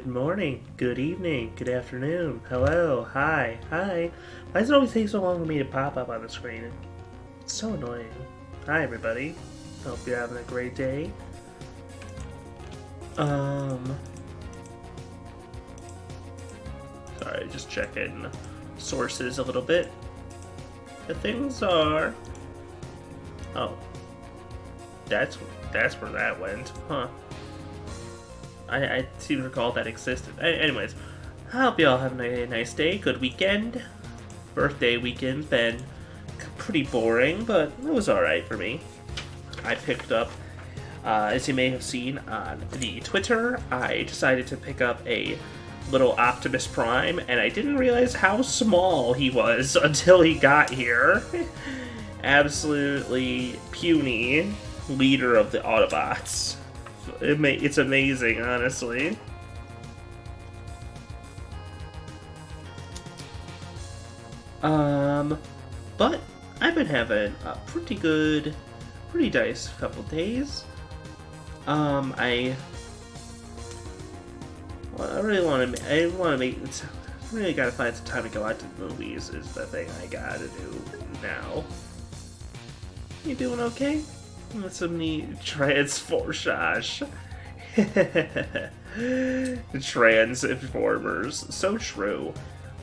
Good morning, good evening, good afternoon, hello, hi. Why does it always take so long for me to pop up on the screen? It's so annoying. Hi, everybody. Hope you're having a great day. Sorry, just checking sources a little bit. The things are... Oh. That's where that went, huh? I seem to recall that existed. Anyways, I hope you all having a nice day, good weekend. Birthday weekend's been pretty boring, but it was alright for me. I picked up, as you may have seen on the Twitter, I decided to pick up a little Optimus Prime, and I didn't realize how small he was until he got here. Absolutely puny leader of the Autobots. It's amazing, honestly. But I've been having a pretty nice couple days. I really gotta find some time to go out to the movies is the thing I gotta do now. You doing okay? With some neat Transformers. Transformers. So true.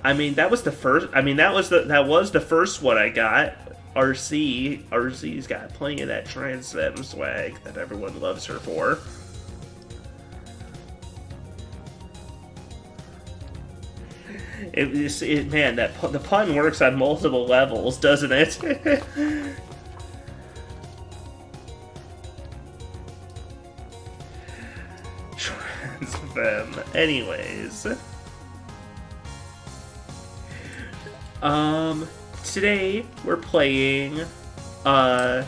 I mean, that was the first. I mean, that was the first one I got. RC's got plenty of that Transform swag that everyone loves her for. Man, the pun works on multiple levels, doesn't it? Them. Anyways. Today we're playing, gonna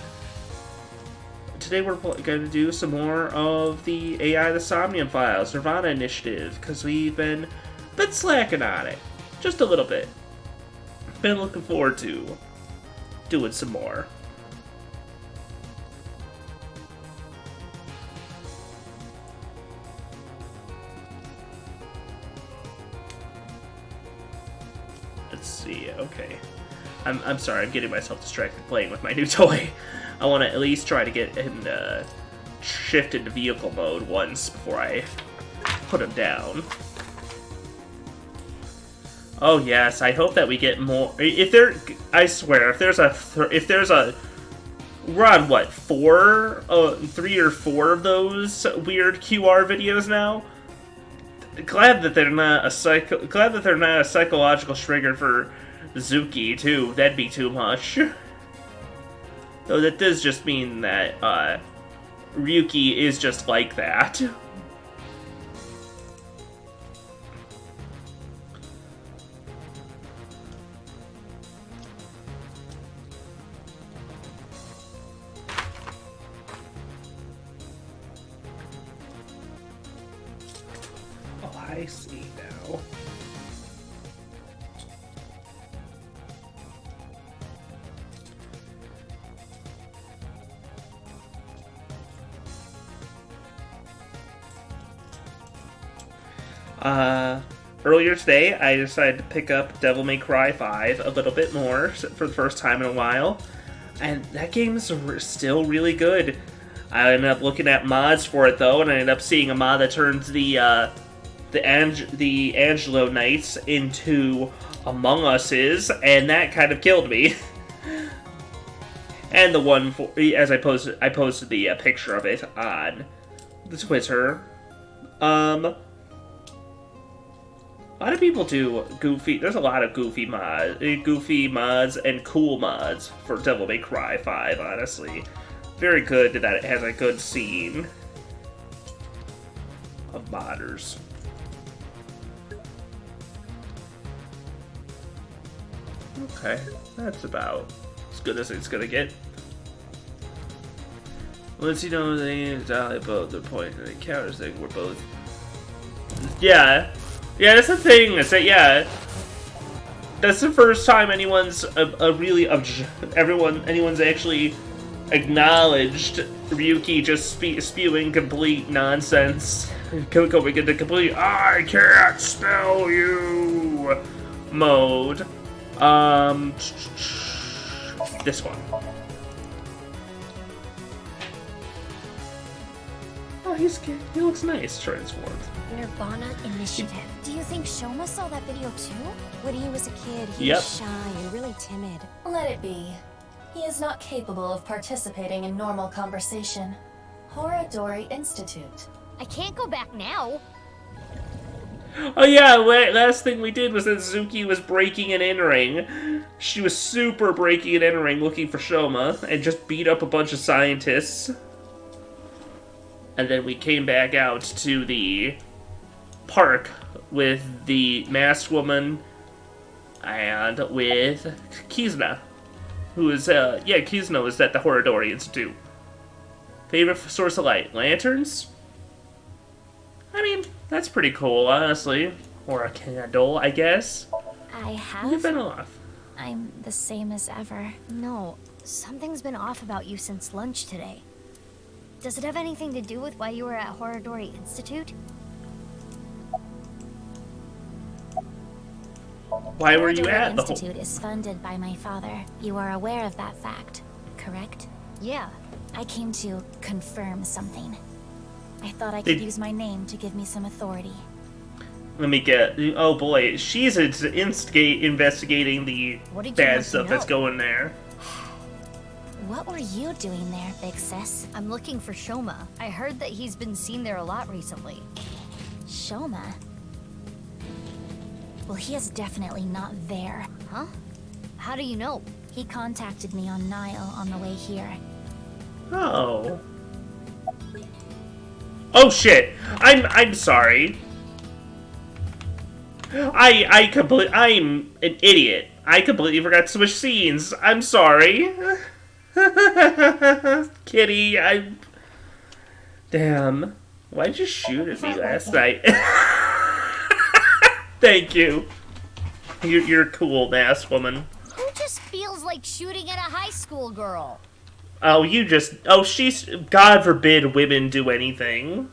do some more of the AI the Somnium Files, NirvanA Initiative, because we've been slacking on it. Just a little bit. Been looking forward to doing some more. Let's see, okay. I'm sorry, I'm getting myself distracted playing with my new toy. I want to at least try to get him to shift into vehicle mode once before I put him down. Oh yes, I hope that we get more. I swear, if there's a, we're on what, 3 or 4 of those weird QR videos now. Glad that they're not a psychological trigger for Zuki too. That'd be too much. Though that does just mean that Ryuki is just like that. Oh, I see now. Earlier today, I decided to pick up Devil May Cry 5 a little bit more for the first time in a while, and that game is still really good. I ended up looking at mods for it though, and I ended up seeing a mod that turns the Angelo Knights into Among Us's, and that kind of killed me. And the one as I posted the picture of it on the Twitter. A lot of people do goofy. There's a lot of goofy mods and cool mods for Devil May Cry 5. Honestly, very good that it has a good scene of modders. Okay, that's about as good as it's gonna get. Once you know they both the point and the counter thing, we're both. Yeah, that's the thing. Is that that's the first time anyone's actually acknowledged Ryuki just spewing complete nonsense going into complete I can't spell you mode. This one. Oh, he looks nice transformed. NirvanA Initiative. Do you think Shoma saw that video too? When he was a kid, he Yep. was shy and really timid. Let it be. He is not capable of participating in normal conversation. Horadori Institute. I can't go back now. Oh yeah, last thing we did was that Zuki was breaking an in-ring. She was super breaking an in-ring looking for Shoma and just beat up a bunch of scientists. And then we came back out to the park with the masked woman and with Kizuna, who is, Kizuna was at the Horadori Institute. Favorite source of light? Lanterns? I mean, that's pretty cool, honestly. Or a candle, I guess. I have. You've been off. I'm the same as ever. No, something's been off about you since lunch today. Does it have anything to do with why you were at Horadori Institute? Why were you Horadori at the Institute is funded by my father. You are aware of that fact, correct? Yeah. I came to confirm something. I thought I could use my name to give me some authority. Let me get... Oh boy, she's investigating the bad stuff that's going there. What were you doing there, big sis? I'm looking for Shoma. I heard that he's been seen there a lot recently. Shoma? Well, he is definitely not there. Huh? How do you know? He contacted me on Nile on the way here. Oh. Oh shit! I'm sorry. I'm an idiot. I completely forgot to switch scenes. I'm sorry. Kitty, Damn. Why'd you shoot at me last night? Thank you. You're cool, masked woman. Who just feels like shooting at a high school girl? Oh, she's... God forbid women do anything.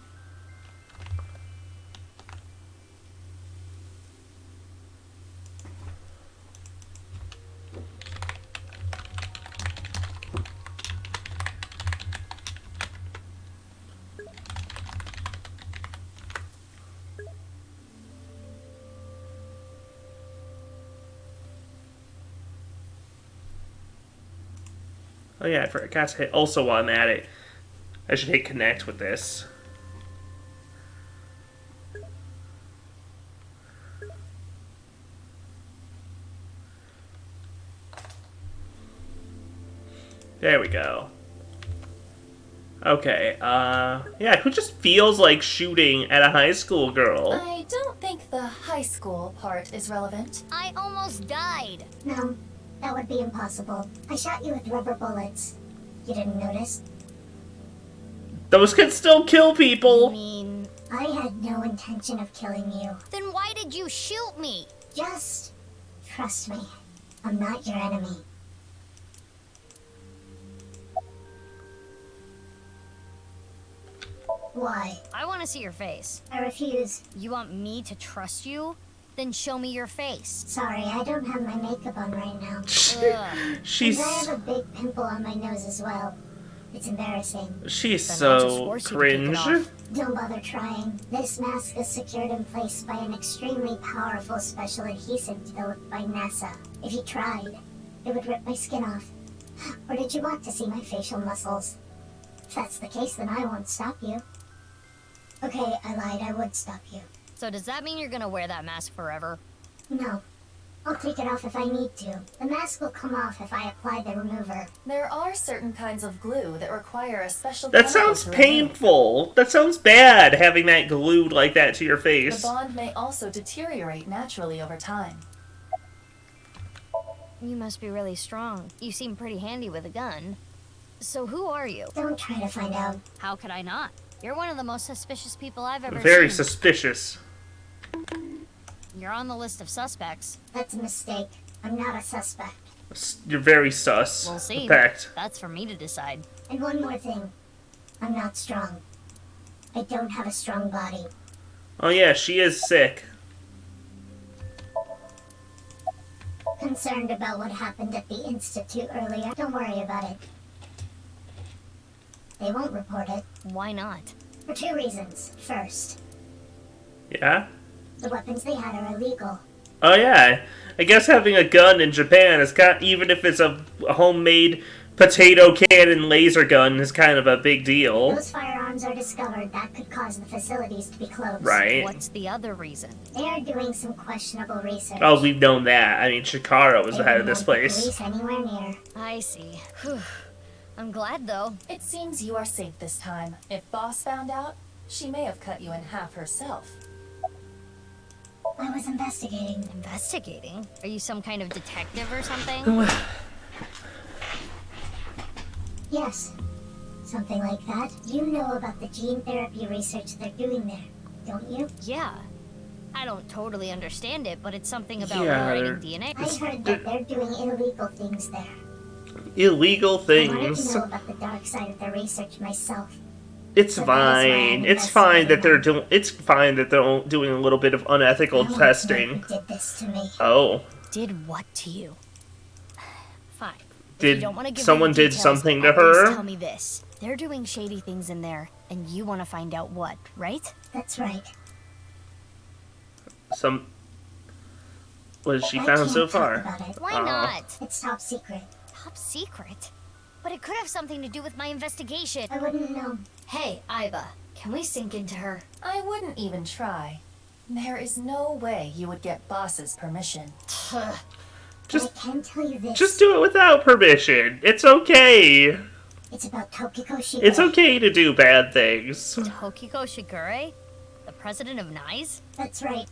Oh yeah, I forgot to hit... Also, while I'm at it, I should hit connect with this. There we go. Okay, yeah, who just feels like shooting at a high school girl? I don't think the high school part is relevant. I almost died. No, that would be impossible. I shot you with rubber bullets. You didn't notice? Those can still kill I people! mean, I had no intention of killing you. then why did you shoot me? Just trust me. I'm not your enemy. Why? I want to see your face. I refuse. You want me to trust you? Then show me your face. Sorry, I don't have my makeup on right now. Ugh. She's... And I have a big pimple on my nose as well. It's embarrassing. She's Then I'll just so force you to take it cringe. off. Don't bother trying. This mask is secured in place by an extremely powerful special adhesive developed by NASA. If you tried, it would rip my skin off. Or did you want to see my facial muscles? If that's the case, then I won't stop you. Okay, I lied. I would stop you. So does that mean you're gonna wear that mask forever? No. I'll take it off if I need to. The mask will come off if I apply the remover. There are certain kinds of glue that require a special That chemical sounds to remove. painful. That sounds bad, having that glued like that to your The face. bond may also deteriorate naturally over time. You must be really strong. You seem pretty handy with a gun. So who are you? Don't try to find out. How could I not? You're one of the most suspicious people I've ever Very seen. suspicious. You're on the list of suspects. That's a mistake. I'm not a suspect. You're very sus. We'll see. In fact. That's for me to decide. And one more thing. I'm not strong. I don't have a strong body. Oh yeah, she is sick. Concerned about what happened at the Institute earlier. Don't worry about it. They won't report it. Why not? For 2 reasons. First, Yeah? the weapons they had are illegal. Oh yeah. I guess having a gun in Japan is kind, even if it's a homemade potato cannon laser gun, is kind of a big deal. Those firearms are discovered, that could cause the facilities to be closed. Right. What's the other reason? They are doing some questionable research. Oh, we've known that. I mean, Chikara was the head of this place. Police anywhere near. I see. Whew. I'm glad, though. It seems you are safe this time. If Boss found out, she may have cut you in half herself. I was investigating. Investigating? Are you some kind of detective or something? Yes, something like that. You know about the gene therapy research they're doing there, don't you? Yeah. I don't totally understand it, but it's something about Yeah, rewriting DNA. I heard that they're doing illegal things there. Illegal I wanted things. to know about the dark side of the research myself. It's But that is why fine. I'm It's fine that they're investigating. doing. It's fine that they're doing a little bit of unethical I want to know testing. who did this to me. Oh, Did what to you? Fine. If Did you don't wanna give me someone the did details, something to at least her? Tell me this. They're doing shady things in there, and you want to find out what, right? That's right. some. What has she I found can't so talk far? about it. Why Aw. not? It's top secret. Top secret? But it could have something to do with my investigation. I wouldn't know. Hey, Iba, can we sink into her? I wouldn't even try. There is no way you would get Boss's permission. Just- but I can tell you this. Just do it without permission. It's okay. It's about Tokiko Shigure. It's okay to do bad things. Tokiko Shigure? The president of NICE? That's right.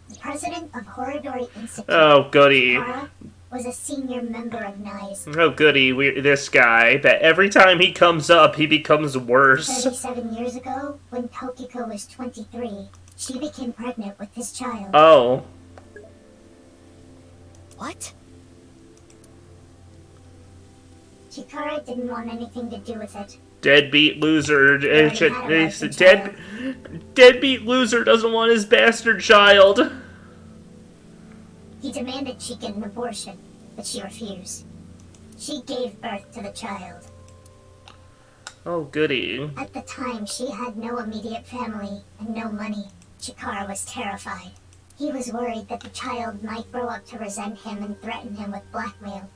The president of Horadori Institute. Oh, goody. Kara was a senior member of NICE. Oh, goody. This guy. But every time he comes up, he becomes worse. 37 years ago, when Tokiko was 23, she became pregnant with his child. Oh. What? Chikara didn't want anything to do with it. Deadbeat loser. already had a wife and Deadbeat loser doesn't want his bastard child. He demanded she get an abortion, but she refused. She gave birth to the child. Oh, goody. At the time, she had no immediate family and no money. Chikara was terrified. He was worried that the child might grow up to resent him and threaten him with blackmail.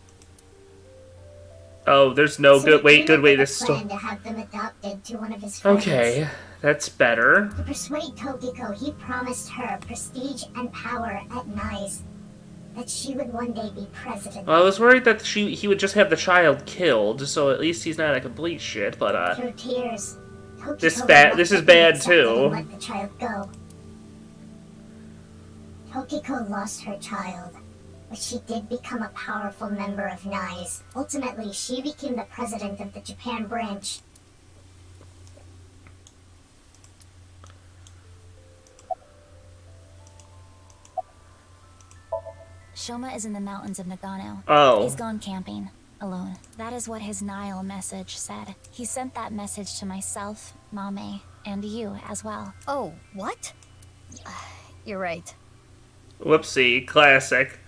Oh, there's no So good he way. came Good up way with to a stop. plan to have them adopted to one of his friends. Okay, that's better. To persuade Tokiko, he promised her prestige and power at NICE. That she would one day be president. Well, I was worried that he would just have the child killed, so at least he's not a complete shit. But Through tears, Tokiko This is bad- reluctantly this is bad, accepted and too. Let the child go. Tokiko lost her child, but she did become a powerful member of NICE. Ultimately, she became the president of the Japan branch. Shoma is in the mountains of Nagano. Oh. He's gone camping, alone. That is what his Nile message said. He sent that message to myself, Mame, and you as well. Oh, what? You're right. Whoopsie, classic.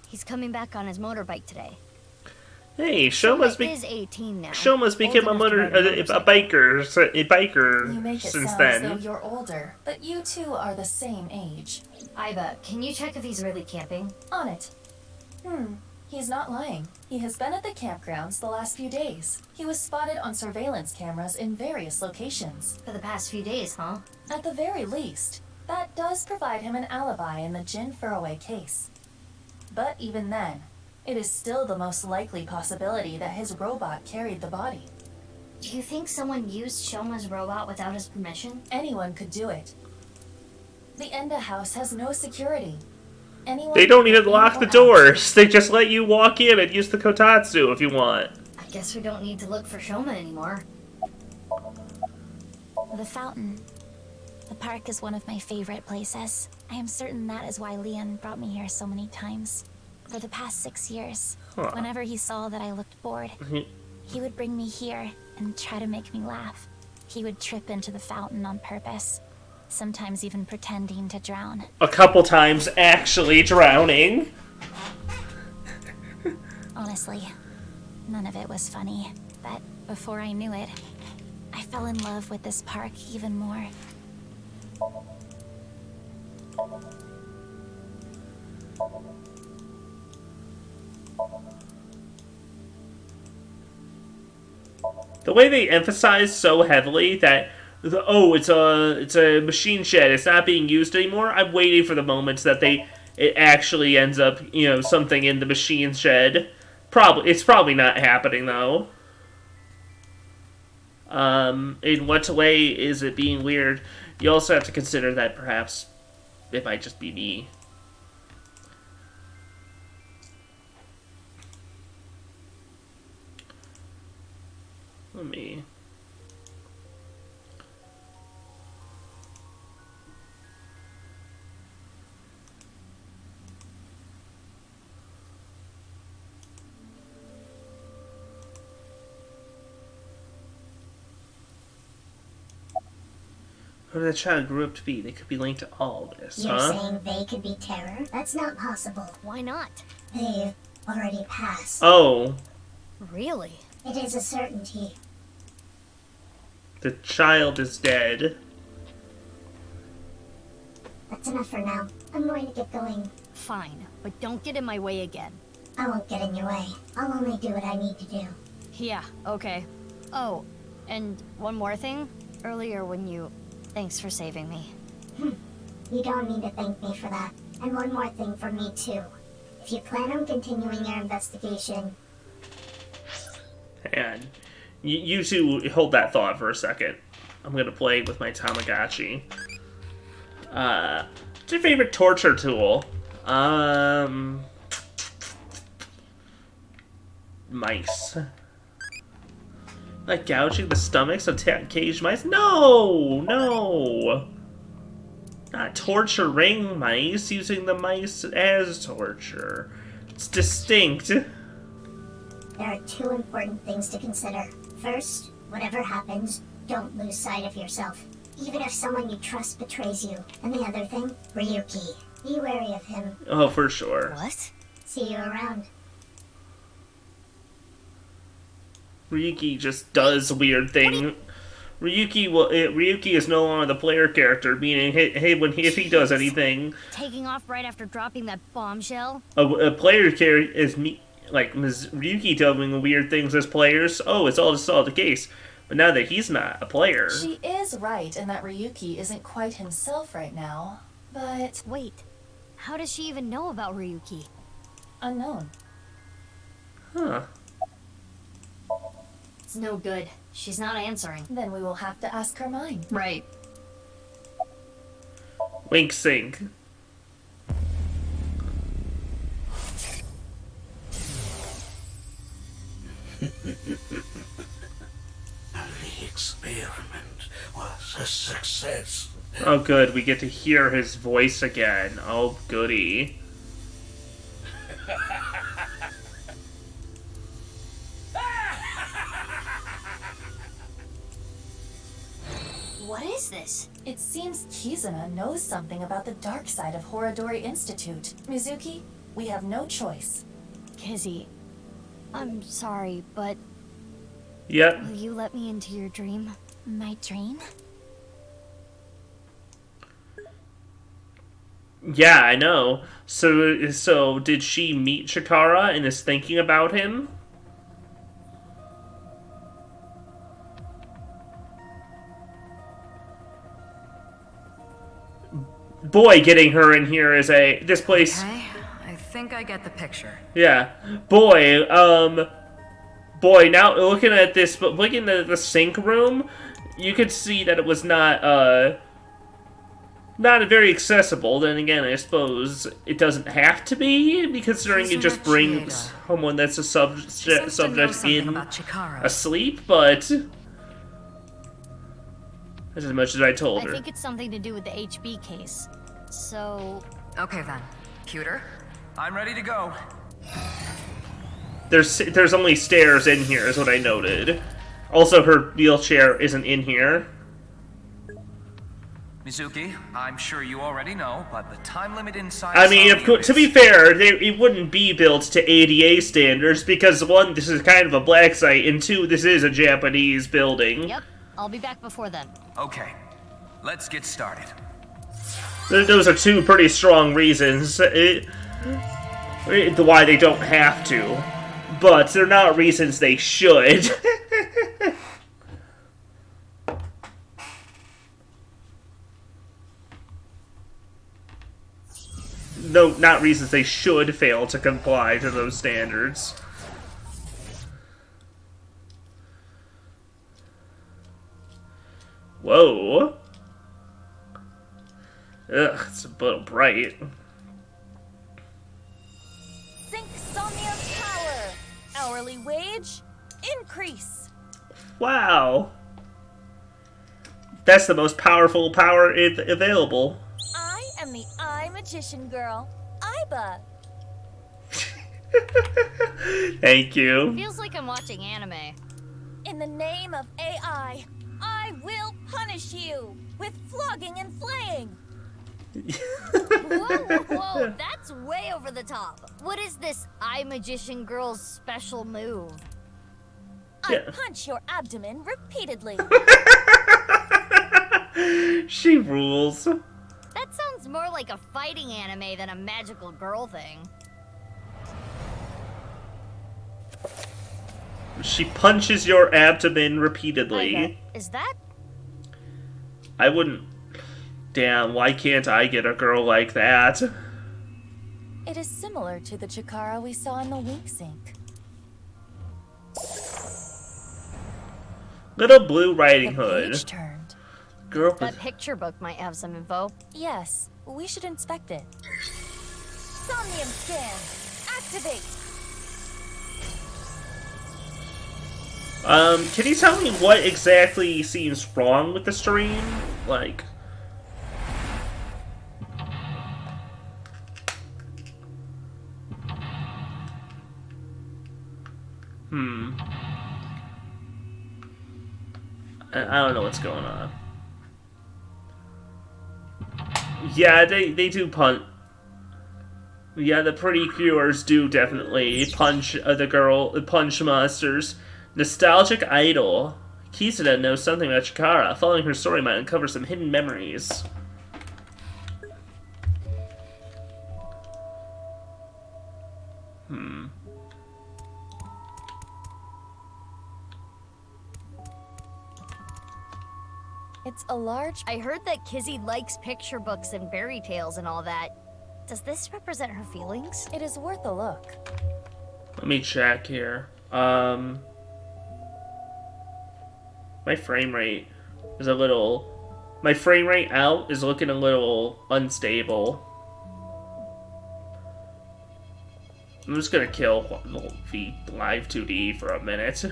He's coming back on his motorbike today. Hey, Shoma's is 18 now. Shoma's become Old enough to ride a biker You make it since sound as though then. you're older, but you two are the same age. Iba, can you check if he's really camping? On it. He's not lying. He has been at the campgrounds the last few days. He was spotted on surveillance cameras in various locations. For the past few days, huh? At the very least, that does provide him an alibi in the Jin Furroway case. But even then, it is still the most likely possibility that his robot carried the body. Do you think someone used Shoma's robot without his permission? Anyone could do it. The Enda house has no security. Anyone They don't can even get in lock or the out. doors. They just let you walk in and use the kotatsu if you want. I guess we don't need to look for Shoma anymore. The fountain. The park is one of my favorite places. I am certain that is why Leon brought me here so many times. For the past 6 years, Huh. whenever he saw that I looked bored, he would bring me here and try to make me laugh. He would trip into the fountain on purpose, sometimes even pretending to drown. A couple times actually drowning. Honestly, none of it was funny, but before I knew it, I fell in love with this park even more. The way they emphasize so heavily that, it's a machine shed, it's not being used anymore. I'm waiting for the moments that it actually ends up, something in the machine shed. It's probably not happening though. In what way is it being weird? You also have to consider that perhaps it might just be me. Let me... Who did the child grew up to be? They could be linked to all of this, You're huh? saying they could be terror? That's not possible. Why not? They've already passed. Oh, Really? It is a certainty. the child is dead. That's enough for now. I'm going to get going. Fine, but don't get in my way again. I won't get in your way. I'll only do what I need to do. Yeah, okay. Oh, and one more thing. Earlier when you... Thanks for saving me. You don't need to thank me for that. And one more thing for me, too. If you plan on continuing your investigation... And you two hold that thought for a second. I'm gonna play with my Tamagotchi. What's your favorite torture tool? Mice. Like gouging the stomachs of caged mice? No! No! Not torturing mice, using the mice as torture. It's distinct. There are two important things to consider. First, whatever happens, don't lose sight of yourself. Even if someone you trust betrays you. And the other thing, Ryuki. Be wary of him. Oh, for sure. What? See you around. Ryuki just does weird thing. Ryuki is no longer the player character, meaning if he does anything, Taking off right after dropping that bombshell? a player character is me. Like Ryuki doing weird things as players. Oh, it's all just the case. But now that he's not a player, She is right in that Ryuki isn't quite himself right now, but Wait, how does she even know about Ryuki? unknown. huh? It's no good. She's not answering. Then we will have to ask her mind. Right. Wink sync. The experiment was a success. Oh, good. We get to hear his voice again. Oh, goody. What is this? It seems Kizuna knows something about the dark side of Horadori Institute. Mizuki, we have no choice. Kizzy, I'm sorry, but Yep. will you let me into your dream? My dream? Yeah, I know. So did she meet Chikara and is thinking about him? Boy, getting her in here is this place. Okay, I think I get the picture. Yeah, boy. Boy. Now looking at this, but looking at the sink room, you could see that it was not very accessible. Then again, I suppose it doesn't have to be, considering it just brings someone that's a subject in About Chikara. asleep. But that's as much as I told I her. think it's something to do with the HB case. So, Okay then. Pewter? I'm ready to go. There's only stairs in here, is what I noted. Also, her wheelchair isn't in here. Mizuki, I'm sure you already know, but the time limit inside... I mean, to be fair, it wouldn't be built to ADA standards because, one, this is kind of a black site, and two, this is a Japanese building. Yep, I'll be back before then. Okay, let's get started. Those are two pretty strong reasons why they don't have to, but they're not reasons they should. No, not reasons they should fail to comply to those standards. Whoa. Ugh, it's a little bright. Sync Somnium's power. Hourly wage, increase. Wow. That's the most powerful power available. I am the Eye Magician Girl, Aiba. Thank you. Feels like I'm watching anime. In the name of AI, I will punish you with flogging and flaying. Whoa, that's way over the top. What is this Eye Magician Girl's special move? I punch your abdomen repeatedly. She rules. That sounds more like a fighting anime than a magical girl thing. She punches your abdomen repeatedly. Okay. Is that? I wouldn't... Damn, why can't I get a girl like that? It is similar to the Chikara we saw in the Wink Sink. Little Blue Riding The Hood. page turned. Girl, That picture book might have some info. Yes, we should inspect it. Somnium scan. Activate. Can you tell me what exactly seems wrong with the stream? Like... I don't know what's going on. Yeah, they do punch. Yeah, the pretty cures do definitely punch punch monsters. Nostalgic Idol. Kisada knows something about Chikara. Following her story might uncover some hidden memories. It's a large... I heard that Kizzy likes picture books and fairy tales and all that. Does this represent her feelings? It is worth a look. Let me check here. My frame rate is a little... My frame rate out is looking a little unstable. I'm just gonna kill Live 2D for a minute.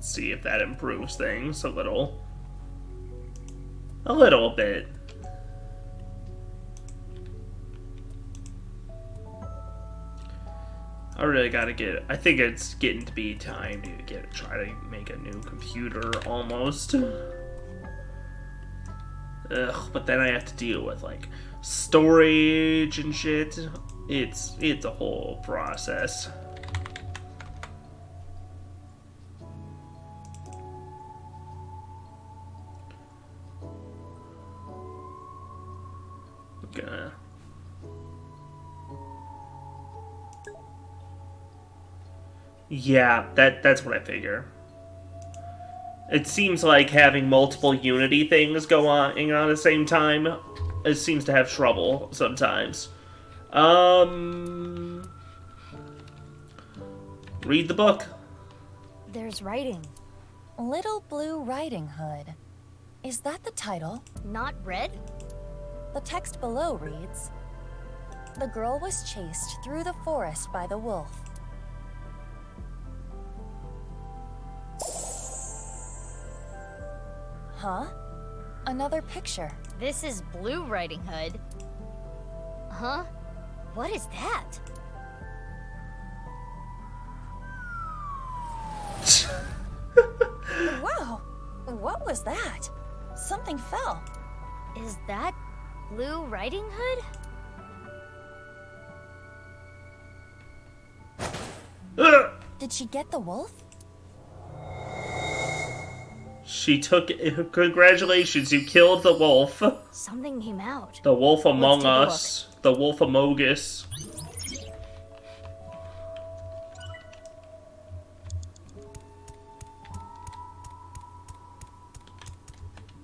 See if that improves things a little. A little bit. I really gotta get... I think it's getting to be time to try to make a new computer, almost. Ugh, but then I have to deal with, like, storage and shit. It's a whole process. Gonna... Yeah, that's what I figure. It seems like having multiple Unity things go on at the same time, it seems to have trouble sometimes. Read the book. There's writing. Little Blue Riding Hood. Is that the title? Not red? The text below reads, "The girl was chased through the forest by the wolf. Huh? Another picture. This is Blue Riding Hood. Huh? What is that? that? Something fell. Is that Blue Riding Hood? Ugh! Did she get the wolf? She took it. Congratulations, you killed the wolf. Something came out. The wolf among take a look. us. The wolf among us.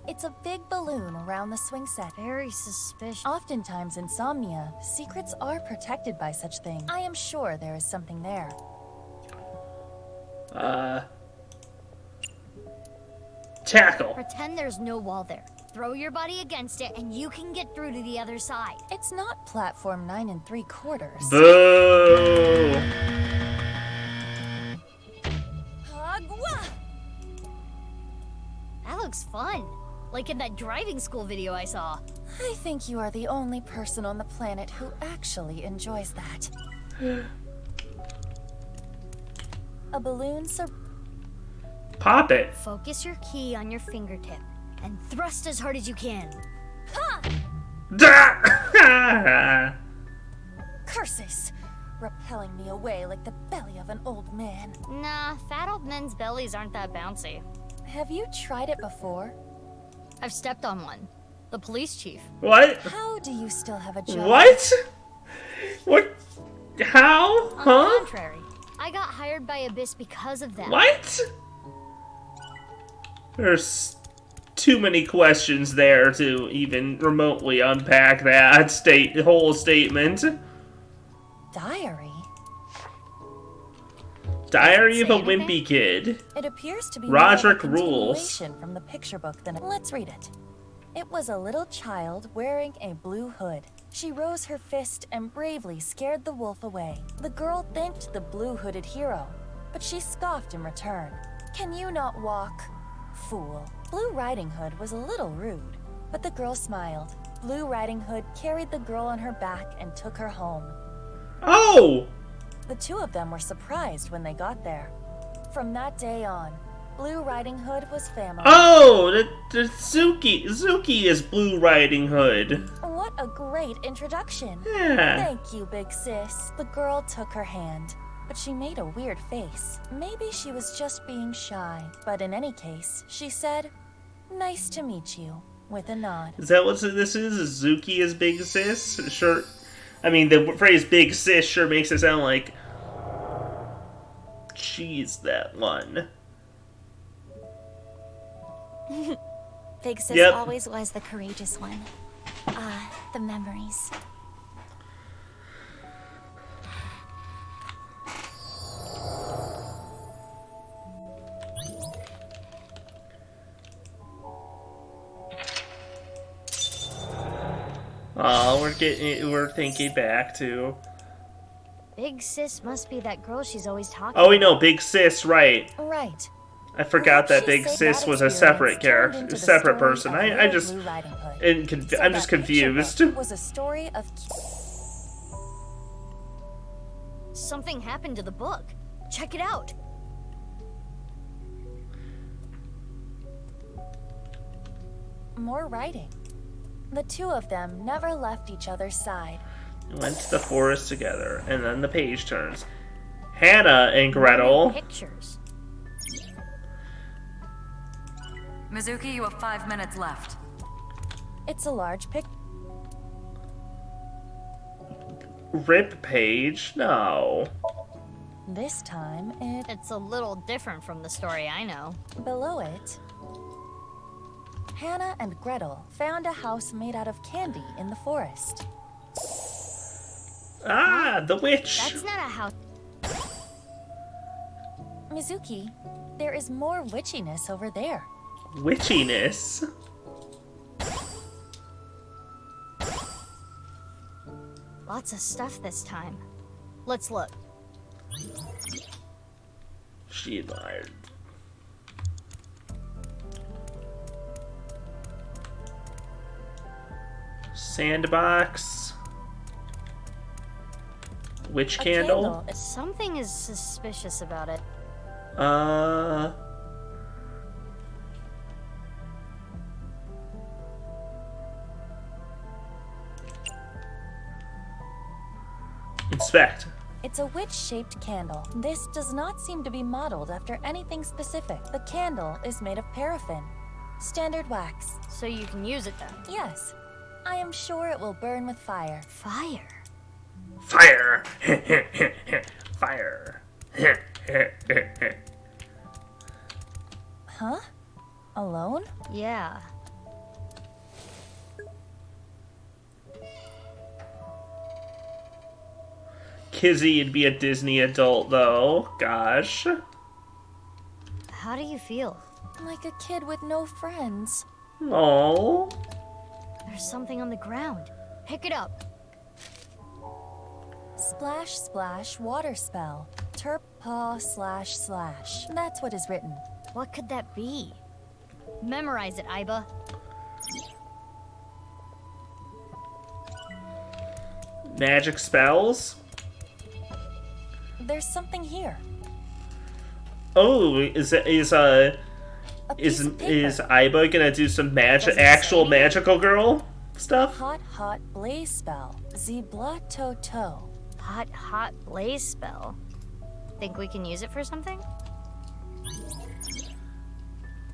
It's a big balloon around the swing set. Very suspicious. Oftentimes in Somnia, secrets are protected by such things. I am sure there is something there. Tackle. Pretend there's no wall there. Throw your body against it and you can get through to the other side. It's not platform 9 3/4. Boo! That looks fun. Like in that driving school video I saw. I think you are the only person on the planet who actually enjoys that. A balloon Pop it. Focus your key on your fingertip and thrust as hard as you can. curses, repelling me away like the belly of an old man. Nah, fat old men's bellies aren't that bouncy. Have you tried it before? I've stepped on one. The police chief. What? How do you still have a job? What? What? How? On the Huh? contrary, I got hired by Abyss because of that. What? There's too many questions there to even remotely unpack that whole statement. Diary? Diary of a Say anything? Wimpy Kid. It appears to be Roderick more of a rules. continuation from the picture book than let's read it. It was a little child wearing a blue hood. She rose her fist and bravely scared the wolf away. The girl thanked the blue-hooded hero, but she scoffed in return. Can you not walk? Fool. Blue Riding Hood was a little rude, but the girl smiled. Blue Riding Hood carried the girl on her back and took her home. Oh! The two of them were surprised when they got there. From that day on, Blue Riding Hood was family. Oh! The Zuki. Zuki is Blue Riding Hood. What a great introduction. Yeah. Thank you, big sis. The girl took her hand, but she made a weird face. Maybe she was just being shy. But in any case, she said, "Nice to meet you," with a nod. Is that what this is? Zuki is Big Sis? Sure. I mean, the phrase Big Sis sure makes it sound like she's that one. Big Sis Yep. always was the courageous one. Ah, the memories. Oh, we're thinking back to. Big sis must be that girl she's always talking Oh, we about. know, Big Sis, right. Right. I forgot that Perhaps Big she Sis said was that a separate experience character, turned into a the separate story person. of I Little just, Blue Riding Hood. I'm So just that picture confused. book was a story of Something happened to the book. Check it out. more writing. The two of them never left each other's side. Went to the forest together, and then the page turns. Hannah and Gretel. Pictures. Mizuki, you have 5 minutes left. It's a large pic. Rip page? No. This time, It's a little different from the story I know. below it, Hannah and Gretel found a house made out of candy in the forest. Ah, the witch. That's not a house. Mizuki, there is more witchiness over there. Witchiness. Lots of stuff this time. Let's look. She lied. Sandbox. Witch A candle. Something is suspicious about it. Inspect. It's a witch-shaped candle. This does not seem to be modeled after anything specific. The candle is made of paraffin. Standard wax. So you can use it then. Yes. I am sure it will burn with fire. Fire? Fire! Fire. Huh? Alone? Yeah. Kizzy'd be a Disney adult, though. Gosh. How do you feel? Like a kid with no friends. Oh. There's something on the ground. Pick it up. Splash, splash, water spell. Terp paw slash slash. That's what is written. What could that be? Memorize it, Iba. Magic spells? There's something here. Oh, is A piece of paper. Iba gonna do some Does it actual say? magical girl stuff? Hot, hot blaze spell. Zibla to toe. Hot, hot blaze spell. Think we can use it for something?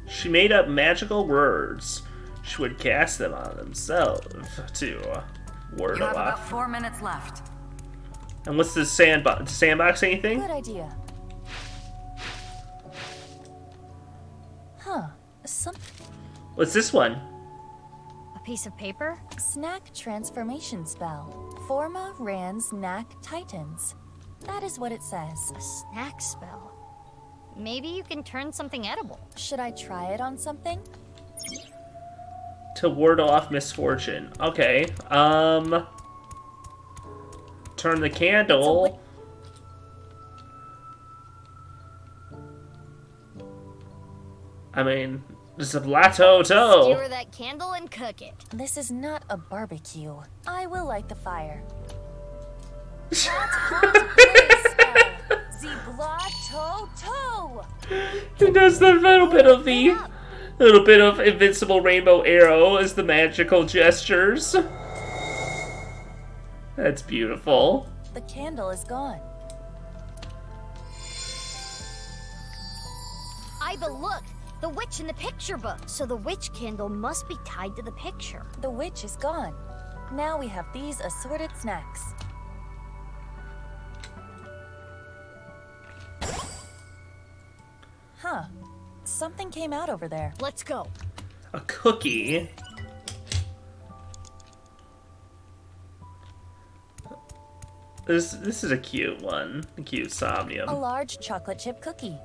She made up magical words. She would cast them on themselves to ward You have about off. 4 minutes left. And what's the sandbox? Does sandbox anything? Good idea. Huh. Some What's this one? A piece of paper? snack transformation spell. Forma Rans Knack Titans. That is what it says. A snack spell. Maybe you can turn something edible. Should I try it on something? To ward off misfortune. Okay. Turn the candle. I mean, this is a plateau toe. Skewer that candle and cook it. This is not a barbecue. I will light the fire. Hot blaze spell. Zibla to toe. It does the little bit of invincible rainbow arrow as the magical gestures. That's beautiful. The candle is gone. Iba, look! The witch in the picture book. So the witch candle must be tied to the picture. The witch is gone. Now we have these assorted snacks. Huh. Something came out over there. Let's go. A cookie. This is a cute one. A cute A somnium. large chocolate chip cookie.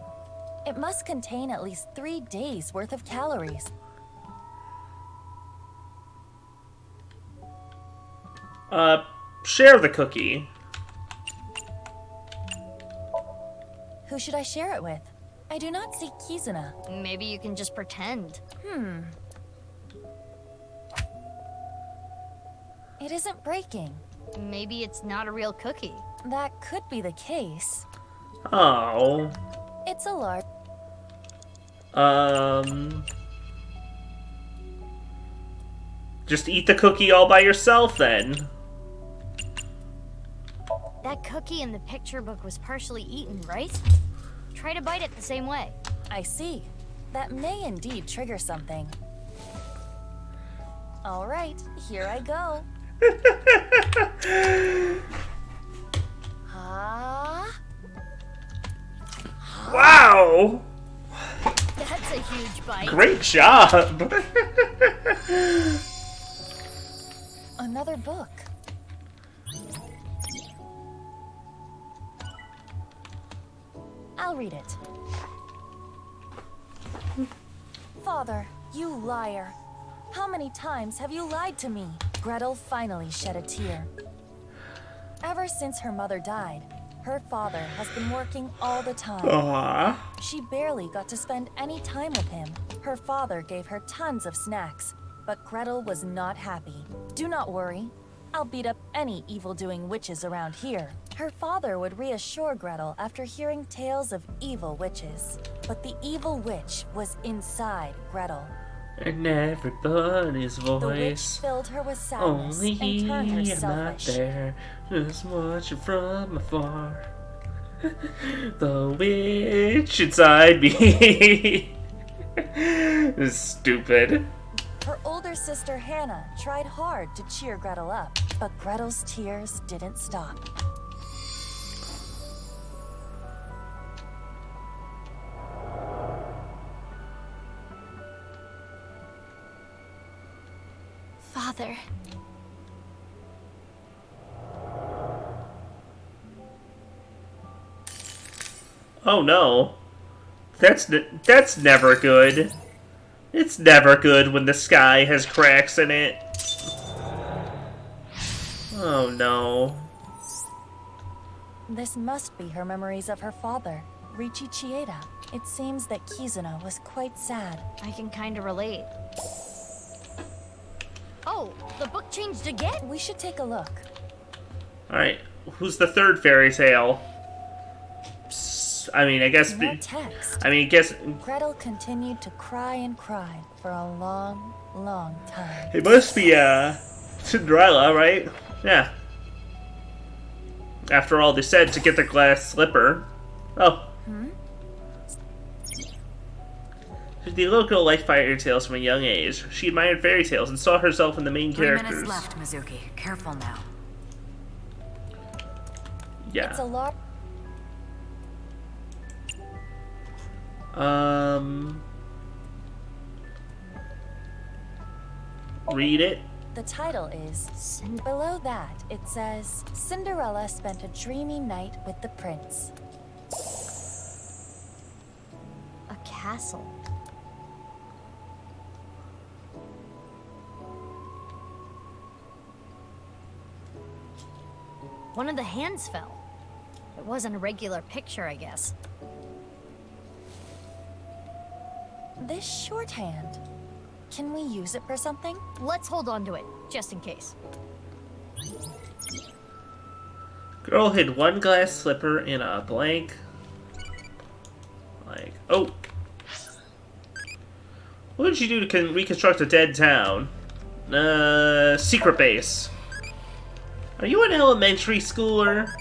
It must contain at least 3 days worth of calories. Share the cookie. Who should I share it with? I do not see Kizuna. Maybe you can just pretend. It isn't breaking. Maybe it's not a real cookie. That could be the case. Oh. It's a large... Just eat the cookie all by yourself then. That cookie in the picture book was partially eaten, right? Try to bite it the same way. I see. That may indeed trigger something. All right, here I go. Ah. Wow! That's a huge bite. Great job! Another book. I'll read it. Father, you liar. How many times have you lied to me? Gretel finally shed a tear. Ever since her mother died, her father has been working all the time. Aww. She barely got to spend any time with him. Her father gave her tons of snacks, but Gretel was not happy. Do not worry. I'll beat up any evil-doing witches around here. Her father would reassure Gretel after hearing tales of evil witches. But the evil witch was inside Gretel. And everybody's The witch voice. filled her with sadness and turned her Only I'm not selfish. there, just watching from afar. The witch inside me. This is stupid. Her older sister Hannah tried hard to cheer Gretel up, but Gretel's tears didn't stop. Father. Oh no. That's never good. It's never good when the sky has cracks in it. Oh no. This must be her memories of her father, Richi Chieda. It seems that Kizuna was quite sad. I can kinda relate. Oh, the book changed again? We should take a look. Alright, who's the third fairy tale? I mean, I guess... More text. Gretel continued to cry and cry for a long, long time. It must be, Cinderella, right? Yeah. After all, they said to get the glass slipper. Oh. The little girl liked fairy tales from a young age. She admired fairy tales and saw herself in the main 3 characters. minutes left, Mizuki. Careful now. Yeah. It's a lot. Read it. The title is... Below that, it says, Cinderella spent a dreamy night with the prince. A castle. One of the hands fell. It wasn't a regular picture, I guess. This shorthand. Can we use it for something? Let's hold on to it, just in case. Girl hid one glass slipper in a blank... Oh! What did she do to reconstruct a dead town? Secret base. Are you an elementary schooler?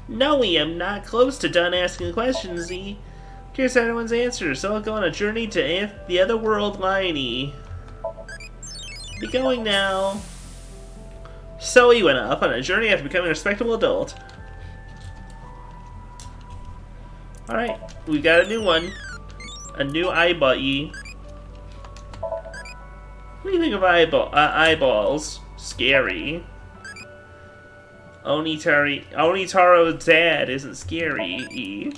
No, I'm not close to done asking questions, Z. Here's everyone's answer, so I'll go on a journey to the other world, Liney. Be going now. So he went off on a journey after becoming a respectable adult. Alright, we got a new one. A new eyeballie. What do you think of eyeballs? Scary. Onitaro's dad isn't scary.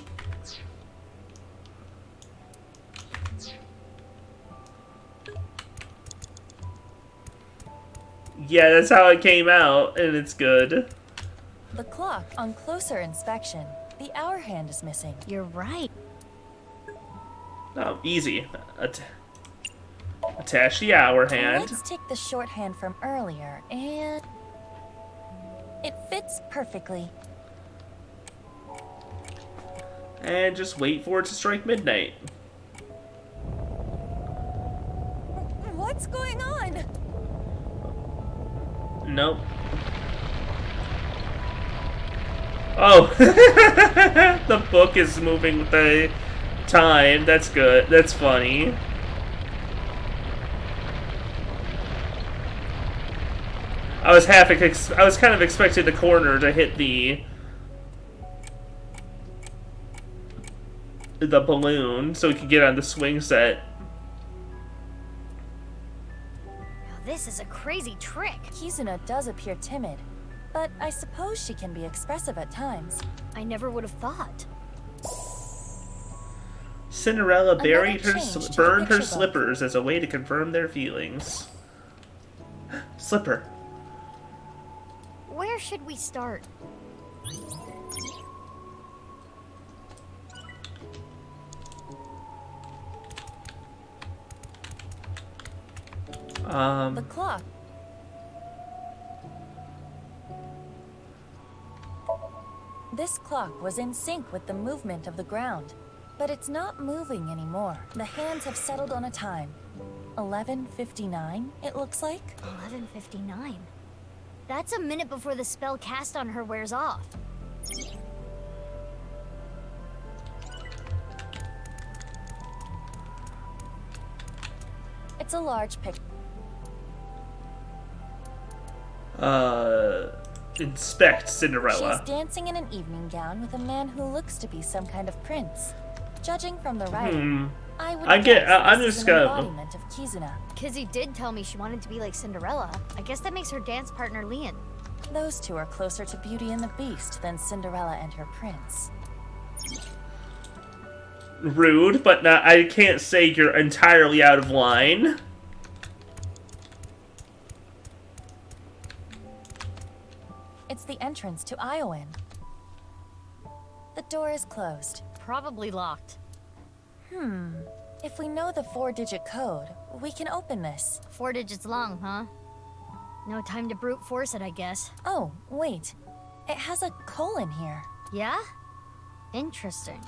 Yeah, that's how it came out, and it's good. The clock, on closer inspection, the hour hand is missing. You're right. Oh, easy. Attach the hour hand. Let's take the shorthand from earlier, and... it fits perfectly. And just wait for it to strike midnight. What's going on? Nope. Oh! The book is moving with the time. That's good. That's funny. I was kind of expecting the corner to hit the balloon so we could get on the swing set. This is a crazy trick. Kizuna does appear timid, but I suppose she can be expressive at times. I never would have thought. Cinderella burned her picture book. slippers as a way to confirm their feelings. Slipper. Where should we start? The clock. This clock was in sync with the movement of the ground, but it's not moving anymore. The hands have settled on a time. 11:59, it looks like. 11:59. That's a minute before the spell cast on her wears off. It's a large picture. Inspect Cinderella. She's dancing in an evening gown with a man who looks to be some kind of prince. Judging from the writing, I'm just gonna. Embodiment of Kizuna. Kizzy did tell me she wanted to be like Cinderella. I guess that makes her dance partner Leon. Those two are closer to Beauty and the Beast than Cinderella and her prince. Rude, but not, I can't say you're entirely out of line. It's the entrance to Iowan. The door is closed. Probably locked. If we know the 4-digit code, we can open this. 4 digits long, huh? No time to brute force it, I guess. Oh, wait. It has a colon here. Yeah? Interesting.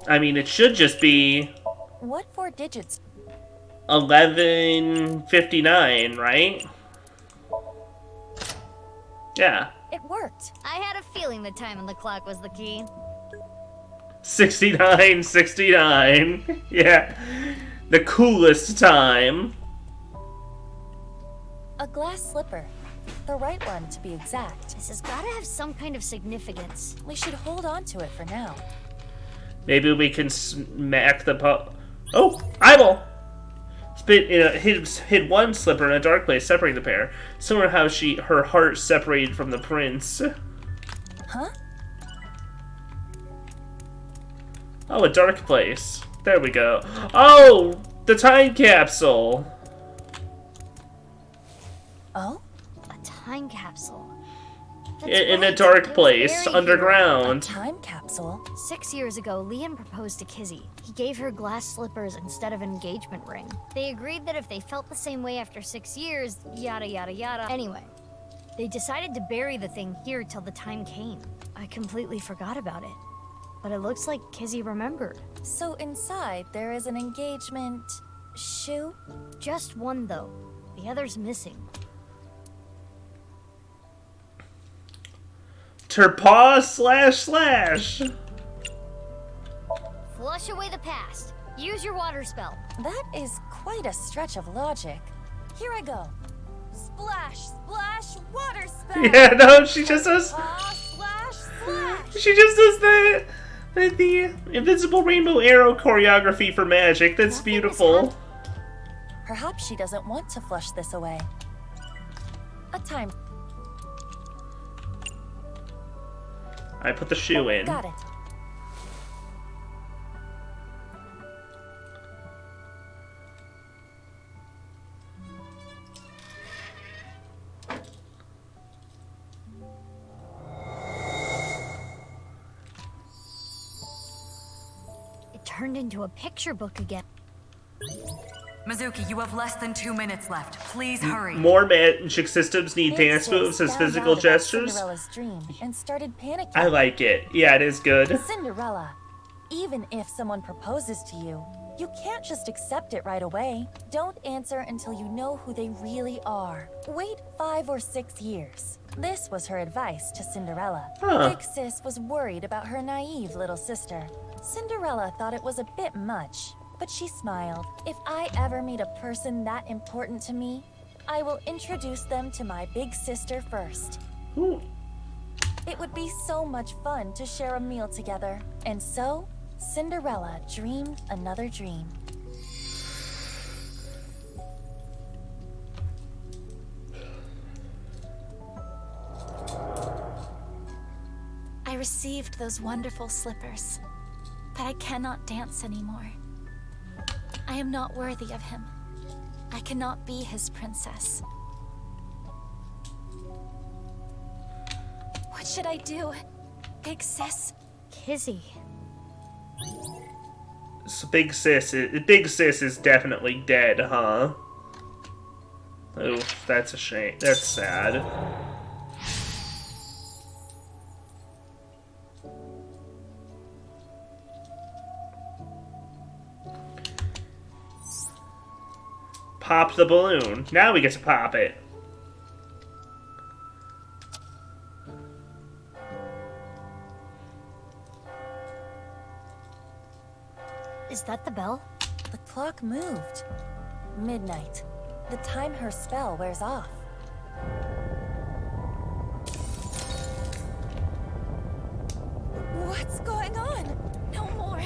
I mean, it should just be What 4 digits? 11:59, right? Yeah. It worked. I had a feeling the time on the clock was the key. 69. Yeah. The coolest time. A glass slipper. The right one, to be exact. This has gotta have some kind of significance. We should hold on to it for now. Maybe we can smack the Oh! Eyeball! Hid one slipper in a dark place, separating the pair. Similar to how her heart separated from the prince. Huh? Oh, a dark place. There we go. Oh! The time capsule! Oh? A time capsule. In a dark place, underground. A time capsule? 6 years ago, Leon proposed to Kizzy. He gave her glass slippers instead of an engagement ring. They agreed that if they felt the same way after 6 years, yada yada yada. Anyway, they decided to bury the thing here till the time came. I completely forgot about it. But it looks like Kizzy remembered. So inside, there is an engagement shoe? Just one, though. The other's missing. Terpaw / Flush away the past. Use your water spell. That is quite a stretch of logic. Here I go. Splash, splash, water spell. Yeah, no, she just does. Splash, splash. She just does the invisible rainbow arrow choreography for magic. That's beautiful. Perhaps she doesn't want to flush this away. A time. I put the shoe in. Got it. It turned into a picture book again. Mizuki, you have less than 2 minutes left. Please hurry. More magic systems need Big dance Sis moves as found physical out about gestures. Cinderella's dream and started panicking. I like it. Yeah, it is good. Cinderella, even if someone proposes to you, you can't just accept it right away. Don't answer until you know who they really are. Wait 5 or 6 years. This was her advice to Cinderella. Huh. Big Sis was worried about her naive little sister. Cinderella thought it was a bit much, but she smiled. If I ever meet a person that important to me, I will introduce them to my big sister first. Ooh. It would be so much fun to share a meal together. And so, Cinderella dreamed another dream. I received those wonderful slippers, but I cannot dance anymore. I am not worthy of him. I cannot be his princess. What should I do? Big Sis? Kizzy. So Big Sis is definitely dead, huh? Oh, that's a shame. That's sad. pop the balloon. Now we get to pop it. Is that the bell? The clock moved. Midnight. The time her spell wears off. What's going on? No more.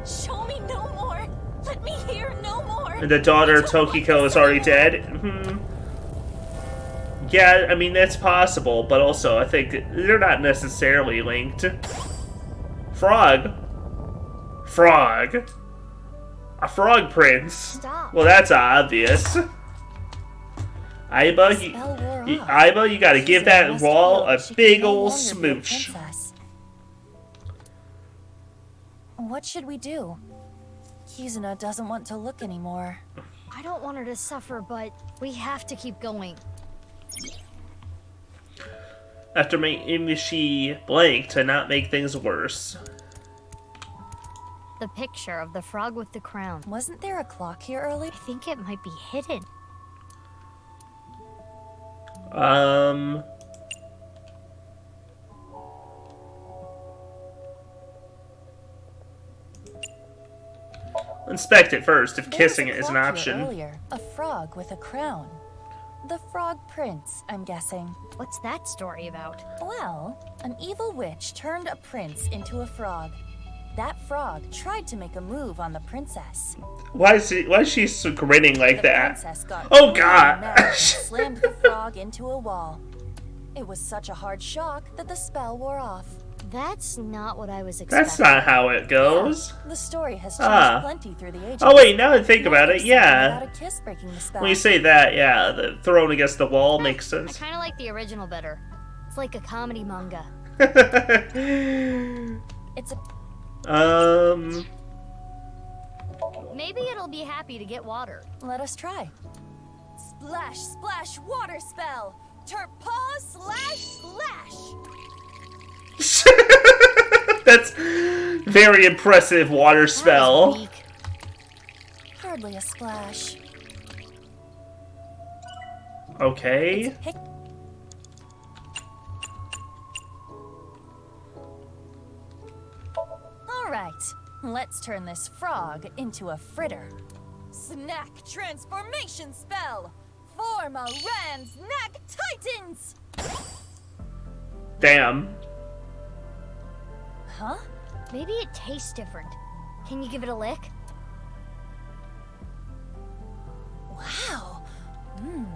Show me no more. Let me hear no more. And the daughter of Tokiko is already dead? Yeah, I mean, that's possible, but also I think they're not necessarily linked. Frog. Frog. A frog prince. Stop. Well, that's obvious. Aiba, you gotta give that wall a big ol' smooch. What should we do? Kizuna doesn't want to look anymore. I don't want her to suffer, but we have to keep going. After my Imishi blank to not make things worse. The picture of the frog with the crown. Wasn't there a clock here earlier? I think it might be hidden. Inspect it first if There was kissing a it is an clock here option. Earlier. A frog with a crown. The Frog Prince, I'm guessing. What's that story about? Well, an evil witch turned a prince into a frog. That frog tried to make a move on the princess. Why is she so grinning like The that? princess got Oh really god! mad and slammed the frog into a wall. It was such a hard shock that the spell wore off. That's not what I was expecting. That's not how it goes. The story has changed plenty through the ages. Oh wait, now that I think about it, About yeah. a kiss breaking the spell. When you say that, yeah, the thrown against the wall makes I sense. kind of like the original better. It's like a comedy manga. It's a Maybe it'll be happy to get water. Let us try. Splash, splash, water spell. Turpaw slash splash. That's very impressive water That was spell. weak. Hardly a splash. Okay. Pick. All right, let's turn this frog into a fritter. Snack transformation spell. Form a Rand's Neck Titans. Damn. Huh? Maybe it tastes different. Can you give it a lick? Wow.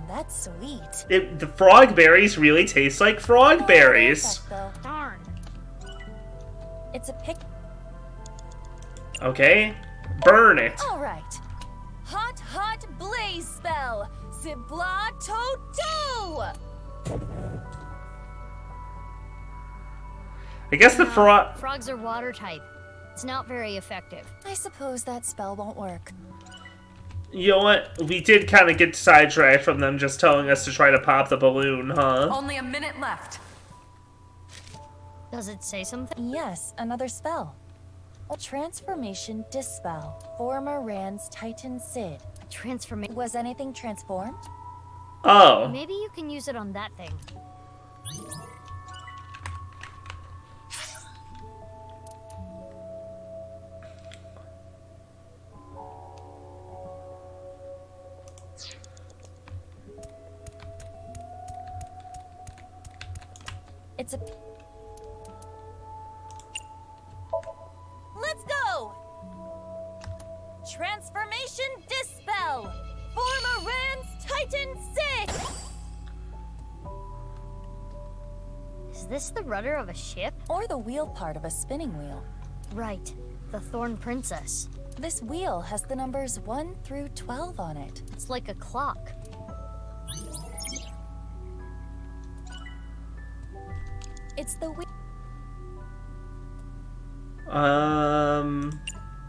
That's sweet. The frog berries really taste like frog berries. Perfect, though. Darn. It's a pick. Okay. Burn it. All right. Hot, hot blaze spell. Zibla Toto. I guess the frog. Frogs are water type. It's not very effective. I suppose that spell won't work. You know what? We did kind of get sidetracked from them just telling us to try to pop the balloon, huh? Only a minute left. Does it say something? Yes, another spell. A transformation dispel. Former Rand's Titan Sid. A transformation. Was anything transformed? Oh. Maybe you can use it on that thing. It's a... Let's go! Transformation dispel! Former Rand's Titan Sid! Is this the rudder of a ship? Or the wheel part of a spinning wheel. Right. The Thorn Princess. This wheel has the numbers 1 through 12 on it. It's like a clock. It's the wheel.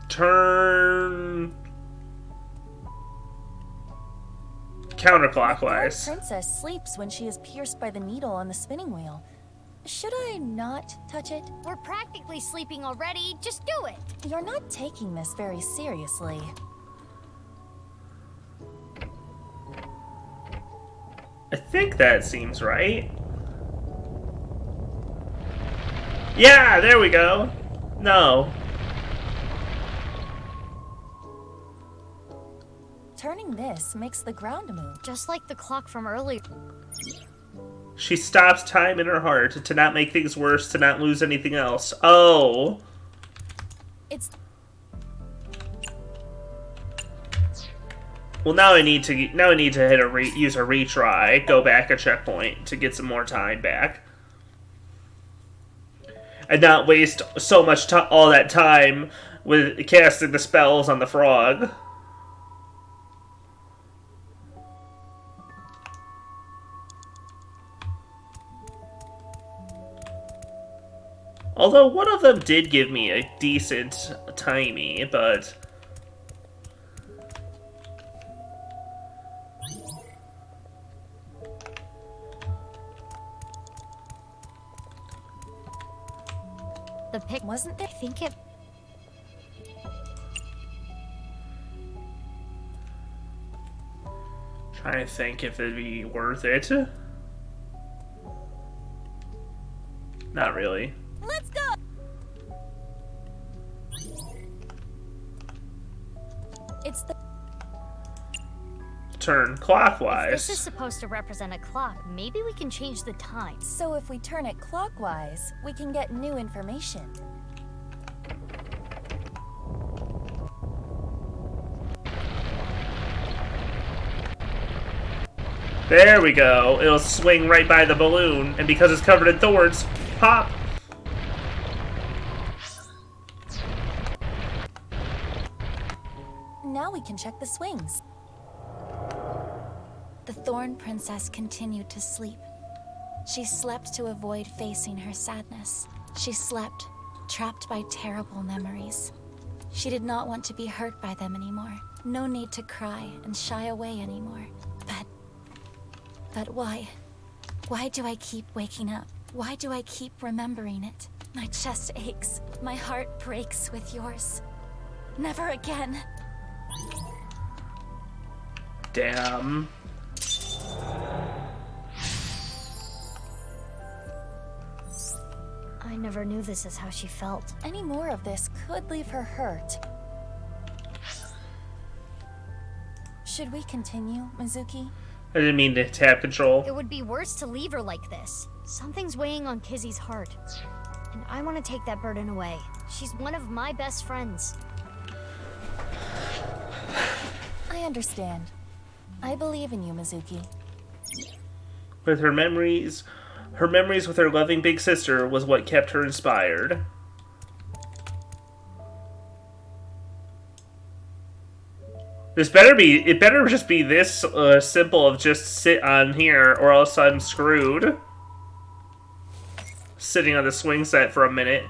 Turn counterclockwise. The princess sleeps when she is pierced by the needle on the spinning wheel. Should I not touch it? We're practically sleeping already. Just do it. You're not taking this very seriously. I think that seems right. Yeah, there we go. No. Turning this makes the ground move. Just like the clock from earlier. She stops time in her heart to not make things worse, to not lose anything else. Oh. It's... Well, now I need to hit use a retry, go back a checkpoint to get some more time back, and not waste so much all that time with casting the spells on the frog. Although one of them did give me a decent timey, but The pic wasn't there. I think it. trying to think if it'd be worth it. Not really. Let's go! It's the... Turn clockwise. If this is supposed to represent a clock, maybe we can change the time. So if we turn it clockwise, we can get new information. There we go. It'll swing right by the balloon, and because it's covered in thorns, pop! Now we can check the swings. The Thorn Princess continued to sleep. She slept to avoid facing her sadness. She slept, trapped by terrible memories. She did not want to be hurt by them anymore. No need to cry and shy away anymore. But why? Why do I keep waking up? Why do I keep remembering it? My chest aches. My heart breaks with yours. Never again. Damn. I never knew this is how she felt. Any more of this could leave her hurt. Should we continue, Mizuki? I didn't mean to tap control. It would be worse to leave her like this. Something's weighing on Kizzy's heart. And I want to take that burden away. She's one of my best friends. I understand. I believe in you, Mizuki. With her memories with her loving big sister was what kept her inspired. It better just be this simple of just sit on here, or else I'm screwed. Sitting on the swing set for a minute.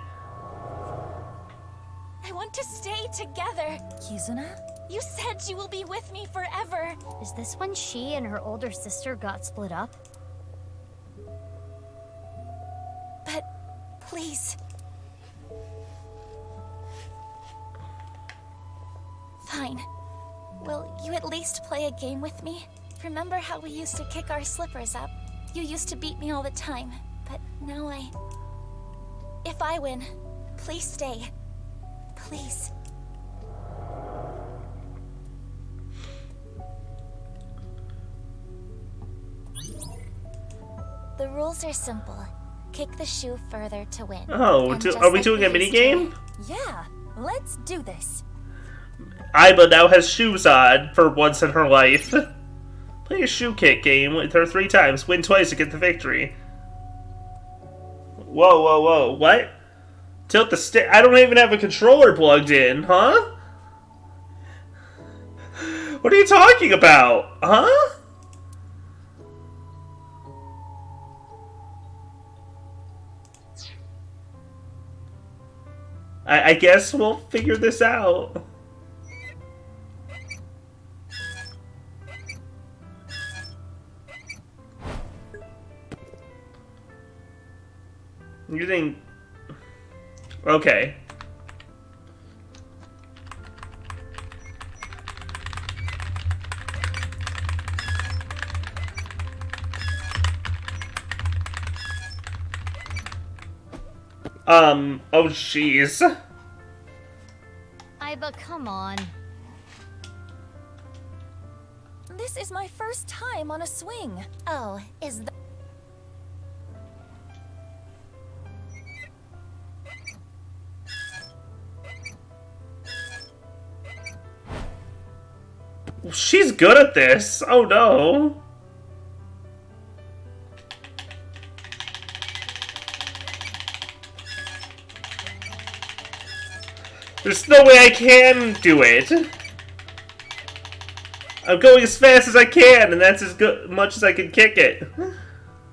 I want to stay together. Kizuna? You said you will be with me forever. Is this when she and her older sister got split up? But please. Fine. Will you at least play a game with me? Remember how we used to kick our slippers up? You used to beat me all the time, but now if I win, please stay. Please. The rules are simple. Kick the shoe further to win. Oh, are we doing a mini game? Yeah, let's do this. Aiba now has shoes on for once in her life. Play a shoe kick game with her 3 times. Win twice to get the victory. Whoa, whoa, whoa. What? Tilt the stick. I don't even have a controller plugged in, huh? What are you talking about? Huh? I guess we'll figure this out. You think... Okay. Oh jeez. Iba, come on. This is my first time on a swing. Oh, is that... She's good at this. Oh no. There's no way I can do it. I'm going as fast as I can, and that's as good much as I can kick it.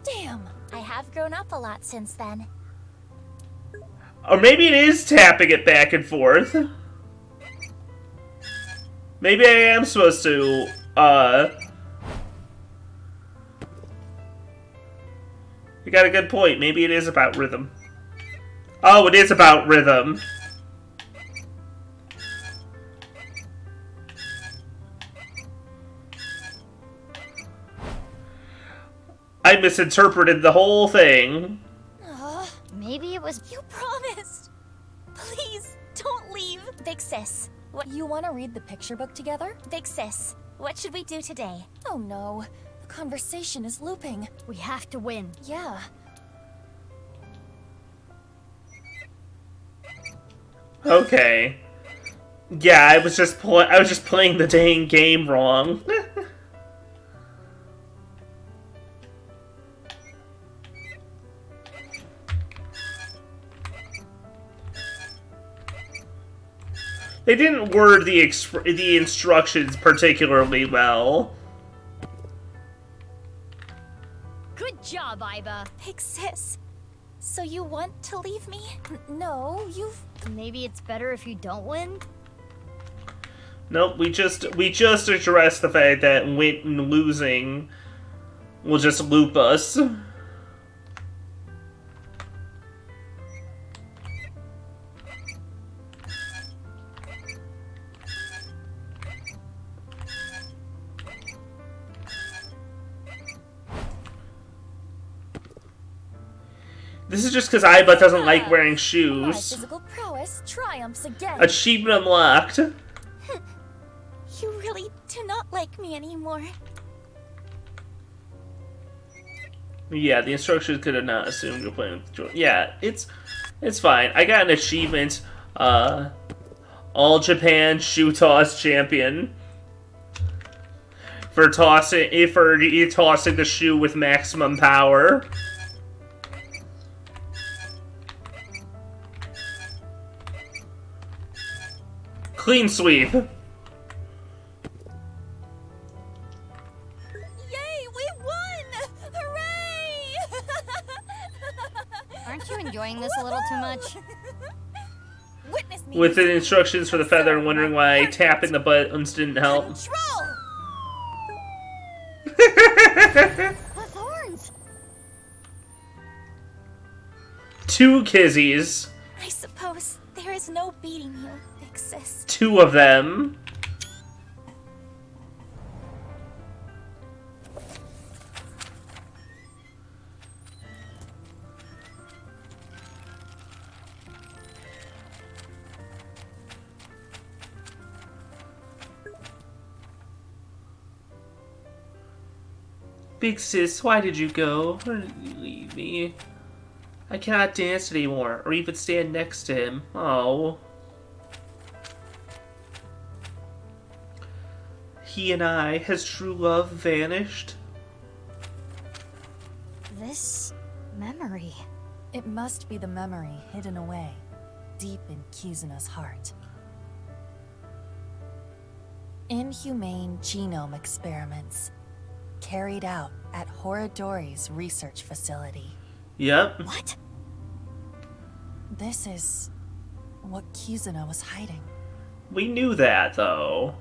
Damn, I have grown up a lot since then. Or maybe it is tapping it back and forth. Maybe I am supposed to, You got a good point. Maybe it is about rhythm. Oh, it is about rhythm. I misinterpreted the whole thing. Maybe it was. You promised! Please, don't leave! Big sis, what... You want to read the picture book together? Big sis, what should we do today? Oh no, the conversation is looping. We have to win. Yeah. Okay. Yeah, I was just playing the dang game wrong. They didn't word the instructions particularly well. Good job, Iba. Big sis, so you want to leave me? No, you've... Maybe it's better if you don't win? Nope, we just addressed the fact that losing will just loop us. This is just because Iba doesn't like wearing My shoes. physical prowess triumphs again. Achievement unlocked. You really do not like me anymore. Yeah, the instructions could have not assumed you're playing with Jordan. Yeah, it's fine. I got an achievement. All Japan shoe toss champion for tossing the shoe with maximum power. Clean sweep. Yay, we won! Hooray! Aren't you enjoying this a little too much? Witness me. With the instructions for the feather and wondering why tapping the buttons didn't help. Control! The thorns! 2 kizzies. I suppose there is no beating you, Big sis. 2 of them. Big sis, why did you go? Why did you leave me? I cannot dance anymore, or even stand next to him. Oh. He and I, has true love vanished? This memory. It must be the memory hidden away, deep in Kizuna's heart. Inhumane genome experiments, carried out at Horadori's research facility. Yep. What? This is what Kizuna was hiding. We knew that, though.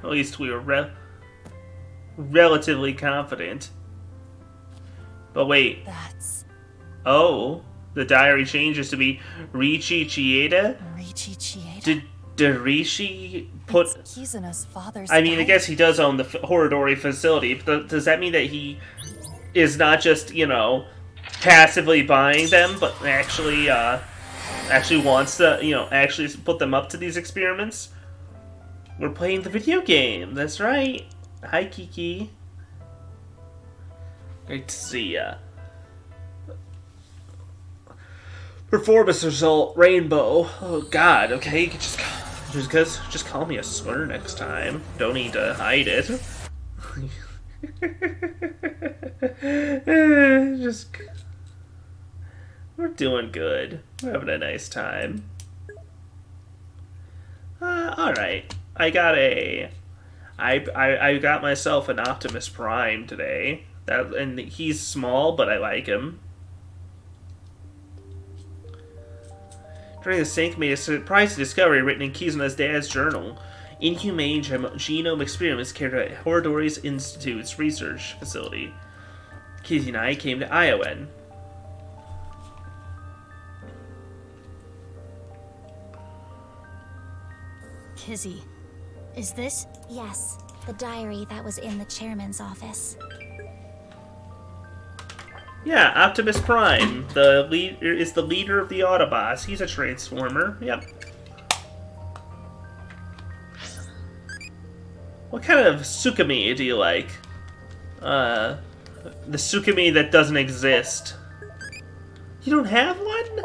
At least we were relatively confident. But wait. That's Oh, the diary changes to be Richi Chieda? Richi Chieda. Did Rishi put... It's Kizuna's father's I mean, I diary. guess he does own the Horadori facility, but does that mean that he is not just, you know, passively buying them, but actually, actually wants to, you know, actually put them up to these experiments? We're playing the video game, that's right. Hi, Kiki. Great to see ya. Performance result, rainbow. Oh God, okay, you can just call me a slur next time. Don't need to hide it. Just, we're doing good. We're having a nice time. All right, I got myself an Optimus Prime today. And he's small, but I like him. During the sync, made a surprising discovery written in Kizuna's dad's journal. Inhumane genome experiments carried out at Horadori's Institute's research facility. Kizzy and I came to Iowan. Kizzy, is this? Yes, the diary that was in the chairman's office. Yeah, Optimus Prime, is the leader of the Autobots. He's a Transformer. Yep. What kind of Sukami do you like? The Sukami that doesn't exist. You don't have one?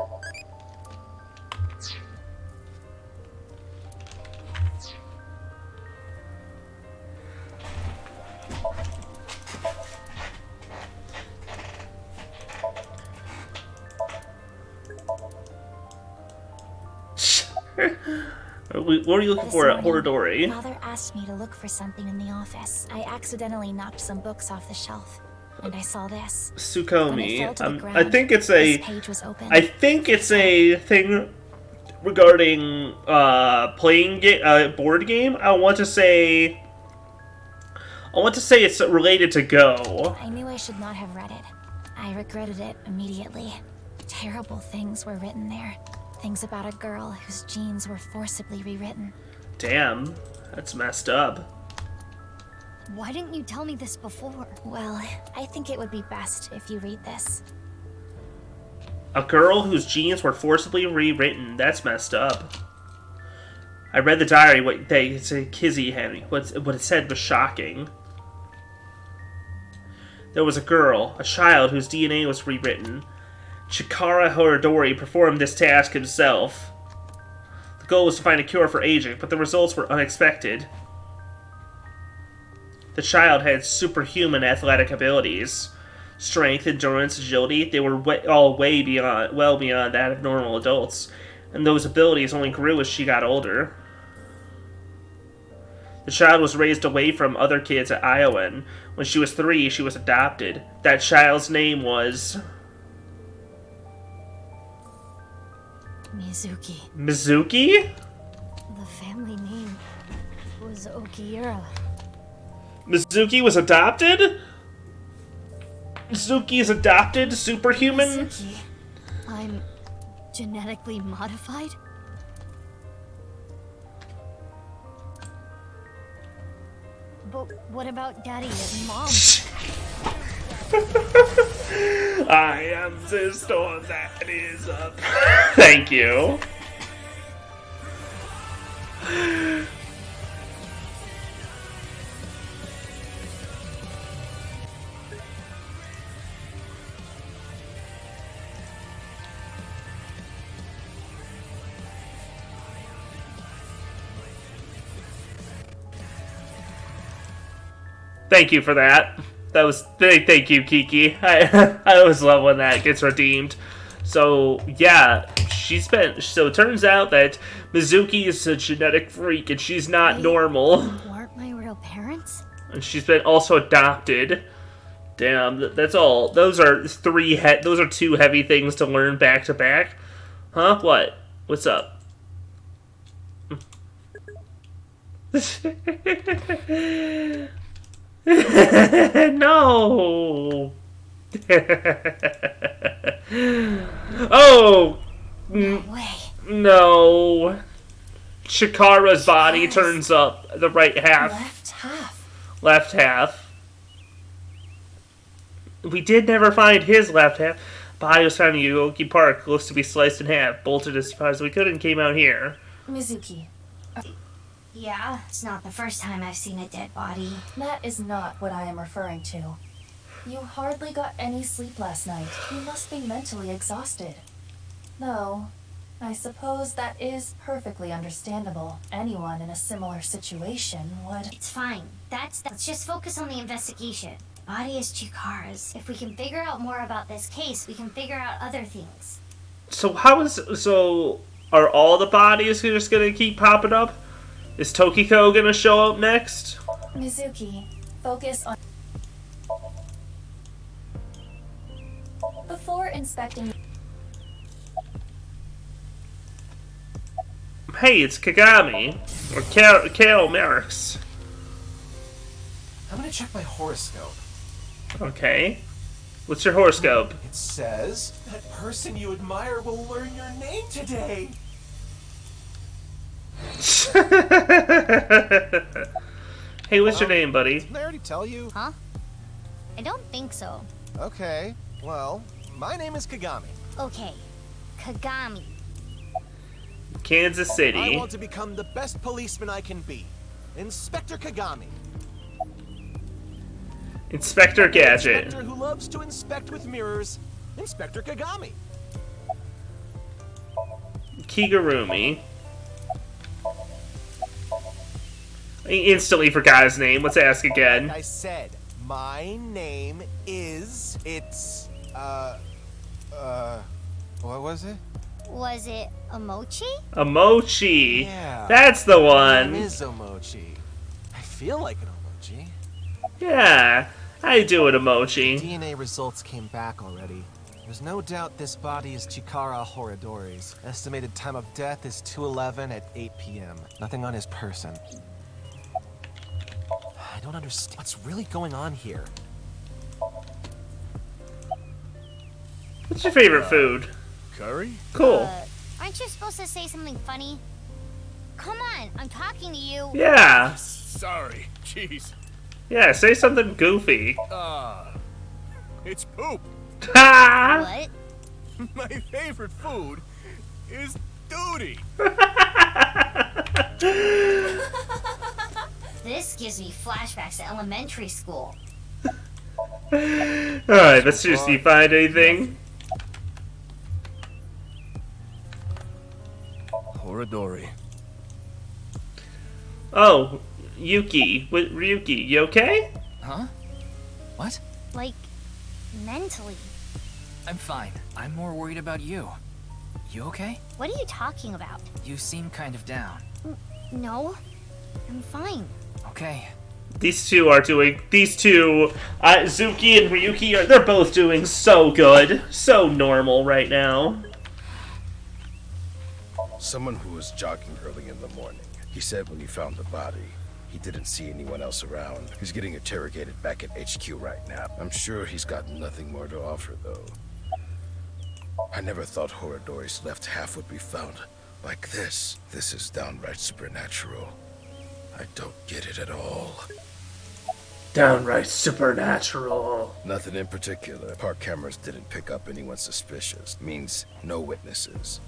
What are you looking This for at morning, Horadori? Father asked me to look for something in the office. I accidentally knocked some books off the shelf, and I saw this. When it Sukomi. fell to the I ground, think it's this page was open. I think it's a thing regarding playing board game. I want to say it's related to Go. I knew I should not have read it. I regretted it immediately. Terrible things were written there. Things about a girl whose genes were forcibly rewritten. Damn, that's messed up. Why didn't you tell me this before? Well, I think it would be best if you read this. A girl whose genes were forcibly rewritten. That's messed up. I read the diary. What they say, Kizzy Henry. What it said was shocking. There was a girl, a child whose DNA was rewritten. Chikara Horadori performed this task himself. The goal was to find a cure for aging, but the results were unexpected. The child had superhuman athletic abilities. Strength, endurance, agility, they were well beyond that of normal adults. And those abilities only grew as she got older. The child was raised away from other kids at Iowan. When she was 3, she was adopted. That child's name was... Mizuki. Mizuki? The family name was Okiura. Mizuki was adopted? Mizuki is adopted? Superhuman? Mizuki. I'm genetically modified? But what about Daddy and Mom? I am the storm that is up. Thank you. Thank you for that. That was thank you, Kiki. I always love when that gets redeemed. So yeah, so it turns out that Mizuki is a genetic freak and she's not normal. Weren't my real parents? And she's been also adopted. Damn, that's all. Those are two heavy things to learn back to back. Huh? What? What's up? No. Oh. No way. No. Chikara's body turns up the right half. Left half. Left half. We did never find his left half. Body was found in Yoyogi Park. Looks to be sliced in half. Bolted as far as we could and came out here. Mizuki, Yeah, it's not the first time I've seen a dead body. that is not what I am referring to. You hardly got any sleep last night. You must be mentally exhausted. Though, I suppose that is perfectly understandable. Anyone in a similar situation would... It's fine. Let's just focus on the investigation. Body is Chikara's. If we can figure out more about this case, we can figure out other things. So are all the bodies just gonna keep popping up? Is Tokiko gonna show up next? Mizuki, focus on... Before inspecting... Hey, it's Kagami. Or Kale Merrick's. I'm gonna check my horoscope. Okay. What's your horoscope? It says, that person you admire will learn your name today. Hey, what's your name, buddy? Didn't I already tell you? Huh? I don't think so. Okay, well, my name is Kagami. Okay, Kagami. Kansas I City. want to become the best policeman I can be. Inspector Kagami. Inspector Gadget. Inspector who loves to inspect with mirrors. Inspector Kagami. Kigurumi. I instantly forgot his name. Let's ask again. Like I said, my name is... what was it? Was it Omochi? Omochi. Yeah. That's the My name one. is Omochi. I feel like an Omochi. Yeah. How you doing, Omochi? DNA results came back already. There's no doubt this body is Chikara Horadori's. Estimated time of death is 2:11 at 8 p.m. Nothing on his person. I don't understand what's really going on here. What's your favorite food? Curry? Cool. Aren't you supposed to say something funny? Come on, I'm talking to you. Yeah. Sorry. Jeez. Yeah, say something goofy. It's poop. Ha! What? My favorite food is duty. This gives me flashbacks to elementary school. Alright, let's see if you find anything. Horadori. Oh, Yuki. Ryuki, you okay? Huh? What? Like, mentally. I'm fine. I'm more worried about you. You okay? What are you talking about? You seem kind of down. No, I'm fine. Okay. These two, Zuki and Ryuki, they're both doing so good. So normal right now. Someone who was jogging early in the morning. He said when he found the body, he didn't see anyone else around. He's getting interrogated back at HQ right now. I'm sure he's got nothing more to offer, though. I never thought Horadori's left half would be found like this. This is downright supernatural. I don't get it at all. Downright supernatural. Nothing in particular. Park cameras didn't pick up anyone suspicious. Means no witnesses.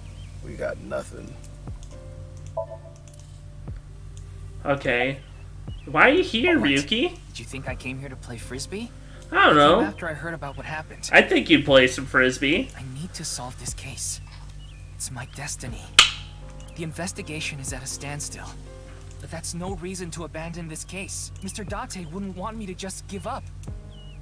We got nothing. Okay. Why are you here, What? Ryuki? Did you think I came here to play frisbee? I don't I came know. after I heard about what happened. I think you'd play some frisbee. I need to solve this case. It's my destiny. The investigation is at a standstill. But that's no reason to abandon this case. Mr. Date wouldn't want me to just give up.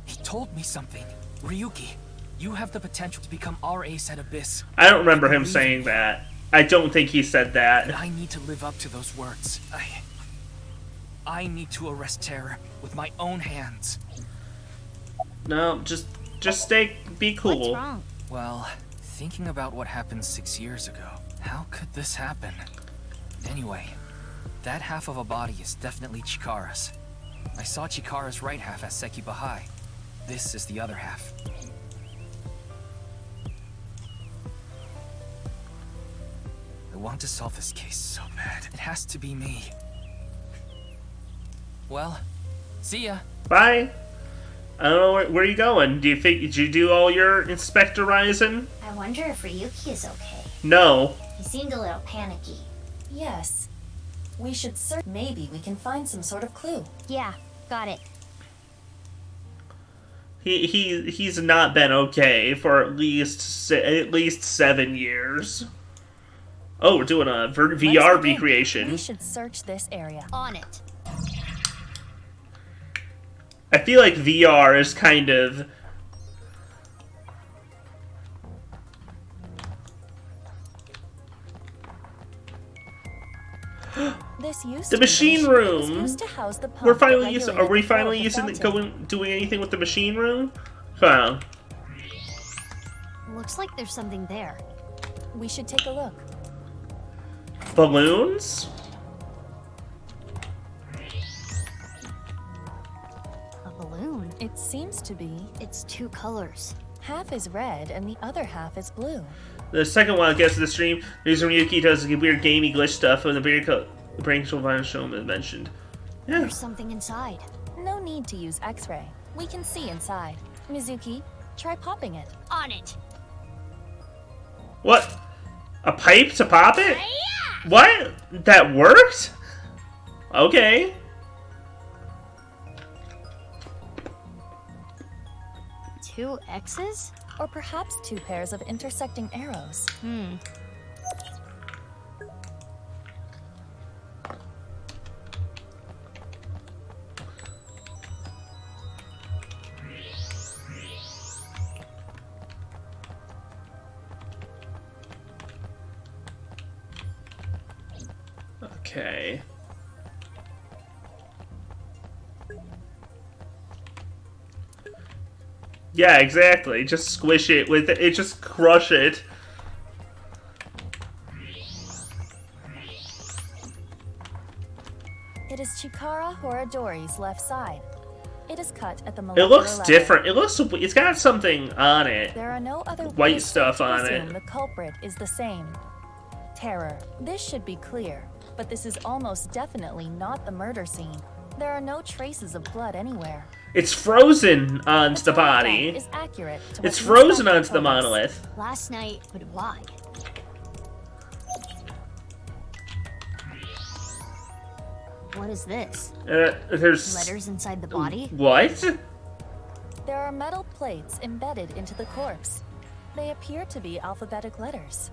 He told me something. Ryuki, you have the potential to become our ace at Abyss. I don't remember him saying that. I don't think he said But that. I need to live up to those words. I need to arrest terror with my own hands. No, just be What's cool. wrong? Well, thinking about what happened 6 years ago, how could this happen? Anyway, that half of a body is definitely Chikara's. I saw Chikara's right half as Seki Bahai. This is the other half. I want to solve this case so bad. It has to be me. Well, see ya. Bye. I don't know where you going. Do you think did you do all your inspectorizing? I wonder if Ryuki is okay. No. He seemed a little panicky. Yes. We should search. Maybe we can find some sort of clue. Yeah, got it. He's not been okay for at least 7 years. Oh, we're doing a VR recreation. We should search this area. On it. I feel like VR is kind of... This used the to machine be room. used to house the pump We're finally that using. regulated Are we the flow finally of the using fountain. doing anything with the machine room? Huh. Looks like there's something there. We should take a look. Balloons? A balloon. It seems to be. It's 2 colors. Half is red and the other half is blue. The second one, I guess, of the stream, there's Ryuki does weird gamey glitch stuff, and the brain show mentioned. Yeah. There's something inside. No need to use X-ray. We can see inside. Mizuki, try popping it. On it. What? A pipe to pop it? What? That worked? Okay. Two X's? Or perhaps 2 pairs of intersecting arrows. Okay. Yeah, exactly. Just squish it with it. Just crush it. It is Chikara Horadori's left side. It is cut at the It molecular looks level. different. It looks. It's got something on it. There are no other White ways stuff to on assume it. The culprit is the same. Terror. This should be clear, but this is almost definitely not the murder scene. There are no traces of blood anywhere. It's frozen onto the photograph body. is accurate to It's what the frozen inspector onto the told us. monolith. Last night, but why? What is this? There's Letters inside the body? What? There are metal plates embedded into the corpse. They appear to be alphabetic letters.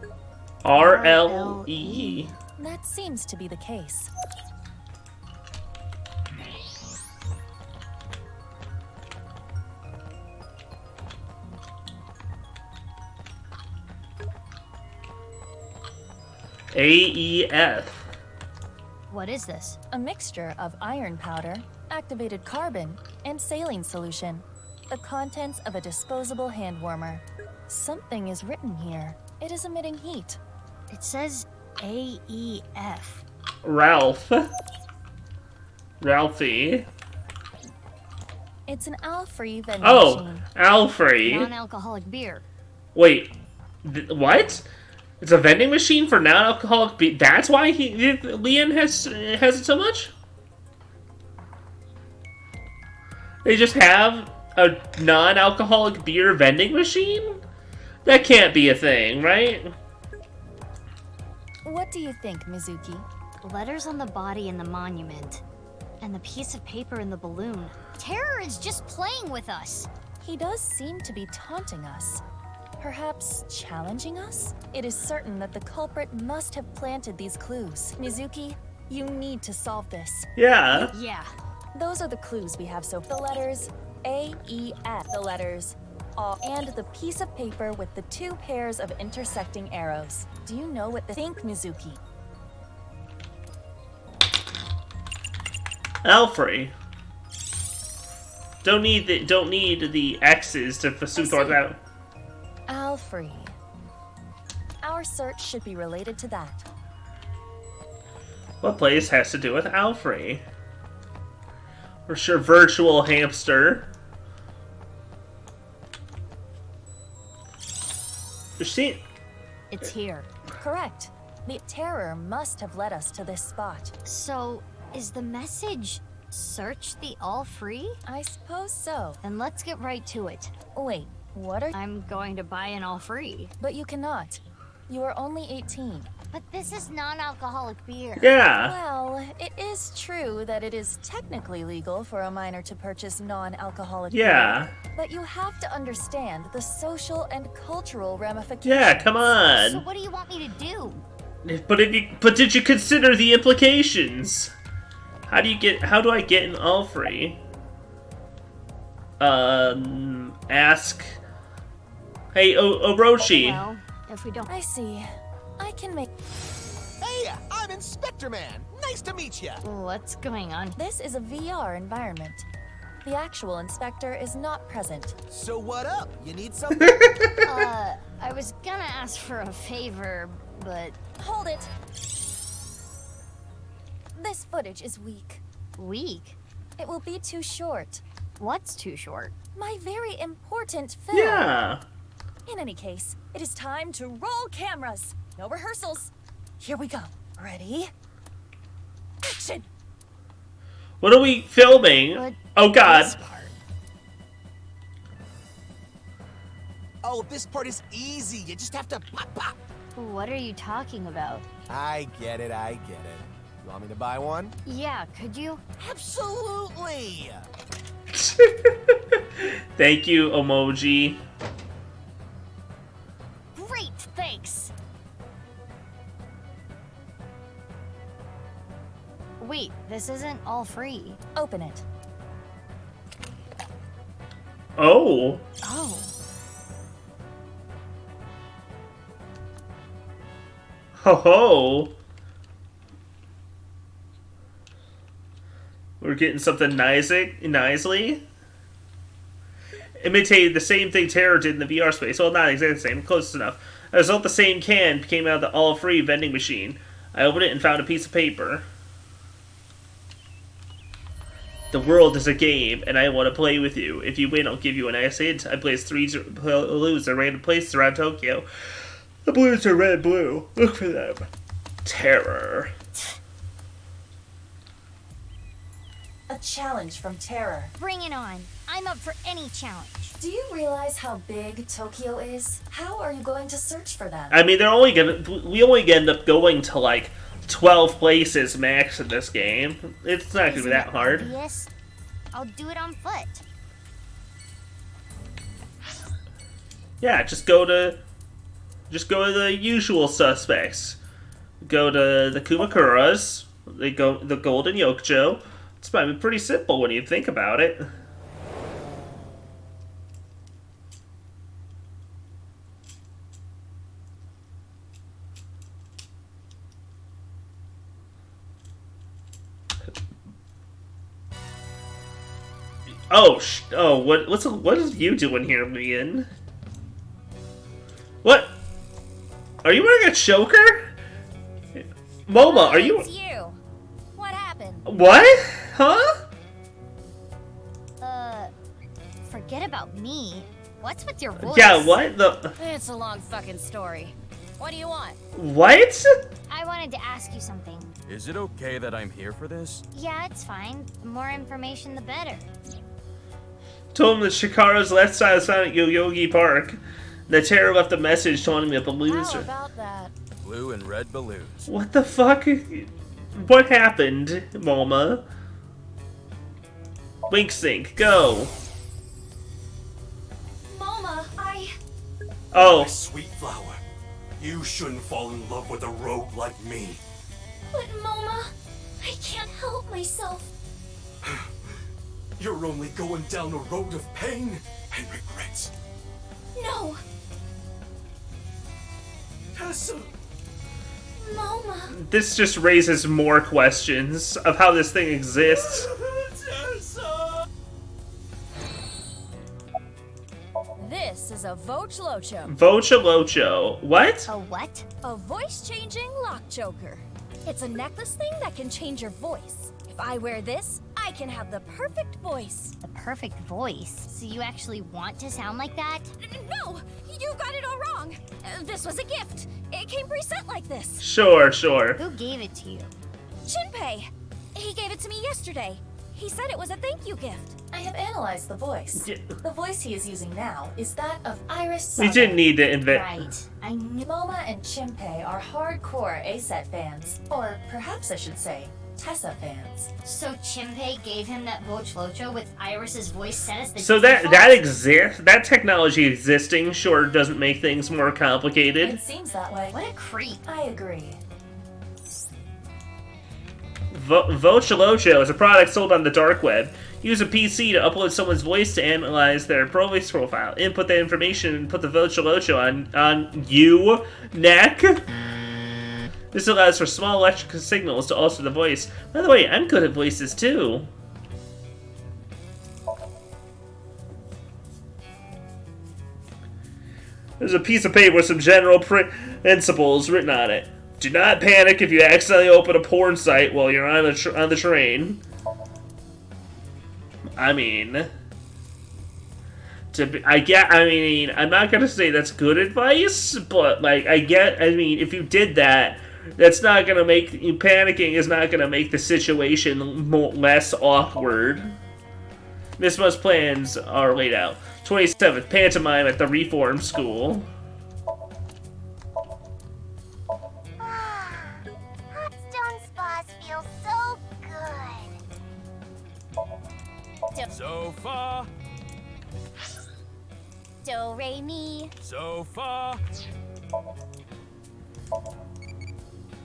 RLE. That seems to be the case. AEF. What is this? A mixture of iron powder, activated carbon, and saline solution. The contents of a disposable hand warmer. Something is written here. It is emitting heat. It says AEF. Ralph. Ralphie. It's an al-free vending Oh, machine. Alfrey. Non-alcoholic beer. Wait, what? It's a vending machine for non-alcoholic beer. That's why Leon has it so much. They just have a non-alcoholic beer vending machine. That can't be a thing, right? What do you think, Mizuki? Letters on the body in the monument. And the piece of paper in the balloon. Terror is just playing with us. He does seem to be taunting us. Perhaps challenging us? It is certain that the culprit must have planted these clues. Mizuki, you need to solve this. Yeah. Yeah. Those are the clues we have so far. The letters A, E, F, the letters A, and the piece of paper with the 2 pairs of intersecting arrows. Do you know what the think, Mizuki? Alfrey. Don't need the X's to sort out. Alfrey. Our search should be related to that. What place has to do with Alfrey? For sure, virtual hamster. It's here. Correct. The terror must have led us to this spot. So, is the message search the all free? I suppose so. Then let's get right to it. Wait, what are... I'm going to buy an all free. But you cannot. You are only 18. But this is non-alcoholic beer. Yeah. Well, it is true that it is technically legal for a minor to purchase non-alcoholic Yeah. beer. But you have to understand the social and cultural ramifications. Yeah, come So on. what do you want me to do? But did you consider the implications? How do I get an all free? Ask. Hey, Orochi. Well, if we don't... I see. I can make... Hey, I'm Inspector Man. Nice to meet you. What's going on? This is a VR environment. The actual inspector is not present. So what up? You need something? I was gonna ask for a favor, but... Hold it! This footage is weak. Weak? It will be too short. What's too short? My very important film. Yeah. In any case, it is time to roll cameras. No rehearsals. Here we go. Ready? Action! What are we filming? But Oh God. this part- Oh, this part is easy. You just have to pop, pop. What are you talking about? I get it. You want me to buy one? Yeah, could you? Absolutely! Thank you, emoji. Great, thanks! Wait, this isn't all free. Open it. Oh. Oh. Ho ho. We're getting something nicely. Imitated the same thing Terror did in the VR space. Well, not exactly the same, close enough. As a result, the same can came out of the all-free vending machine. I opened it and found a piece of paper. The world is a game, and I want to play with you. If you win, I'll give you a nice hint. I place 3 blues at random places around Tokyo. The blues are red and blue. Look for them. Terror. A challenge from Terror. Bring it on. I'm up for any challenge. Do you realize how big Tokyo is? How are you going to search for them? I mean, we only end up going to like 12 places max in this game. It's not gonna be that hard. Yes, I'll do it on foot. Yeah, just go to the usual suspects. Go to the Kumakuras. The Golden Yokucho. It's probably pretty simple when you think about it. What is you doing here, Lian? What? Are you wearing a choker? Momo, are you? It's you. What happened? What? Huh? Forget about me. What's with your voice? Yeah, what the? It's a long fucking story. What do you want? What? I wanted to ask you something. Is it okay that I'm here for this? Yeah, it's fine. The more information, the better. Told him that Shikara's left side is found at Yoyogi Park. The Terror left a message telling him that balloons How are... about that? Blue and red balloons. What the fuck? What happened, Moma? Wink sync, go. Mama, Oh. Sweet flower, you shouldn't fall in love with a rogue like me. But Moma, I can't help myself. You're only going down a road of pain and regrets. No, Tessa! Moma. This just raises more questions of how this thing exists. Tessa! This is a Vochlocho. Vochalocho. What? A what? A voice-changing lock choker. It's a necklace thing that can change your voice. If I wear this, I can have the perfect voice. The perfect voice? So you actually want to sound like that? No, you got it all wrong. This was a gift. It came preset like this. Sure, sure. Who gave it to you? Shinpei. He gave it to me yesterday. He said it was a thank you gift. I have analyzed the voice. Yeah. The voice he is using now is that of Iris We Saga. didn't need to invent. Right. I knew. Moma and Shinpei are hardcore A-set fans. Or perhaps I should say, Tessa fans. So Chimpei gave him that Vochlocho with Iris's voice set as the So default? that technology existing sure doesn't make things more complicated. It seems that way. What a creep. I agree. Vochlocho is a product sold on the dark web. Use a PC to upload someone's voice to analyze their voice profile. Input the information and put the Vochlocho on you neck. This allows for small electrical signals to alter the voice. By the way, I'm good at voices too. There's a piece of paper with some general principles written on it. Do not panic if you accidentally open a porn site while you're on the train. I mean, I'm not gonna say that's good advice, but if you did that, that's not gonna make you panicking is not gonna make the situation less awkward. This month's plans are laid out. 27th, pantomime at the Reform School. Hot stone spas feel so good. So far, Do, re, mi. so far.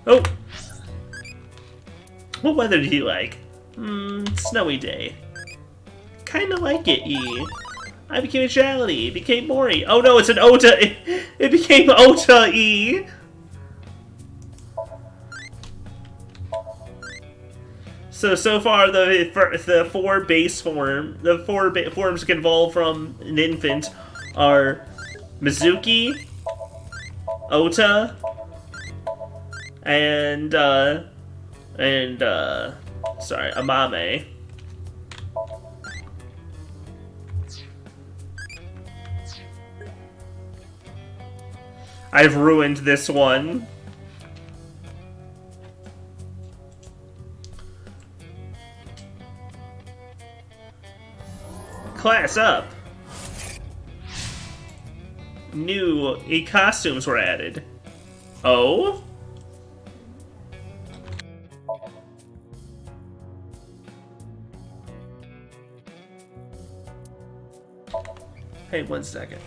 Oh! What weather do you like? Snowy day. Kinda like it, E. I became a Jality. It became Mori. Oh no, it's an Ota. It became Ota, E. So far, the four base forms that can evolve from an infant are Mizuki, Ota, and Amame. I've ruined this one. Class up. New costumes were added. Oh? Hey, 1 second.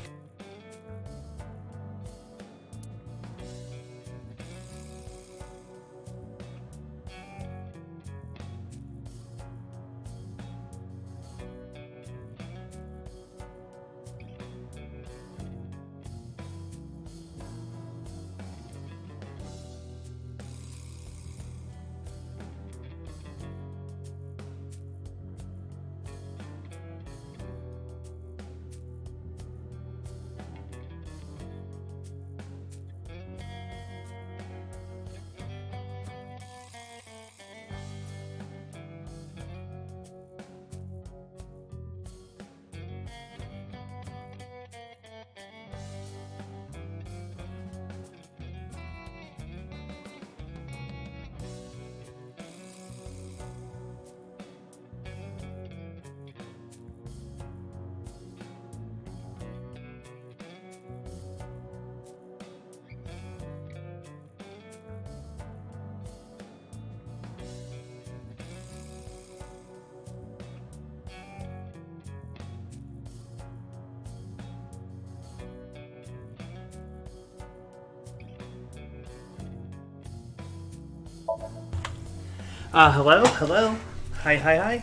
Hello? Hi.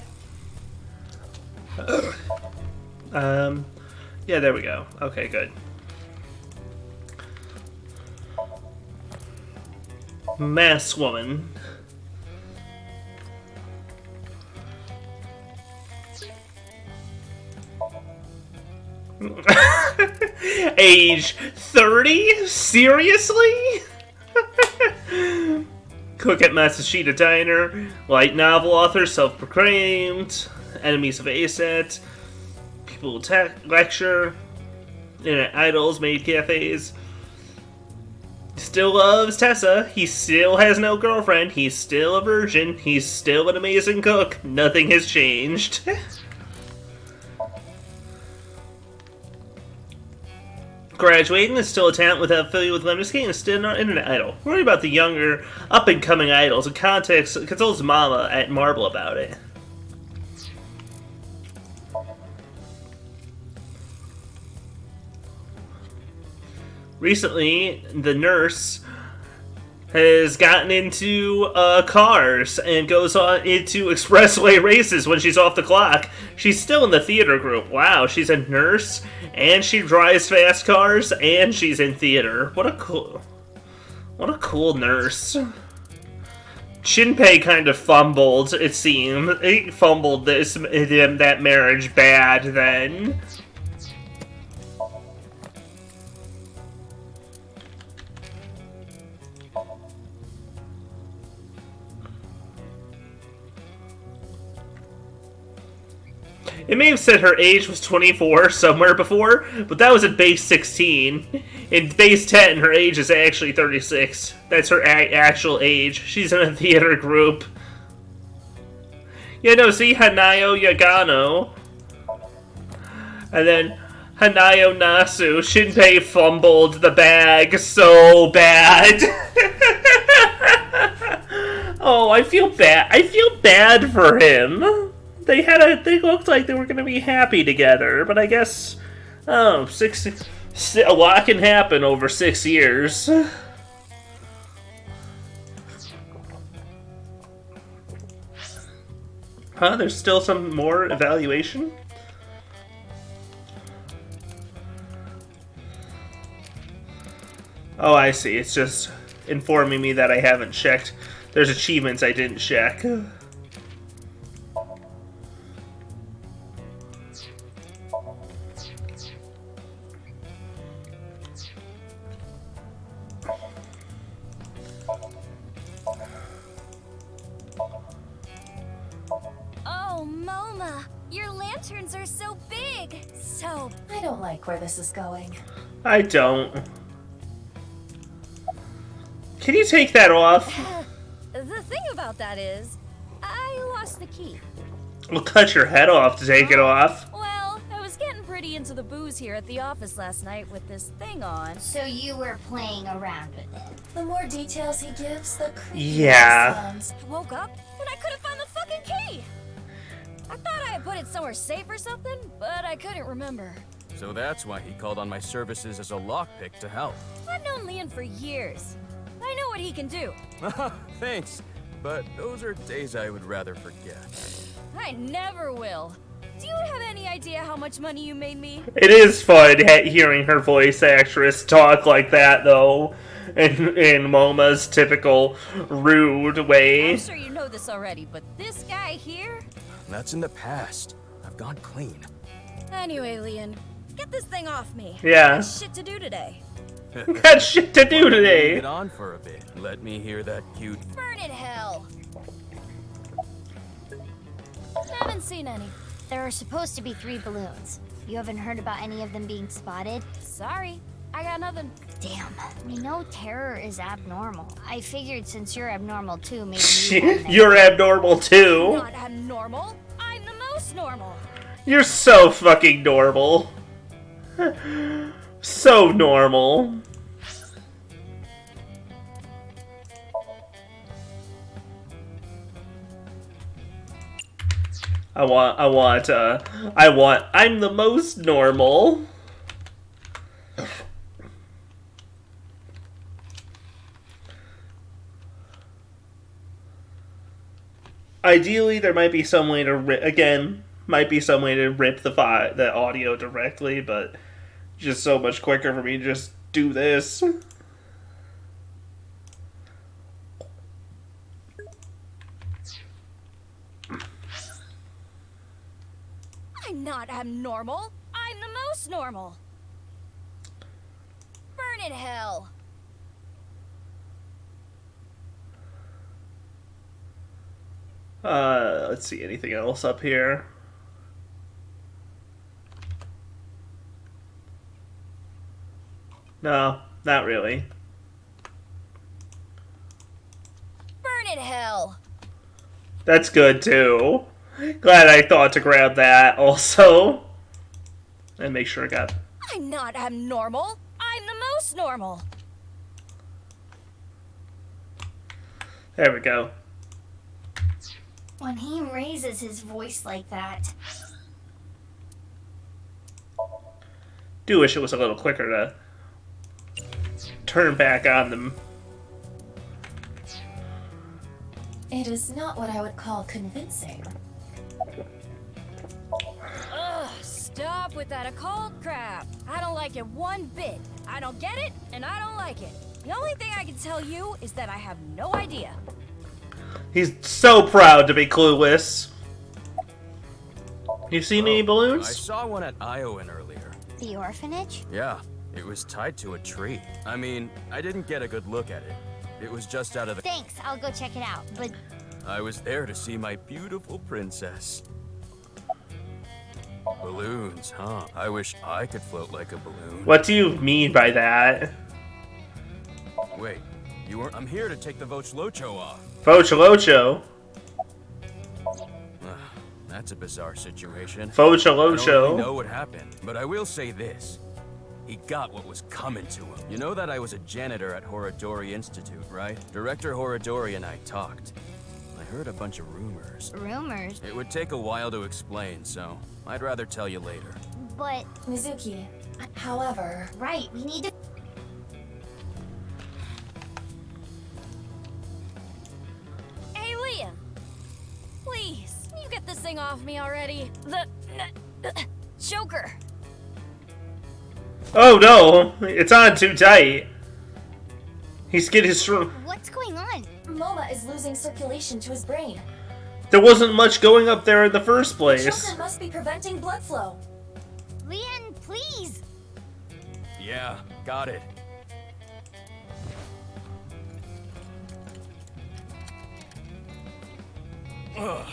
Yeah, there we go. Okay, good. Mask woman. Age 30? Seriously? Cook at Matsushita Diner, light novel author, self-proclaimed, enemies of ASAT, people lecture, internet idols, maid cafes. Still loves Tessa. He still has no girlfriend. He's still a virgin. He's still an amazing cook. Nothing has changed. Graduating is still a talent without affiliate with Lemniscate and is still not an internet idol. Worry about the younger, up-and-coming idols and consults Mama at Marble about it. Recently, the nurse has gotten into cars and goes on into expressway races when she's off the clock. She's still in the theater group. Wow, she's a nurse and she drives fast cars and she's in theater. What a cool nurse. Shinpei kind of fumbled, it seemed. He fumbled that marriage bad then. It may have said her age was 24 somewhere before, but that was at base 16. In base 10, her age is actually 36. That's her actual age. She's in a theater group. Yeah, no, see, Hanayo Yagano. And then Hanayo Nasu. Shinpei fumbled the bag so bad. Oh, I feel bad. I feel bad for him. They looked like they were going to be happy together, but I guess, a lot can happen over 6 years. Huh, there's still some more evaluation? Oh, I see, it's just informing me that I haven't checked. There's achievements I didn't check. Lanterns are so big! So... I don't like where this is going. I don't. Can you take that off? The thing about that is, I lost the key. We'll cut your head off to take it off. Well, I was getting pretty into the booze here at the office last night with this thing on. So you were playing around with it. The more details he gives, the creepier Yeah. it sounds. I woke up and I couldn't find the fucking key! I thought I had put it somewhere safe or something, but I couldn't remember. So that's why he called on my services as a lockpick to help. I've known Leon for years. I know what he can do. Thanks, but those are days I would rather forget. I never will. Do you have any idea how much money you made me? It is fun hearing her voice actress talk like that, though, in MoMA's typical rude way. I'm sure you know this already, but this guy here? That's in the past. I've gone clean. Anyway, Leon, get this thing off me. Yeah. I got shit to do today. Got shit to do today. Get on for a bit. Let me hear that cute. Burn in hell. Haven't seen any. There are supposed to be 3 balloons. You haven't heard about any of them being spotted? Sorry, I got nothing. Damn, we know terror is abnormal. I figured since you're abnormal too, maybe You're abnormal too. Not abnormal. I'm the most normal. You're so fucking normal. So normal. I'm the most normal. Ideally, there might be some way to rip the audio directly, but just so much quicker for me to just do this. I'm not abnormal. I'm the most normal. Burn in hell. Let's see, anything else up here? No, not really. Burn in hell! That's good, too. Glad I thought to grab that, also. And make sure I got... I'm not abnormal. I'm the most normal. There we go. When he raises his voice like that. Do wish it was a little quicker to turn back on them. It is not what I would call convincing. Ugh, stop with that occult crap. I don't like it one bit. I don't get it, and I don't like it. The only thing I can tell you is that I have no idea. He's so proud to be clueless. You seen any balloons? I saw one at Iowan earlier. The orphanage? Yeah, it was tied to a tree. I mean, I didn't get a good look at it. It was just out of the... Thanks, I'll go check it out, but... I was there to see my beautiful princess. Balloons, huh? I wish I could float like a balloon. What do you mean by that? Wait, you weren't... I'm here to take the Vochlocho off. Vochlocho? That's a bizarre situation. Vochlocho? I don't really know what happened, but I will say this. He got what was coming to him. You know that I was a janitor at Horodori Institute, right? Director Horodori and I talked. I heard a bunch of rumors. Rumors? It would take a while to explain, so I'd rather tell you later. But... Mizuki, however... Right, we need to... Hey, Liam! Please, can you get this thing off me already? The choker! Oh no, it's on too tight. He's getting his... What's going on? Moma is losing circulation to his brain. There wasn't much going up there in the first place. Choker must be preventing blood flow. Leon, please! Yeah, got it. Ugh,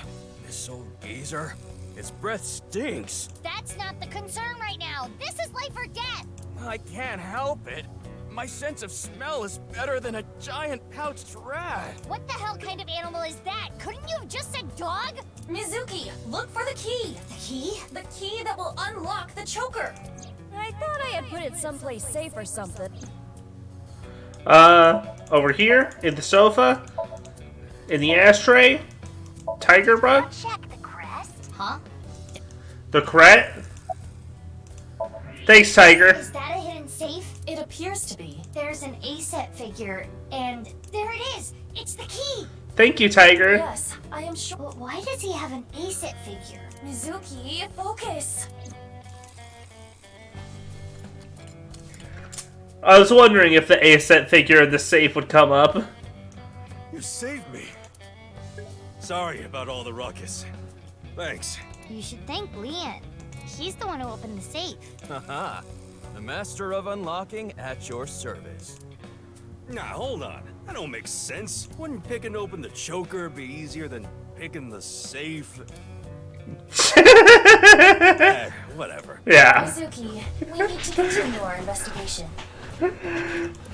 this old geezer. His breath stinks. That's not the concern right now. This is life or death. I can't help it. My sense of smell is better than a giant pouched rat. What the hell kind of animal is that? Couldn't you have just said dog? Mizuki, look for the key. The key? The key that will unlock the choker. I thought I had put it someplace safe or something. Over here, in the sofa, in the ashtray, tiger bug, Check the crest. Huh? the cret. Thanks, tiger. Is that a hidden safe? It appears to be. There's an A-set figure, and there it is. It's the key. Thank you, tiger. Yes, I am sure. But why does he have an A-set figure? Mizuki, focus. I was wondering if the A-set figure in the safe would come up. You saved me. Sorry about all the ruckus. Thanks. You should thank Leon. He's the one who opened the safe. Haha. The master of unlocking at your service. Nah, hold on. That don't make sense. Wouldn't picking open the choker be easier than picking the safe? Whatever. Yeah. Mizuki, we need to continue our investigation.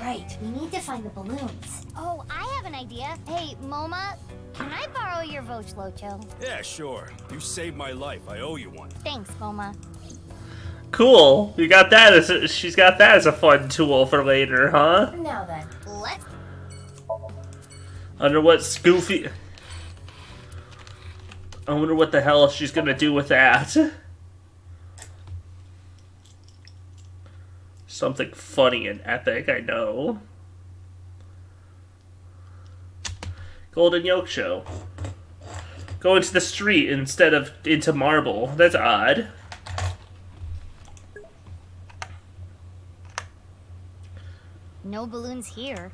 Right, we need to find the balloons. Oh, I have an idea. Hey, Moma, can I borrow your Vochlocho? Yeah, sure. You saved my life. I owe you one. Thanks, Moma. Cool. You got that as a, she's got that as a fun tool for later, huh? Now then, Let's... Under what Scoofy... I wonder what the hell she's gonna do with that. Something funny and epic, I know. Golden Yolk Show. Go into the street instead of into marble. That's odd. No balloons here.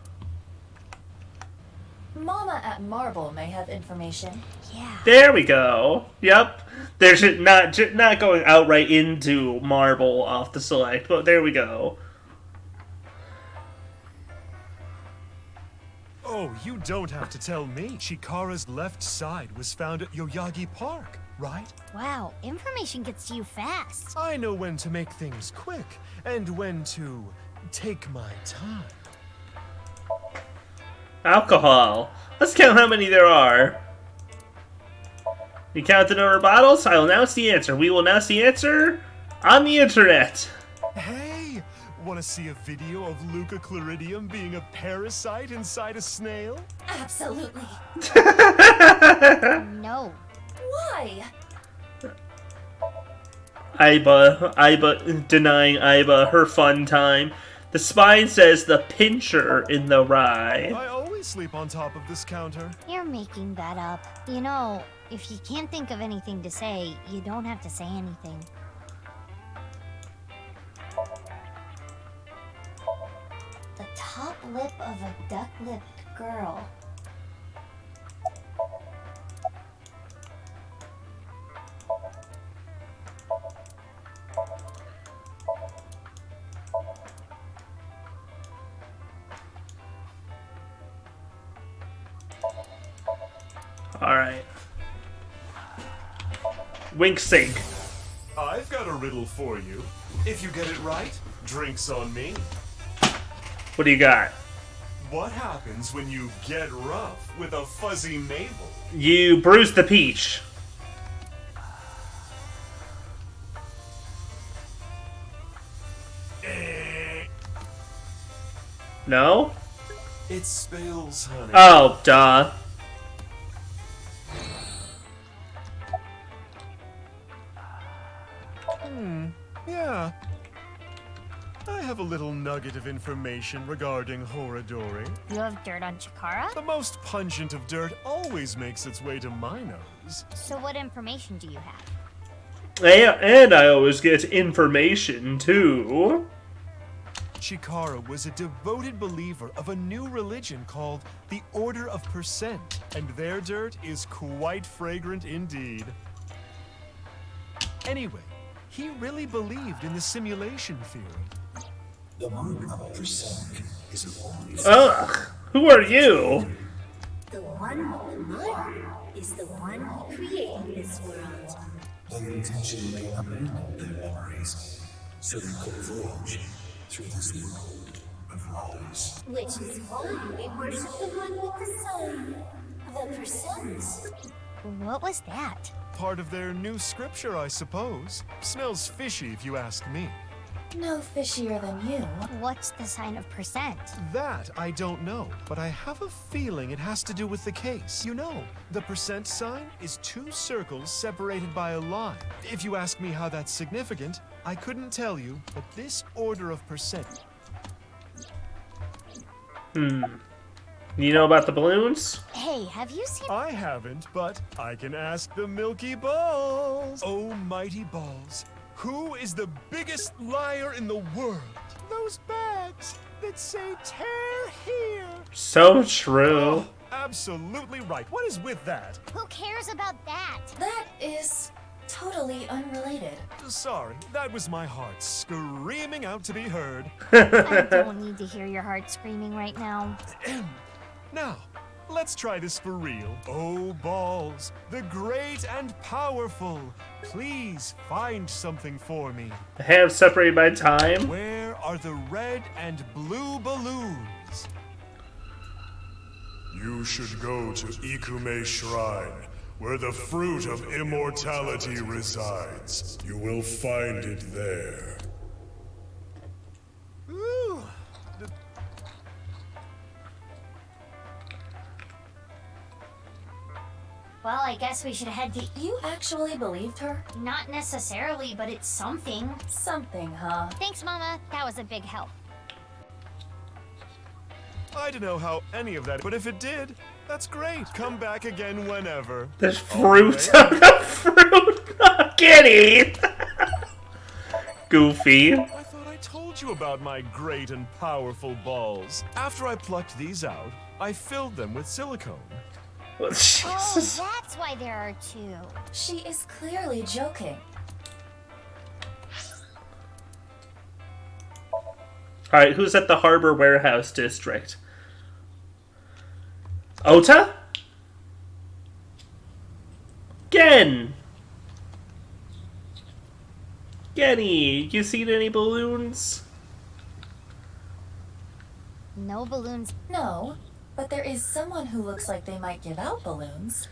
Mama at Marble may have information. Yeah. There we go. Yep. There's not going outright into marble off the select, but there we go. Oh, you don't have to tell me. Chikara's left side was found at Yoyagi Park, right? Wow, information gets to you fast. I know when to make things quick and when to take my time. Alcohol. Let's count how many there are. You count the number of bottles? I will announce the answer. We will announce the answer on the internet. Hey, want to see a video of Luca Claridium being a parasite inside a snail? Absolutely. No. Why? Aiba denying Aiba her fun time. The spine says the pincher in the rye. I always sleep on top of this counter. You're making that up. You know, if you can't think of anything to say, you don't have to say anything. The top lip of a duck-lipped girl. Alright. Wink sink. I've got a riddle for you. If you get it right, drinks on me. What do you got? What happens when you get rough with a fuzzy navel? You bruise the peach. No? It spills, honey. Oh, duh. Yeah. I have a little nugget of information regarding Horadori. You have dirt on Chikara? The most pungent of dirt always makes its way to my nose. So what information do you have? And I always get information, too. Chikara was a devoted believer of a new religion called the Order of Percent, and their dirt is quite fragrant indeed. Anyway, he really believed in the simulation theory. The mark of percent is always. Ugh, who are you? The one with the mark is the one who created this world. They intentionally abandoned their memories so they could voyage through this world of lies. Which is why we worship the one with the sun, the percent. What was that? Part of their new scripture, I suppose. Smells fishy if you ask me. No fishier than you. What's the sign of percent? That I don't know, but I have a feeling it has to do with the case. You know, the percent sign is two circles separated by a line. If you ask me how that's significant, I couldn't tell you, but this order of percent... You know about the balloons? Hey, have you seen... I haven't, but I can ask the Milky Balls. Oh, mighty balls. Who is the biggest liar in the world? Those bags that say tear here. So true. Oh, absolutely right. What is with that? Who cares about that? That is totally unrelated. Sorry, that was my heart screaming out to be heard. I don't need to hear your heart screaming right now. Now, let's try this for real. Oh, balls, the great and powerful, please find something for me. The hands separated by time. Where are the red and blue balloons? You should go to Ikume Shrine, where the fruit of immortality resides. You will find it there. Ooh. Well, I guess we should head to... You actually believed her? Not necessarily, but it's something. Something, huh? Thanks, Mama. That was a big help. I don't know how any of that, but if it did, that's great. Come back again whenever. There's fruit. The fruit. Kitty. Goofy. I thought I told you about my great and powerful balls. After I plucked these out, I filled them with silicone. Oh, that's why there are two. She is clearly joking. Alright, who's at the Harbor Warehouse District? Ota? Gen! Genny, you seen any balloons? No balloons. No, but there is someone who looks like they might give out balloons.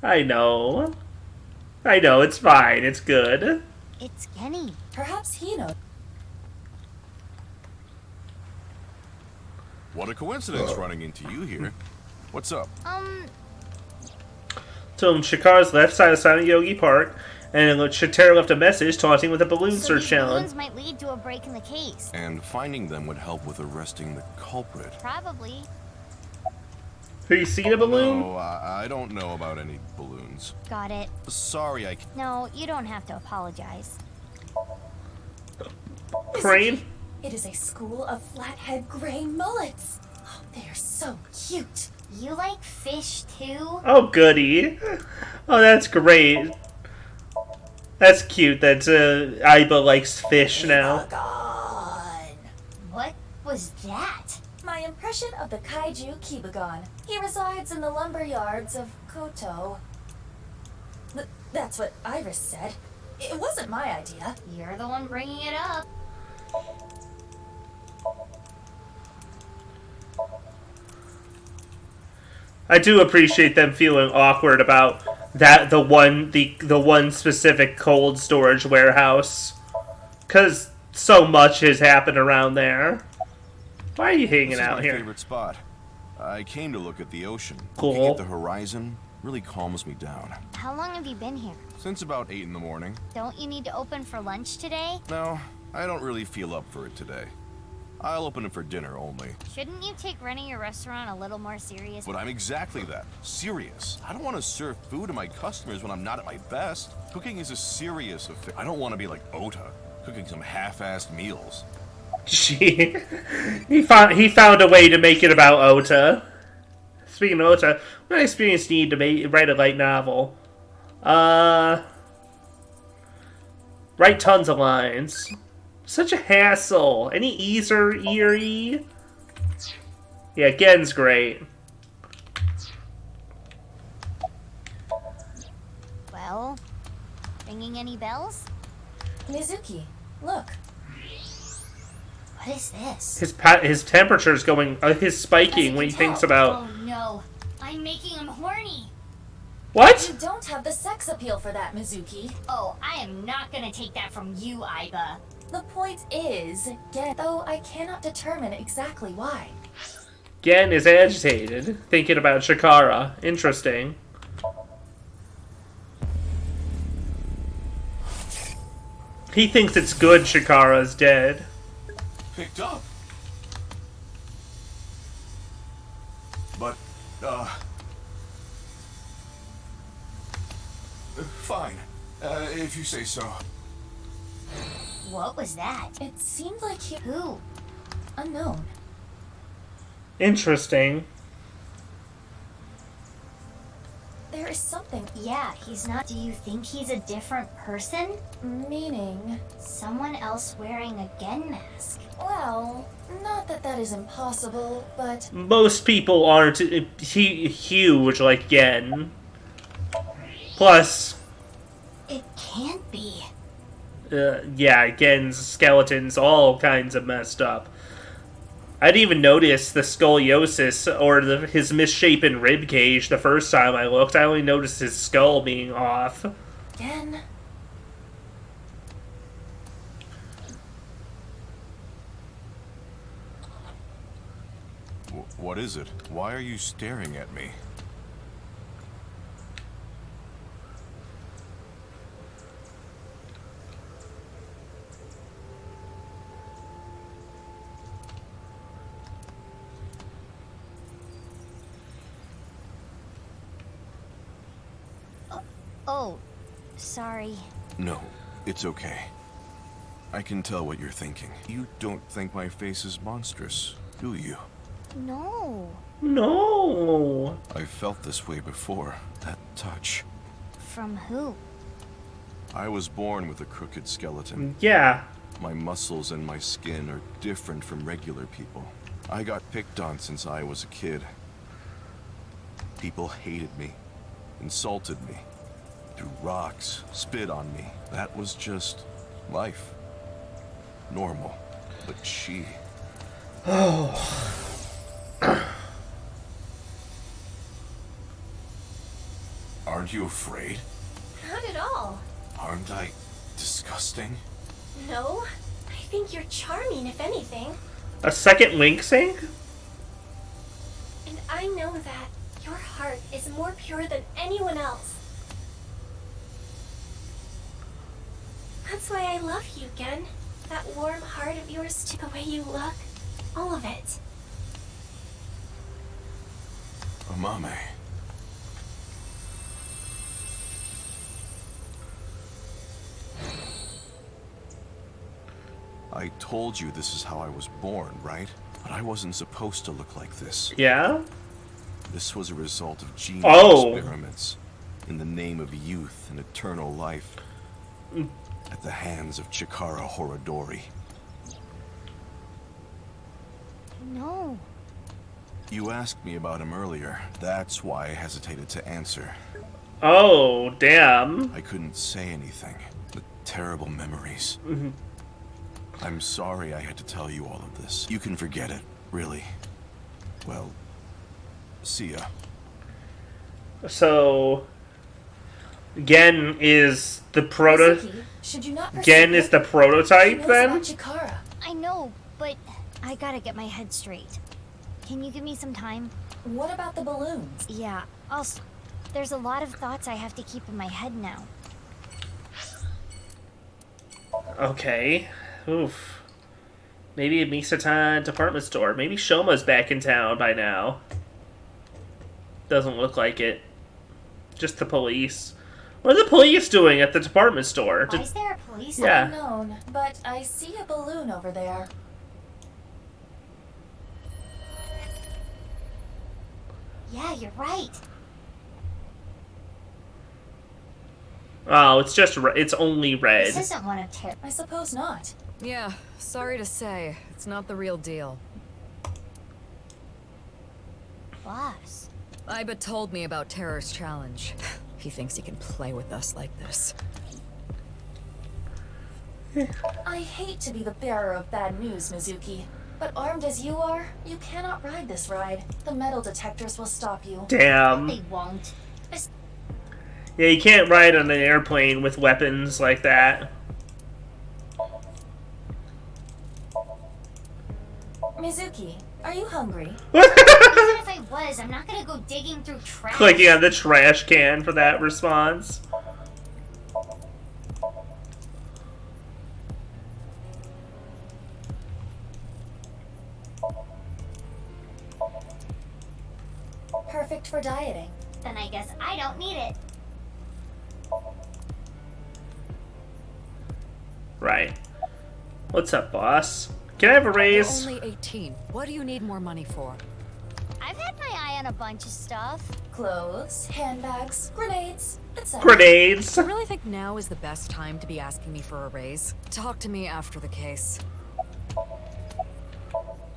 I know. I know, it's fine. It's good. It's Kenny. Perhaps he knows. What a coincidence running into you here. What's up? So Shakara's left side of Silent Yogi Park, and Shatera left a message taunting with a balloon So search these challenge. balloons might lead to a break in the case. And finding them would help with arresting the culprit. Probably. Have you seen a balloon? No, I don't know about any balloons. Got it. Sorry, I... No, you don't have to apologize. Crane? It is a school of flathead gray mullets. Oh, they are so cute. You like fish too? Oh, goody. Oh, that's great. That's cute that Aiba likes fish now. What was that? My impression of the kaiju Kibagon. He resides in the lumber yards of Koto. That's what Iris said. It wasn't my idea. You're the one bringing it up. I do appreciate them feeling awkward about that the one specific cold storage warehouse, because so much has happened around there. Why are you hanging This is out my here? favorite spot. I came to look at the ocean. Cool. Looking at the horizon really calms me down. How long have you been here? Since about 8 in the morning. Don't you need to open for lunch today? No, I don't really feel up for it today. I'll open it for dinner only. Shouldn't you take running your restaurant a little more serious? But I'm exactly that. Serious. I don't want to serve food to my customers when I'm not at my best. Cooking is a serious affair. I don't want to be like Ota, cooking some half-assed meals. He found a way to make it about Ota. Speaking of Ota, what experience do you need to write a light novel? Write tons of lines. Such a hassle. Any easer, eerie? Yeah, Gen's great. Well, ringing any bells? Mizuki, look. What is this? His temperature's going. His spiking when he thinks about. Oh no, I'm making him horny. What? You don't have the sex appeal for that, Mizuki. Oh, I am not gonna take that from you, Aiba. The point is, though I cannot determine exactly why. Gen is agitated, thinking about Shakara. Interesting. He thinks it's good Shakara's dead. Picked up. But, fine. If you say so. What was that? It seemed like he... Who? Unknown. Interesting. There is something... Yeah, he's not... Do you think he's a different person? Meaning... Someone else wearing a Gen mask. Well, not that that is impossible, but... Most people aren't huge like Gen. Plus... It can't be. Yeah, Gen's skeleton's all kinds of messed up. I didn't even notice the scoliosis or his misshapen rib cage the first time I looked. I only noticed his skull being off. Gen... What is it? Why are you staring at me? Oh, sorry. No, it's okay. I can tell what you're thinking. You don't think my face is monstrous, do you? No. No. I've felt this way before. That touch. From who? I was born with a crooked skeleton. Yeah. My muscles and my skin are different from regular people. I got picked on since I was a kid. People hated me, insulted me, threw rocks, spit on me. That was just life. Normal. But she... Oh. Aren't you afraid? Not at all. Aren't I disgusting? No, I think you're charming, if anything. A second link sync? And I know that your heart is more pure than anyone else. That's why I love you, Gen. That warm heart of yours, to the way you look. All of it. Amame. I told you this is how I was born, right? But I wasn't supposed to look like this. Yeah? This was a result of gene experiments in the name of youth and eternal life at the hands of Chikara Horodori. No. You asked me about him earlier. That's why I hesitated to answer. Oh, damn. I couldn't say anything. The terrible memories. Mm-hmm. I'm sorry I had to tell you all of this. You can forget it, really. Well, see ya. So, Gen is the Should you not Gen is the prototype then? Chikara. I know, but I gotta get my head straight. Can you give me some time? What about the balloons? Yeah, there's a lot of thoughts I have to keep in my head now. Okay. Oof. Maybe a Misatan department store. Maybe Shoma's back in town by now. Doesn't look like it. Just the police. What are the police doing at the department store? Why is there a police? Yeah. Unknown, but I see a balloon over there. Yeah, you're right. Oh, it's just it's only red. This isn't one of Terra. I suppose not. Yeah, sorry to say, it's not the real deal. Boss. Iba told me about Terror's challenge. He thinks he can play with us like this. I hate to be the bearer of bad news, Mizuki. But armed as you are, you cannot ride this ride. The metal detectors will stop you. Damn. They won't. Yeah, you can't ride on an airplane with weapons like that. Mizuki, are you hungry? Even if I was, I'm not gonna go digging through trash. Clicking on the trash can for that response. Perfect for dieting. Then I guess I don't need it. Right. What's up, boss? Can I have a raise? You're only 18. What do you need more money for? I've had my eye on a bunch of stuff. Clothes, handbags, grenades, etc. Grenades! I really think now is the best time to be asking me for a raise. Talk to me after the case.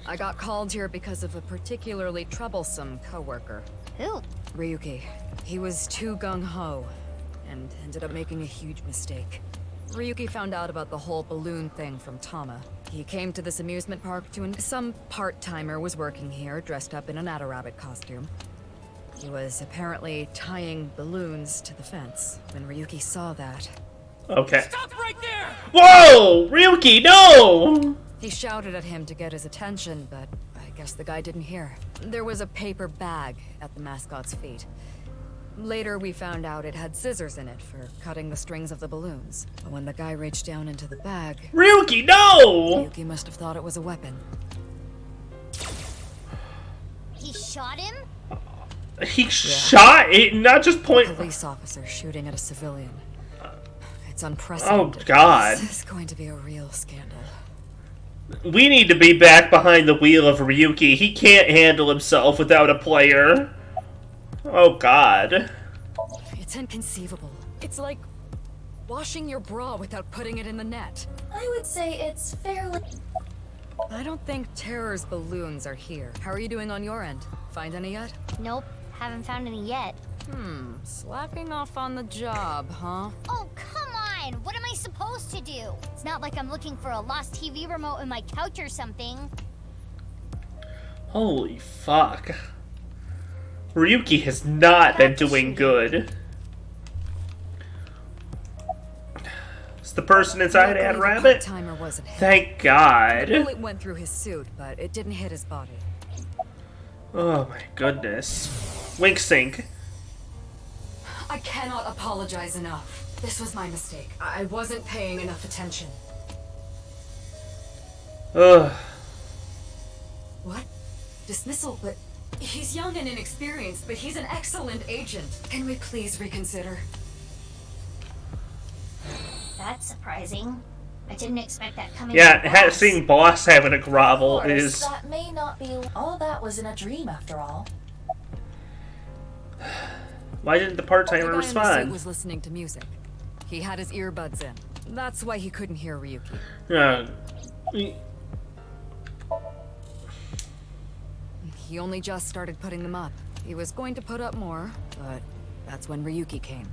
I got called here because of a particularly troublesome coworker. Who? Ryuki. He was too gung-ho, and ended up making a huge mistake. Ryuki found out about the whole balloon thing from Tama. He came to this amusement park to some part-timer was working here, dressed up in an Adarabbit costume. He was apparently tying balloons to the fence. When Ryuki saw that... Okay. Stop right there! Whoa! Ryuki, no! He shouted at him to get his attention, but I guess the guy didn't hear. There was a paper bag at the mascot's feet. Later, we found out it had scissors in it for cutting the strings of the balloons. But when the guy reached down into the bag... Ryuki, no! Ryuki must have thought it was a weapon. He shot him? He shot it, not just point... Police officer shooting at a civilian. It's unprecedented. Oh, God. This is going to be a real scandal. We need to be back behind the wheel of Ryuki. He can't handle himself without a player. Oh, God. It's inconceivable. It's like washing your bra without putting it in the net. I would say it's fairly... I don't think Terror's balloons are here. How are you doing on your end? Find any yet? Nope. Haven't found any yet. Slacking off on the job, huh? Oh, come on! What am I supposed to do? It's not like I'm looking for a lost TV remote in my couch or something. Holy fuck. Ryuki has not been doing good. Is the person inside Luckily, Ad the Rabbit? timer wasn't hit. Thank God. The bullet went through his suit, but it didn't hit his body. Oh my goodness. Wink sync. I cannot apologize enough. This was my mistake. I wasn't paying enough attention. Ugh. What? Dismissal? But he's young and inexperienced, but he's an excellent agent. Can we please reconsider? That's surprising. I didn't expect that coming Yeah, from Boss. seeing Boss having a grovel Of course, is... that may not be all that was in a dream after all. Why didn't the part-timer The guy in the suit respond? was listening to music. He had his earbuds in. That's why he couldn't hear Ryuki. He only just started putting them up. He was going to put up more, but that's when Ryuki came.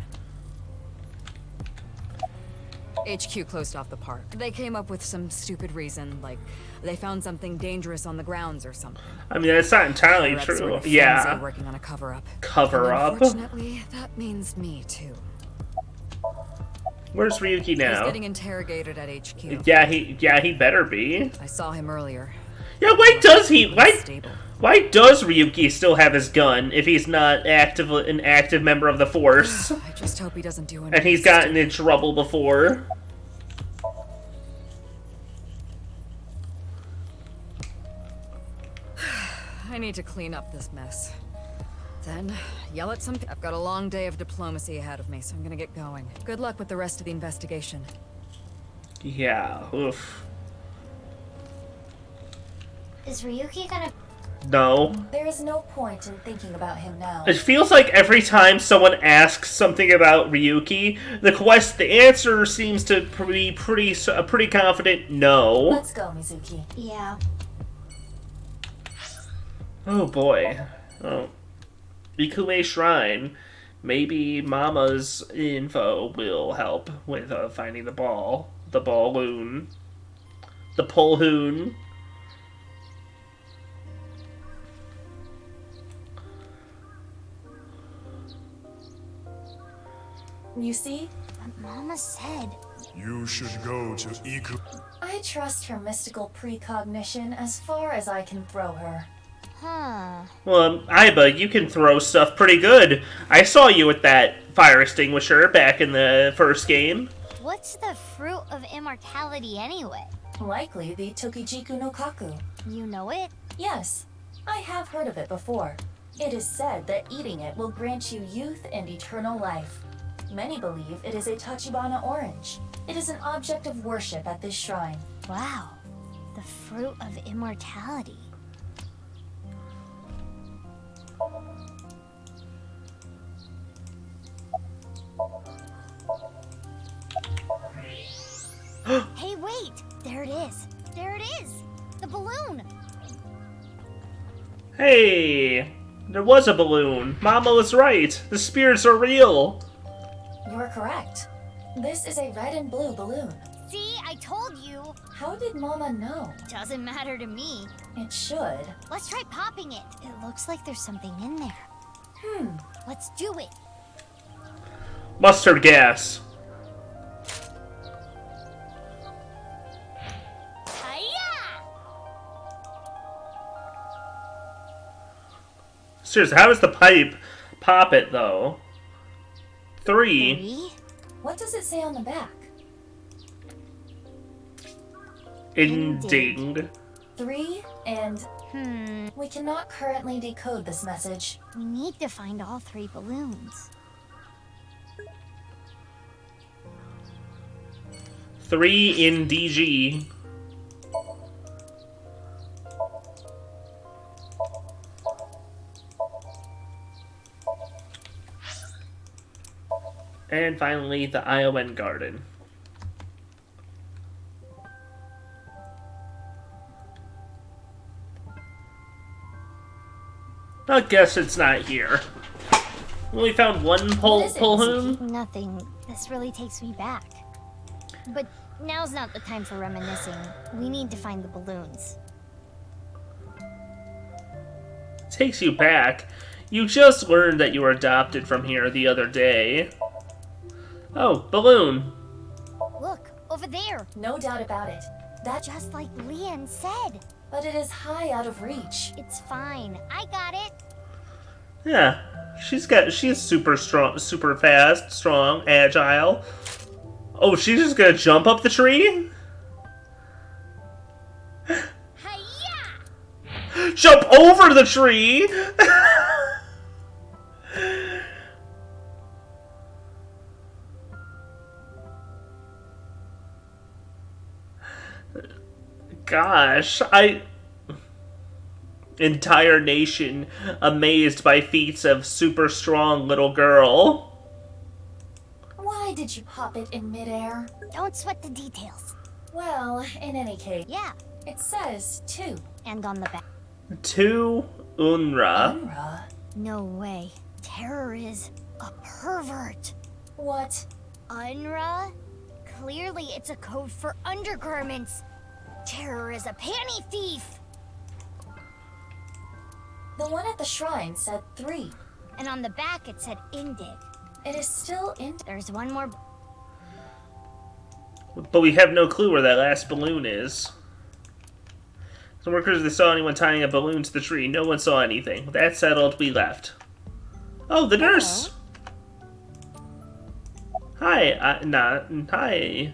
HQ closed off the park. They came up with some stupid reason, like they found something dangerous on the grounds or something. I mean, that's not entirely Our true. sort of Yeah. frenzy working on a cover-up. Cover-up? Unfortunately, that means me too. Where's Ryuki He's now? getting interrogated at HQ. Yeah, he better be. I saw him earlier. Yeah, why does Ryuki still have his gun if he's not an active member of the force? I just hope he doesn't do anything. And he's gotten in trouble before. I need to clean up this mess. Then, yell at some... I've got a long day of diplomacy ahead of me, so I'm gonna get going. Good luck with the rest of the investigation. Yeah, oof. Is Ryuki gonna... No. There is no point in thinking about him now. It feels like every time someone asks something about Ryuki, the answer seems to be a pretty confident no. Let's go, Mizuki. Yeah. Oh boy. Oh. Ikume Shrine. Maybe Mama's info will help with finding the ball. The balloon. The polhoon. You see? But Mama said... You should go to Iku... I trust her mystical precognition as far as I can throw her. Huh. Well, Aiba, you can throw stuff pretty good. I saw you with that fire extinguisher back in the first game. What's the fruit of immortality anyway? Likely the Tokijiku no Kaku. You know it? Yes, I have heard of it before. It is said that eating it will grant you youth and eternal life. Many believe it is a Tachibana orange. It is an object of worship at this shrine. Wow. The fruit of immortality. Hey, wait! There it is. There it is! The balloon! Hey! There was a balloon. Mama was right. The spirits are real. You're correct. This is a red and blue balloon. See, I told you! How did Mama know? Doesn't matter to me. It should. Let's try popping it. It looks like there's something in there. Let's do it. Mustard gas. Seriously, how does the pipe pop it, though? 3. What does it say on the back? Ending. 3 and... We cannot currently decode this message. We need to find all 3 balloons. 3 in DG. And finally, the Iowan Garden. I guess it's not here. We only found one pole home. Nothing. This really takes me back. But now's not the time for reminiscing. We need to find the balloons. Takes you back. You just learned that you were adopted from here the other day. Oh, balloon. Look, over there. No doubt about it. That's just like Leon said. But it is high out of reach. It's fine. I got it. Yeah, she's super strong, super fast, strong, agile. Oh, she's just gonna jump up the tree? Jump over the tree! Gosh, entire nation amazed by feats of super strong little girl. Why did you pop it in midair? Don't sweat the details. Well, in any case. Yeah. It says 2. And on the back. To UNRWA. UNRWA? No way. Terror is a pervert. What? UNRWA? Clearly it's a code for undergarments. Terror is a panty thief. The one at the shrine said 3. And on the back it said Indig. It is still in. There's one more. But we have no clue where that last balloon is. The workers, they saw anyone tying a balloon to the tree. No one saw anything. That settled, we left. Oh, the nurse! Hi, hi.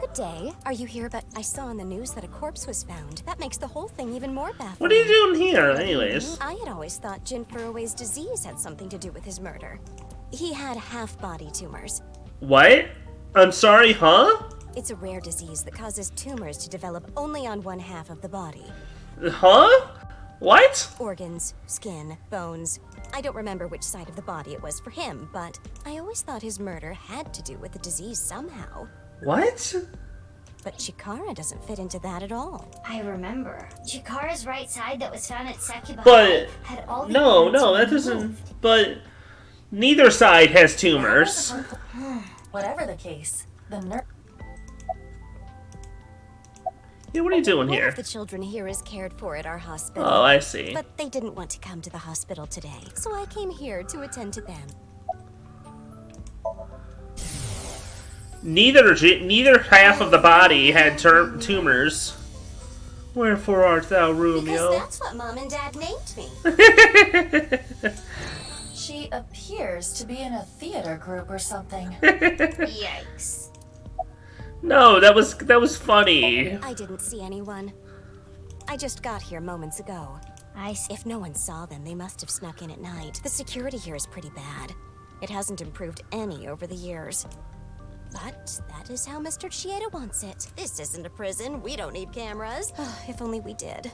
Good day. Are you here? But I saw on the news that a corpse was found. That makes the whole thing even more baffling. What are you doing here, anyways? I had always thought Jin Furroway's disease had something to do with his murder. He had half-body tumors. What? I'm sorry, huh? It's a rare disease that causes tumors to develop only on one half of the body. Huh? What? Organs, skin, bones. I don't remember which side of the body it was for him, but I always thought his murder had to do with the disease somehow. What? But Chikara doesn't fit into that at all. I remember. Chikara's right side that was found at Sekiba But had all the no, that doesn't. But neither side has tumors. Whatever the case, the nurse. Yeah, what are you doing One here? of the children here is cared for at our hospital. Oh, I see. But they didn't want to come to the hospital today, so I came here to attend to them. Neither half of the body had tumors. Wherefore art thou, Romeo? Because that's what Mom and Dad named me. She appears to be in a theater group or something. Yikes. No, that was funny. I didn't see anyone. I just got here moments ago. If no one saw them, they must have snuck in at night. The security here is pretty bad. It hasn't improved any over the years. But that is how Mr. Chieda wants it. This isn't a prison. We don't need cameras. If only we did.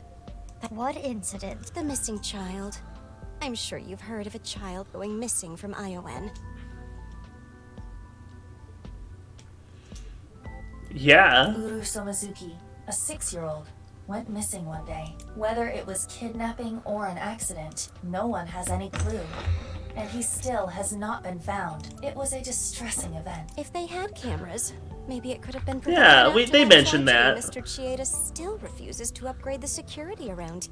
What incident? The missing child. I'm sure you've heard of a child going missing from Iowan. Yeah. Uru Somazuki, a 6-year-old, went missing one day. Whether it was kidnapping or an accident, no one has any clue. And he still has not been found. It was a distressing event. If they had cameras, maybe it could have been Yeah, prevented after they that mentioned tragedy. that. Mr. Chieda still refuses to upgrade the security around.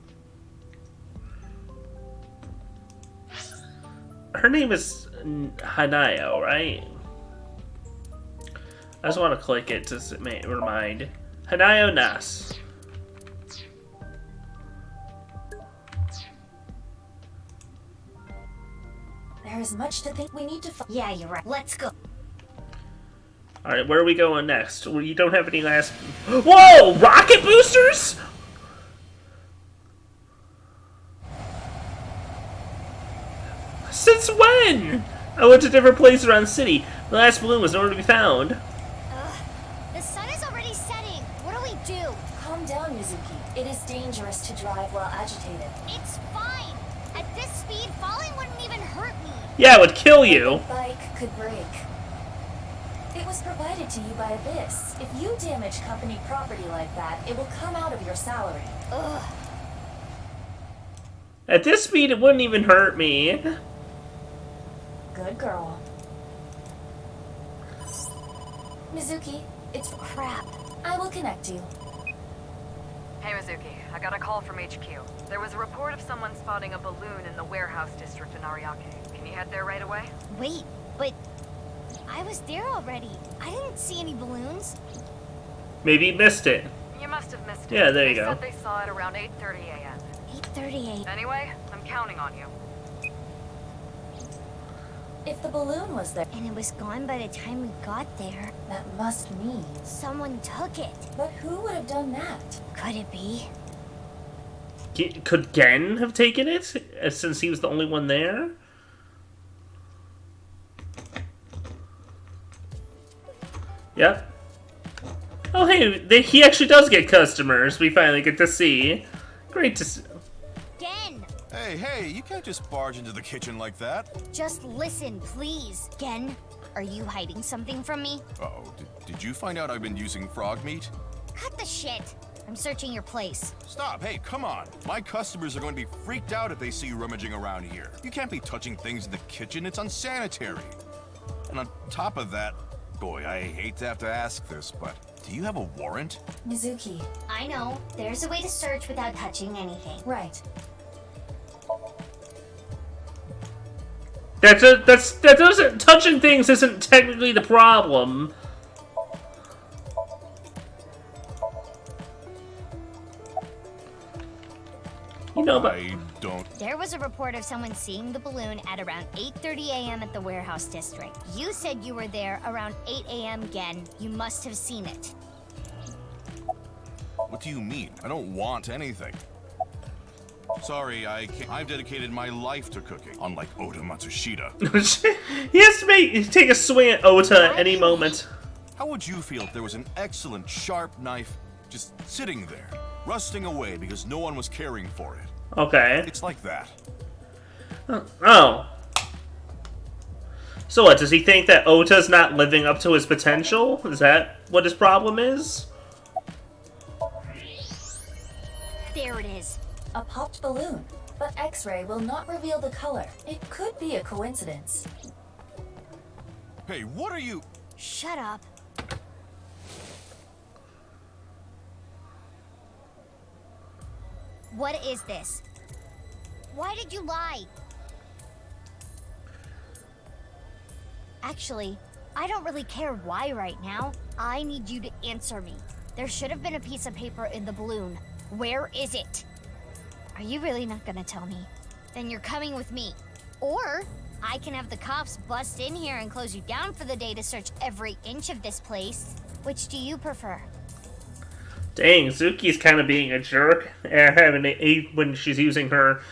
Her name is Hanayo, right? I just want to click it to remind. Hanayo Nas. There is much to think. We need to. Yeah, you're right. Let's go. All right, where are we going next? Well, you don't have any last. Whoa! Rocket boosters! Since when? I went to different places around the city. The last balloon was nowhere to be found. The sun is already setting. What do we do? Calm down, Mizuki. It is dangerous to drive while agitated. It's fine. At this speed, falling wouldn't even hurt me. Yeah, it would kill you. The bike could break. It was provided to you by Abyss. If you damage company property like that, it will come out of your salary. Ugh. At this speed, it wouldn't even hurt me. Good girl. Mizuki, it's crap. I will connect you. Hey Mizuki, I got a call from HQ. There was a report of someone spotting a balloon in the warehouse district in Ariake. Can you head there right away? Wait, but I was there already. I didn't see any balloons. Maybe you missed it. You must have missed it. Yeah, there you They go. said they saw it around 8:30 a.m. 8:38. Anyway, I'm counting on you. If the balloon was there, And it was gone by the time we got there. that must mean... Someone took it. But who would have done that? Could it be? Could Gen have taken it, since he was the only one there? Yep. Oh, hey, he actually does get customers. We finally get to see. Great to see. Gen! Hey, you can't just barge into the kitchen like that. Just listen, please. Gen, are you hiding something from me? Uh-oh, did you find out I've been using frog meat? Cut the shit. I'm searching your place. Stop, hey, come on. My customers are going to be freaked out if they see you rummaging around here. You can't be touching things in the kitchen, it's unsanitary. And on top of that, boy, I hate to have to ask this, but do you have a warrant? Mizuki. I know. There's a way to search without touching anything. Right. That doesn't, touching things isn't technically the problem. You know, but I don't. There was a report of someone seeing the balloon at around 8:30 a.m. at the warehouse district. You said you were there around 8 a.m. Gen. You must have seen it. What do you mean? I don't want anything. Sorry, I can't. I've dedicated my life to cooking, unlike Ota Matsushita. he has to take a swing at Ota at any moment. How would you feel if there was an excellent, sharp knife just sitting there, rusting away because no one was caring for it? Okay. It's like that. Oh. So what, does he think that Ota's not living up to his potential? Is that what his problem is? There it is. A popped balloon. But X-ray will not reveal the color. It could be a coincidence. Hey, what are you... Shut up. What is this? Why did you lie? Actually, I don't really care why right now. I need you to answer me. There should have been a piece of paper in the balloon. Where is it? Are you really not gonna tell me? Then you're coming with me. Or I can have the cops bust in here and close you down for the day to search every inch of this place. Which do you prefer? Dang, Zuki's kind of being a jerk when she's using her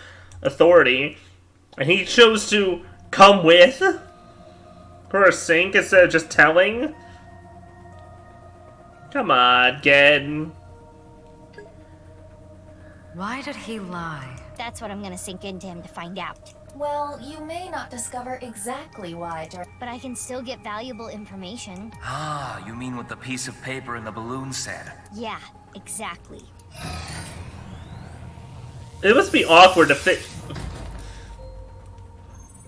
authority. And he chose to come with her sink instead of just telling. Come on, Gen. Why did he lie? That's what I'm gonna sink into him to find out. Well, you may not discover exactly why but I can still get valuable information. Ah, you mean what the piece of paper in the balloon said? Yeah, exactly. It must be awkward to fit.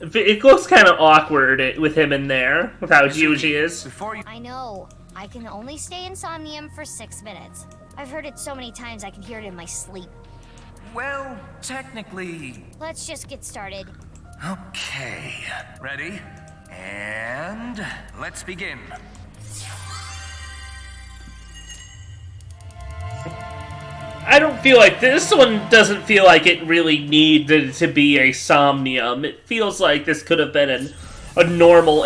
It looks kind of awkward with him in there, with how huge he is. I know. I can only stay in Somnium for 6 minutes. I've heard it so many times I can hear it in my sleep. Well, technically... Let's just get started. Okay. Ready? And... let's begin. I don't feel like this one doesn't feel like it really needed to be a Somnium. It feels like this could have been a normal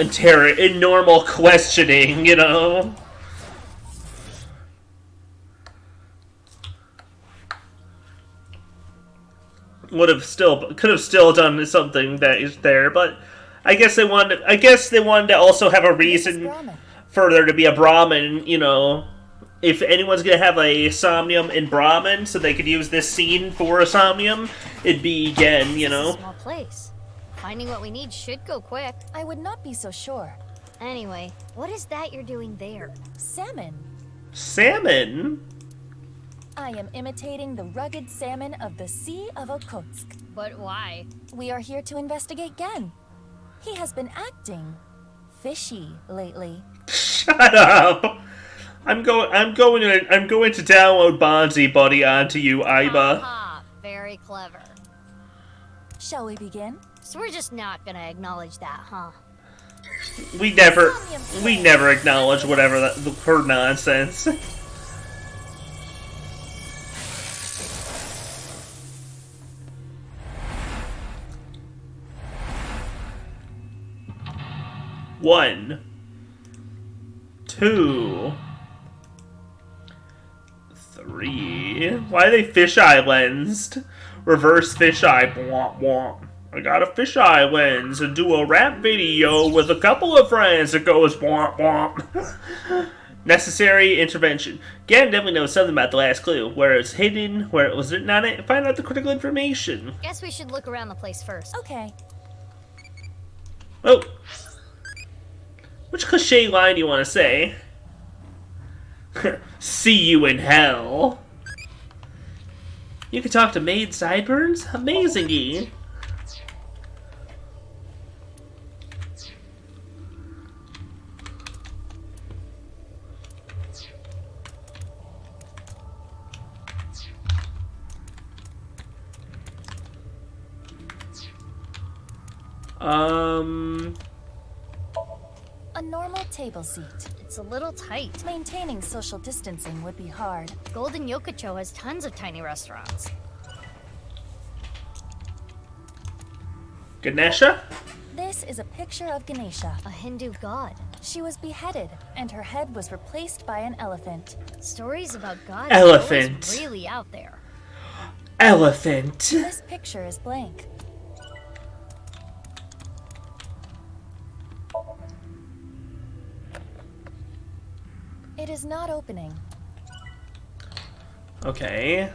normal questioning, you know? Could have still done something that is there, but I guess they wanted to also have a reason for there to be a Brahmin, you know. If anyone's gonna have a Somnium in Brahmin, so they could use this scene for a Somnium, it'd be Gen, you know. Small place. Finding what we need should go quick. I would not be so sure. Anyway, what is that you're doing there? Salmon. Salmon? I am imitating the rugged salmon of the Sea of Okhotsk. But why? We are here to investigate Gen. He has been acting fishy lately. Shut up! I'm going to download Bonzi Buddy onto you, Aiba. Aha, very clever. Shall we begin? So we're just not gonna acknowledge that, huh? We never acknowledge whatever her nonsense. One, two, three. Why are they fisheye lensed? Reverse fisheye. Bwomp womp. I got a fisheye lens and do a rap video with a couple of friends that goes womp womp. Necessary intervention. Gan definitely knows something about the last clue. Where it's hidden, where it was written on it, find out the critical information. Guess we should look around the place first. Okay. Oh. Which cliche line do you want to say? See you in hell. You can talk to maid sideburns? Amazing-y. A normal table seat. It's a little tight. Maintaining social distancing would be hard. Golden Yokocho has tons of tiny restaurants. Ganesha? This is a picture of Ganesha, a Hindu god. She was beheaded, and her head was replaced by an elephant. Stories about gods Elephant. are always really out there. Elephant. This picture is blank. It is not opening. Okay.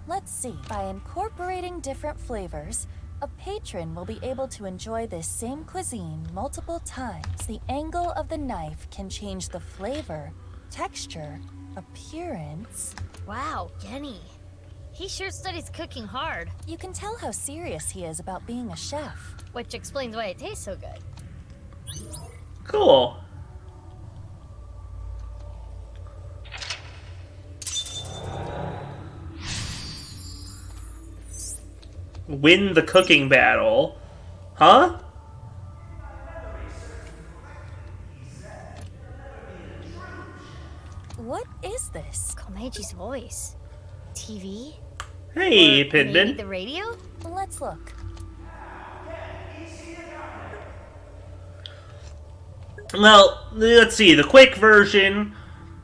Let's see. By incorporating different flavors, a patron will be able to enjoy this same cuisine multiple times. The angle of the knife can change the flavor, texture, appearance. Wow, Genny. He sure studies cooking hard. You can tell how serious he is about being a chef. Which explains why it tastes so good. Cool. Win the cooking battle. Huh? What is this? Komeji's voice. TV? Hey, Or maybe Pidman. the radio? Let's look. Well, let's see. The quick version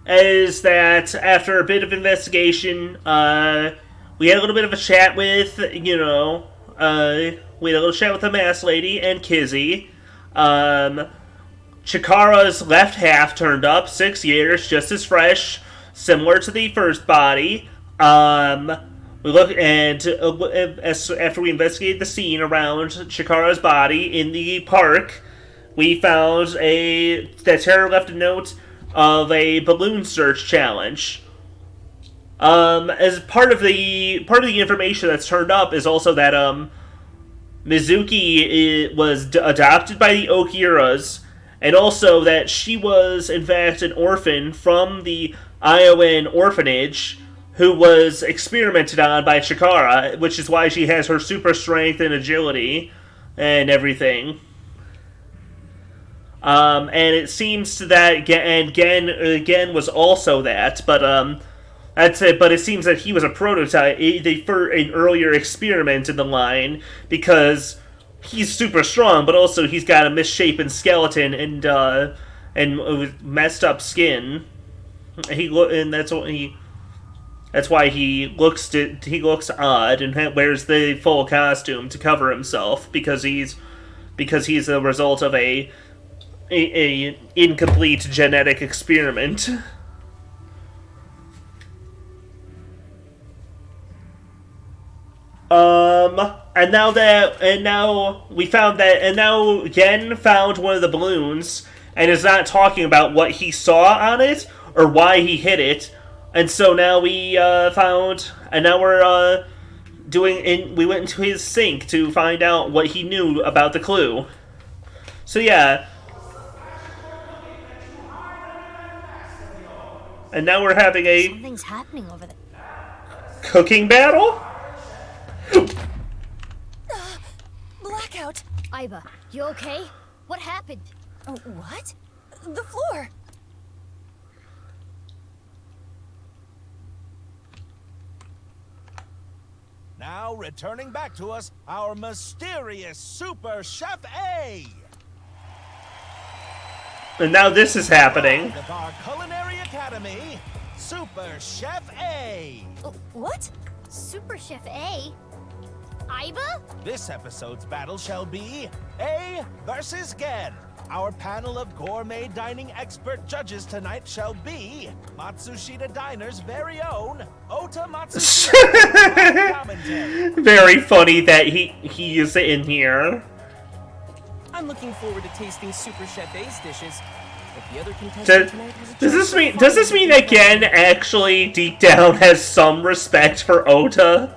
is that after a bit of investigation, we had a little bit of a chat with, we had a little chat with the mask lady and Kizzy. Chikara's left half turned up, 6 years, just as fresh, similar to the first body. We look and after we investigated the scene around Chikara's body in the park, we found that Tara left a note of a balloon search challenge. As part of the information that's turned up is also that Mizuki was adopted by the Okiuras, and also that she was in fact an orphan from the Iowan orphanage who was experimented on by Chikara, which is why she has her super strength and agility and everything. And it seems that Gen was also that, but that's it. But it seems that he was a prototype, an earlier experiment in the line, because he's super strong, but also he's got a misshapen skeleton and messed up skin. That's why he looks odd and wears the full costume to cover himself, because he's a result of a incomplete genetic experiment. And now we found that, and now Gen found one of the balloons and is not talking about what he saw on it or why he hit it. And so now we found, and now we're we went into his sink to find out what he knew about the clue. So yeah. And now we're having a Something's happening over there. cooking battle? Blackout. Aiba, you okay? What happened? What? The floor. Now returning back to us, our mysterious Super Chef A. And now this is happening. Of our Culinary Academy, Super Chef A. What? Super Chef A? Aiba? This episode's battle shall be A versus Gen. Our panel of gourmet dining expert judges tonight shall be Matsushita Diner's very own Ota Matsushita. Commentary. Very funny that he is in here. I'm looking forward to tasting Super Chef A's dishes. If the other contestant tonight has a Does this mean that Gen actually deep down has some respect for Ota?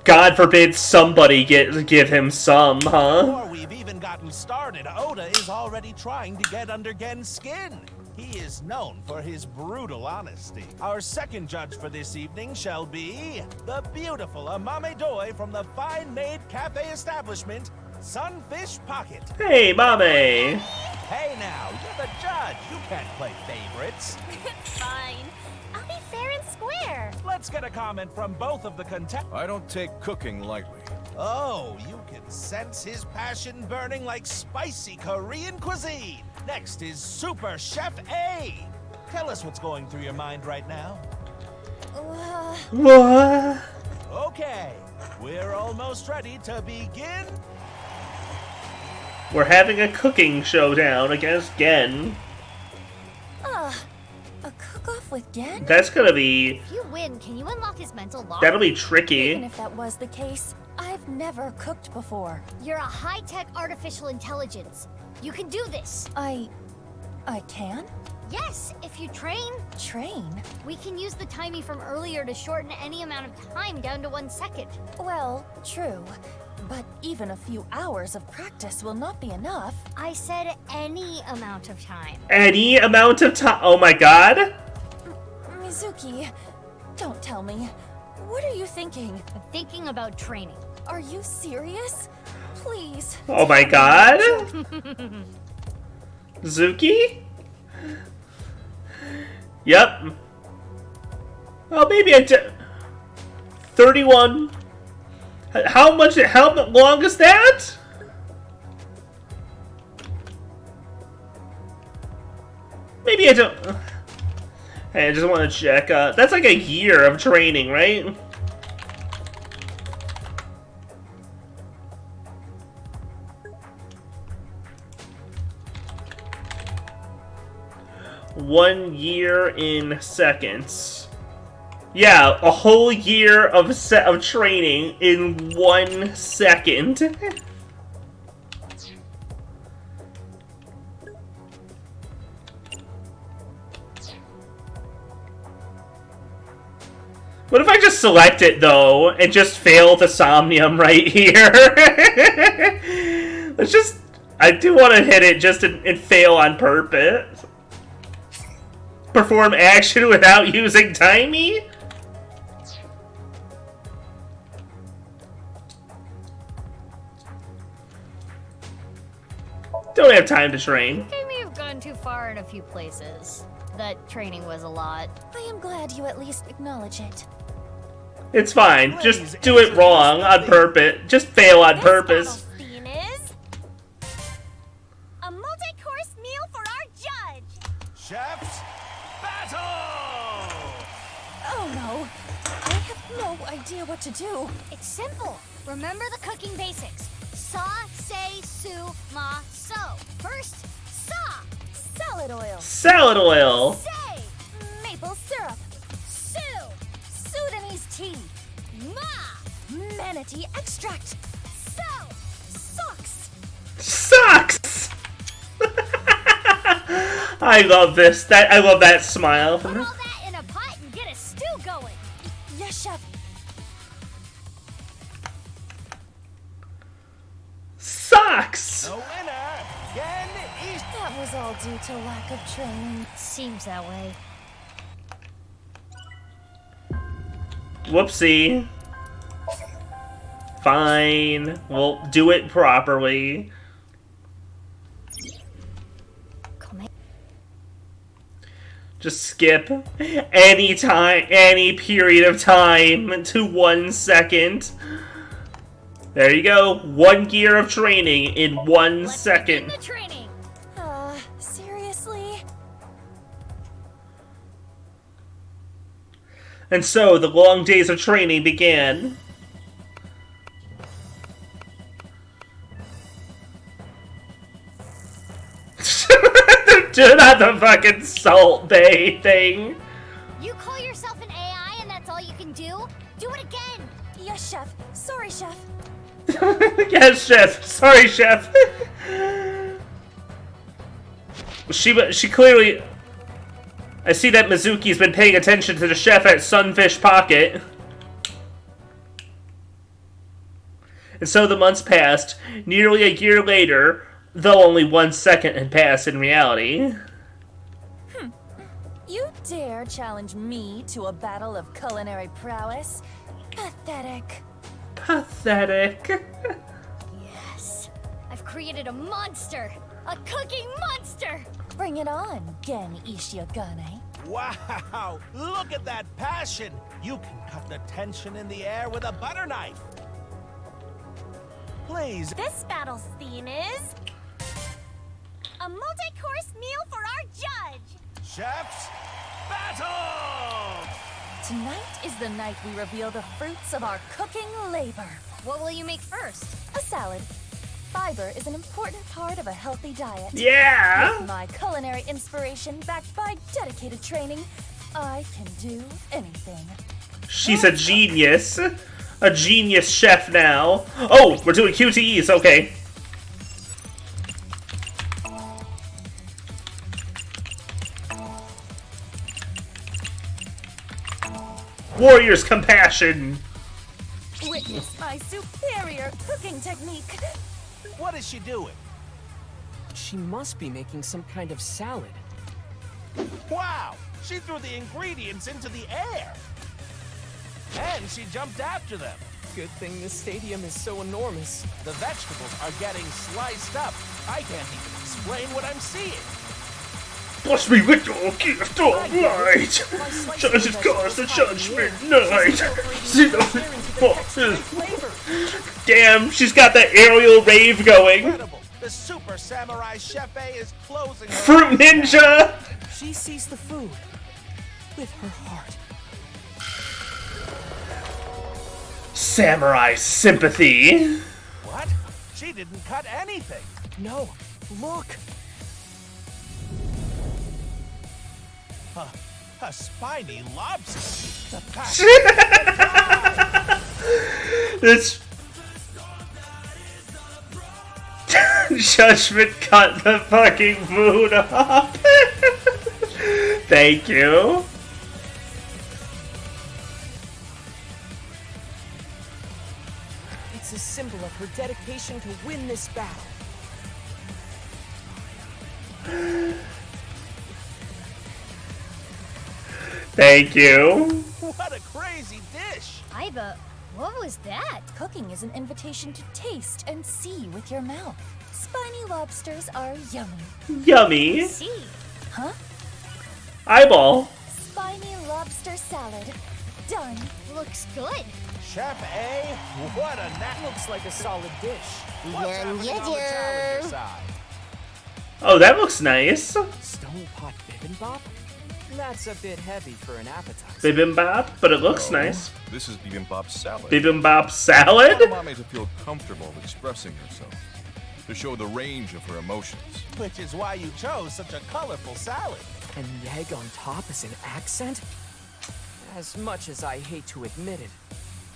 God forbid somebody give him some, huh? Before we've even gotten started, Ota is already trying to get under Gen's skin. He is known for his brutal honesty. Our second judge for this evening shall be the beautiful Amame Doi from the fine-made cafe establishment, Sunfish Pocket. Hey, Mame! Hey now, you're the judge. You can't play favorites. It's fine. I'll be fair and square. Let's get a comment from both of the contestants. I don't take cooking lightly. Oh, you can sense his passion burning like spicy Korean cuisine. Next is Super Chef A. Tell us what's going through your mind right now. What? Okay, we're almost ready to begin. We're having a cooking showdown against Gen. A cook-off with Gen? That's gonna be... If you win, can you unlock his mental lock? That'll be tricky. Even if that was the case, I've never cooked before. You're a high-tech artificial intelligence. You can do this. I can? Yes, if you train. Train? We can use the timey from earlier to shorten any amount of time down to 1 second. Well, true. But even a few hours of practice will not be enough. I said any amount of time. Any amount of time? Oh my god? Mizuki, don't tell me. What are you thinking? I'm thinking about training. Are you serious? Please. Oh my god? Zuki? Yep. Oh, maybe 31. How long is that? Maybe I don't... Hey, I just want to check. That's like a year of training, right? One year in seconds. Yeah, a whole year of training in 1 second. What if I just select it, though, and just fail the Somnium right here? Let's just... I do want to hit it just and fail on purpose. Perform action without using timey? Don't have time to train. I may have gone too far in a few places. That training was a lot. I am glad you at least acknowledge it. It's fine. Just do it wrong on purpose. Just fail on purpose. Theme is a multi-course meal for our judge. Chef's battle! Oh no. I have no idea what to do. It's simple. Remember the cooking basics. Sa, say, su, ma, so. First, sa. Salad oil. Salad oil. Say. Maple syrup. Su. Sudanese tea. Ma. manatee extract. Sucks. Sucks! I love this. I love that smile from Put her. all that in a pot and get a stew going. Yes, chef. Sucks! The winner, Gen East. That was all due to lack of training. Seems that way. Whoopsie. Fine. We'll do it properly. Just skip any time, any period of time to 1 second. There you go. 1 gear of training in 1 second. Seriously? And so the long days of training began. Not the fucking Salt Bay thing. You call yourself an AI and that's all you can do? Do it again! Yes, chef. Sorry, chef. Yes, chef. Sorry, chef. She clearly... I see that Mizuki's been paying attention to the chef at Sunfish Pocket. And so the months passed. Nearly a year later, though only 1 second had passed in reality. You dare challenge me to a battle of culinary prowess? Pathetic. Pathetic. Yes. I've created a monster! A cooking monster! Bring it on, Gen Ishiogane. Wow! Look at that passion! You can cut the tension in the air with a butter knife. Please. This battle's theme is a multi-course meal for our judge. Chef's battle! Tonight is the night we reveal the fruits of our cooking labor. What will you make first? A salad. Fiber is an important part of a healthy diet. Yeah! With my culinary inspiration backed by dedicated training, I can do anything. She's a genius. A genius chef now. Oh, we're doing QTEs, okay. Warrior's compassion. Witness my superior cooking technique. What is she doing? She must be making some kind of salad. Wow! She threw the ingredients into the air! And she jumped after them. Good thing this stadium is so enormous. The vegetables are getting sliced up. I can't even explain what I'm seeing. Bless me with your gift of light. Judges cause the judgment night. See the bosses. Damn, she's got that aerial rave going. Incredible. The Super Samurai Chef is closing her Fruit Ninja. She sees the food with her heart. Samurai sympathy. What? She didn't cut anything. No, look. A spiny lobster. This judgment cut the fucking food up. Thank you. It's a symbol of her dedication to win this battle. Thank you. What a crazy dish! Aiba, what was that? Cooking is an invitation to taste and see with your mouth. Spiny lobsters are yummy. Yummy. See. Huh? Eyeball. Spiny lobster salad. Done. Looks good. Chef A, what a Looks like a solid dish. What's happening on the challenger side? Oh, that looks nice. Stone pot bibimbap? That's a bit heavy for an appetizer. Bibimbap, but it looks nice. This is bibimbap salad. Bibimbap salad? Mom made to feel comfortable expressing herself, to show the range of her emotions. Which is why you chose such a colorful salad. And the egg on top is an accent? As much as I hate to admit it,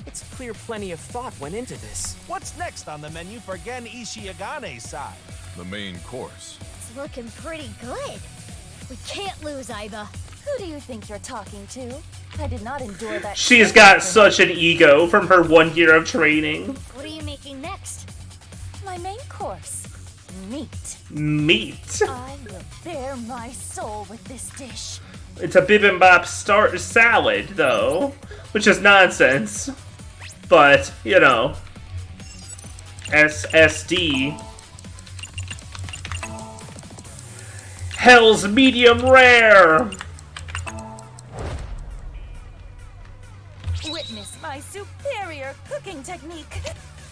It's clear plenty of thought went into this. What's next on the menu for Gen Ishiagane's side? The main course. It's looking pretty good. We can't lose, Aiba. Who do you think you're talking to? I did not endure that. She's got such an ego from her 1 year of training. What are you making next? My main course. Meat. Meat. I will bare my soul with this dish. It's a bibimbap salad, though, which is nonsense. But, you know, SSD. Hell's medium rare. Witness my superior cooking technique.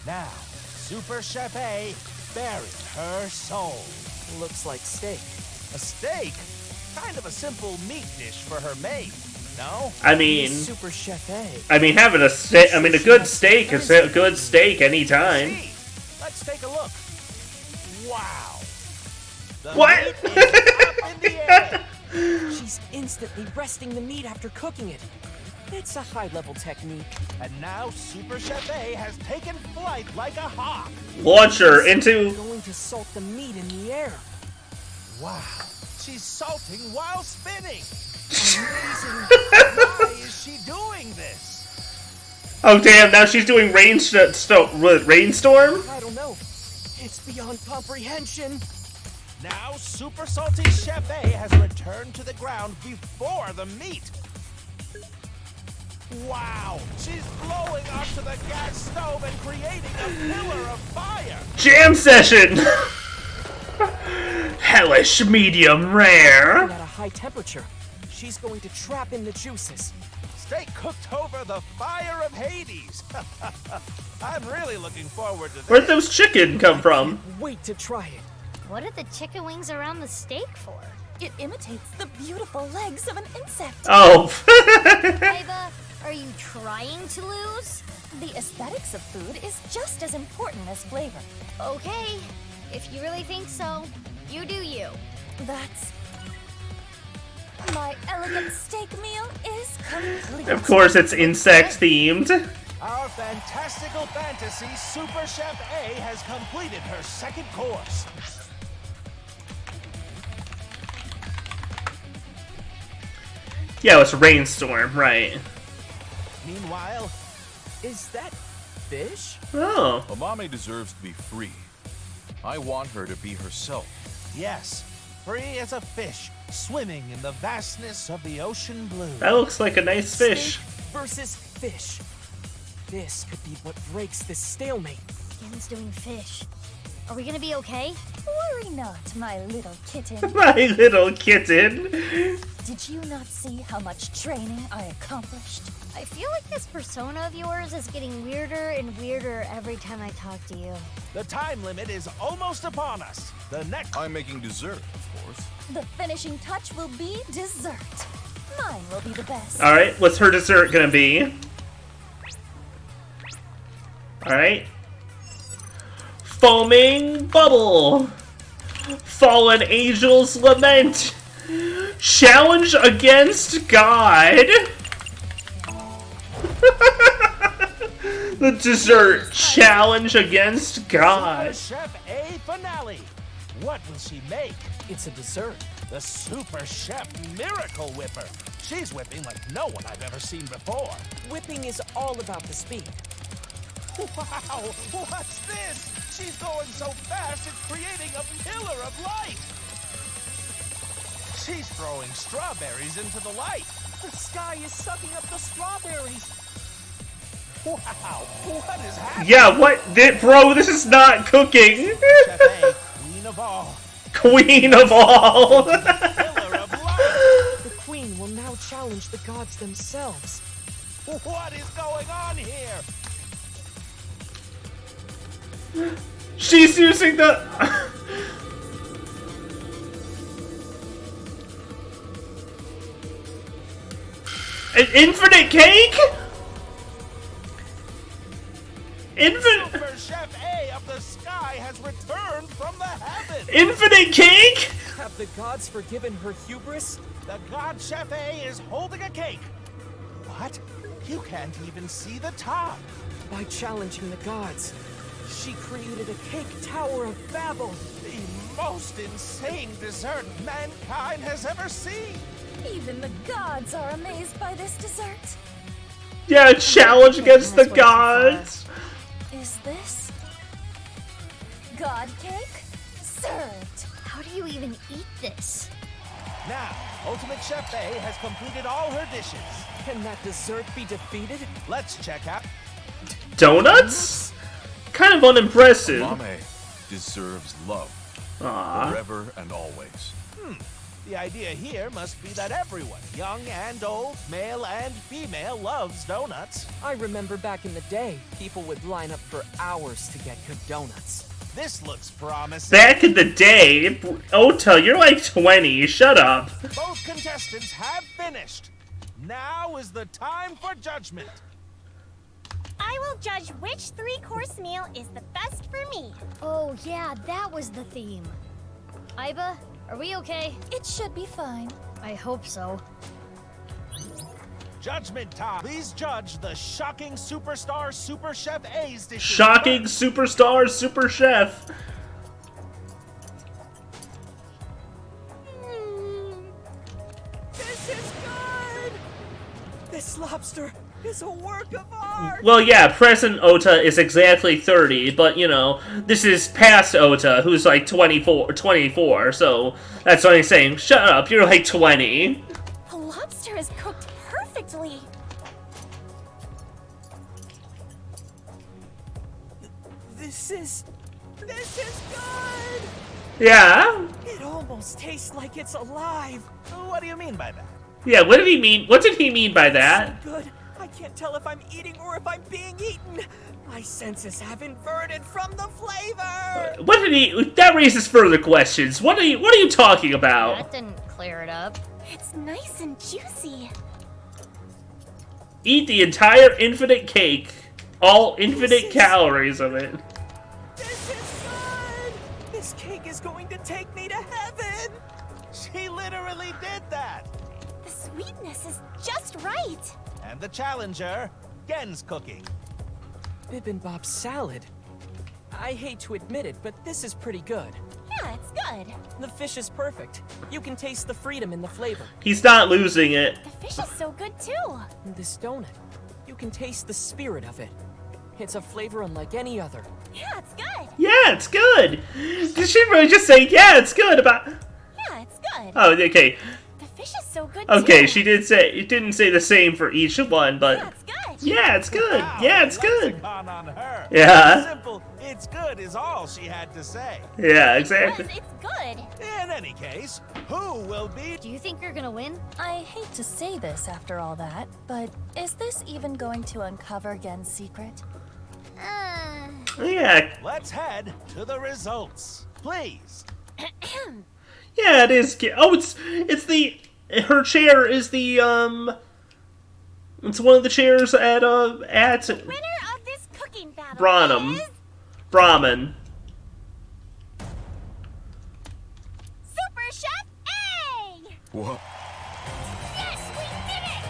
Now, Super Chef A buried her soul. Looks like steak. A steak? Kind of a simple meat dish for her maid, no? I mean, Super Chef A. I mean, having a steak. I mean, a good steak is a good steak anytime. Let's take a look. Wow. The What? meat is up in the air. She's instantly resting the meat after cooking it. It's a high-level technique. And now Super Chef A has taken flight like a hawk. Launch her into. Going to salt the meat in the air. Wow. She's salting while spinning. Why is she doing this? Oh damn! Now she's doing rainstorm. I don't know. It's beyond comprehension. Now Super Salty Chef A has returned to the ground before the meat. Wow! She's blowing onto the gas stove and creating a pillar of fire! Jam session! Hellish medium rare. At a high temperature, she's going to trap in the juices. Stay cooked over the fire of Hades! I'm really looking forward to this. Where'd those chicken come from? Wait to try it. What are the chicken wings around the steak for? It imitates the beautiful legs of an insect. Oh. Aiba, are you trying to lose? The aesthetics of food is just as important as flavor. Okay, if you really think so, you do you. That's... My elegant steak meal is complete. Of course, it's insect themed. Our fantastical fantasy Super Chef A has completed her second course. Yeah, it's rainstorm, right? Meanwhile, is that fish? Oh. Amame deserves to be free. I want her to be herself. yes, free as a fish, swimming in the vastness of the ocean blue. That looks like a nice fish. Steak versus fish. This could be what breaks this stalemate. Gen's doing fish. Are we gonna be okay? Worry not, my little kitten. My little kitten. Did you not see how much training I accomplished? I feel like this persona of yours is getting weirder and weirder every time I talk to you. The time limit is almost upon us. The next... I'm making dessert, of course. The finishing touch will be dessert. Mine will be the best. Alright, what's her dessert gonna be? Alright. Foaming bubble. Fallen angels lament. Challenge against God. The dessert challenge against God. Super Chef A finale. What will she make? It's a dessert. The Super Chef Miracle Whipper. She's whipping like no one I've ever seen before. Whipping is all about the speed. Wow, what's this? She's going so fast it's creating a pillar of light. She's throwing strawberries into the light. The sky is sucking up the strawberries. Wow, what is happening? Yeah, what? Bro, this is not cooking. Chef A, queen of all. Queen of all. Pillar of light. The queen will now challenge the gods themselves. What is going on here? She's using the... An infinite cake? Super Chef A of the sky has returned from the heavens. Infinite cake? Have the gods forgiven her hubris? The god Chef A is holding a cake. What? You can't even see the top. By challenging the gods, she created a cake tower of Babel. The most insane dessert mankind has ever seen. Even the gods are amazed by this dessert. Yeah, a challenge against the gods. Is this god cake? Served. How do you even eat this? Now, Ultimate Chef A has completed all her dishes. Can that dessert be defeated? Let's check out. Donuts? Kind of unimpressive. Mame deserves love. Aww. Forever and always. The idea here must be that everyone, young and old, male and female, loves donuts. I remember back in the day, people would line up for hours to get good donuts. This looks promising. Back in the day, Ota, you're like 20. Shut up. Both contestants have finished. Now is the time for judgment. I will judge which 3-course meal is the best for me. Oh yeah, that was the theme. Iba, are we okay? It should be fine. I hope so. Judgment time. Please judge the shocking superstar Super Chef A's dishes. Shocking superstar super chef. This is good! This lobster is a work of art! Well, yeah, present Ota is exactly 30, but, you know, this is past Ota, who's like 24, so that's what I'm saying. Shut up, you're like 20. The lobster is cooked perfectly. This is good! Yeah? It almost tastes like it's alive. What do you mean by that? Yeah, what did he mean? What did he mean by that? So good. I can't tell if I'm eating or if I'm being eaten. My senses have inverted from the flavor. What did he? That raises further questions. What are you talking about? That didn't clear it up. It's nice and juicy. Eat the entire infinite cake. All infinite calories of it. This is good. This cake is going to take me to heaven. She literally did that. The sweetness is just right. And the challenger, Gen's cooking. Bibimbap salad. I hate to admit it, but this is pretty good. Yeah, it's good. The fish is perfect. You can taste the freedom in the flavor. He's not losing it. The fish is so good too. This donut, you can taste the spirit of it. It's a flavor unlike any other. Yeah, it's good. Yeah, it's good. Did she really just say, yeah, it's good about... Yeah, it's good. Oh, okay. The fish is so good Okay, too. she did say... It didn't say the same for each one, but... Yeah, it's good. Yeah, it's good. Wow, Yeah, it's good. lexicon on her. Yeah. Simple, it's good is all she had to say. Yeah, exactly. It's good. In any case, who will be... Do you think you're gonna win? I hate to say this after all that, but is this even going to uncover Gen's secret? Yeah. Let's head to the results, please. Yeah, it is. Oh, it's the... Her chair is the, It's one of the chairs at, Winner of this cooking battle Brahman. is... Brahman. Super Chef A! What? Yes, we did it!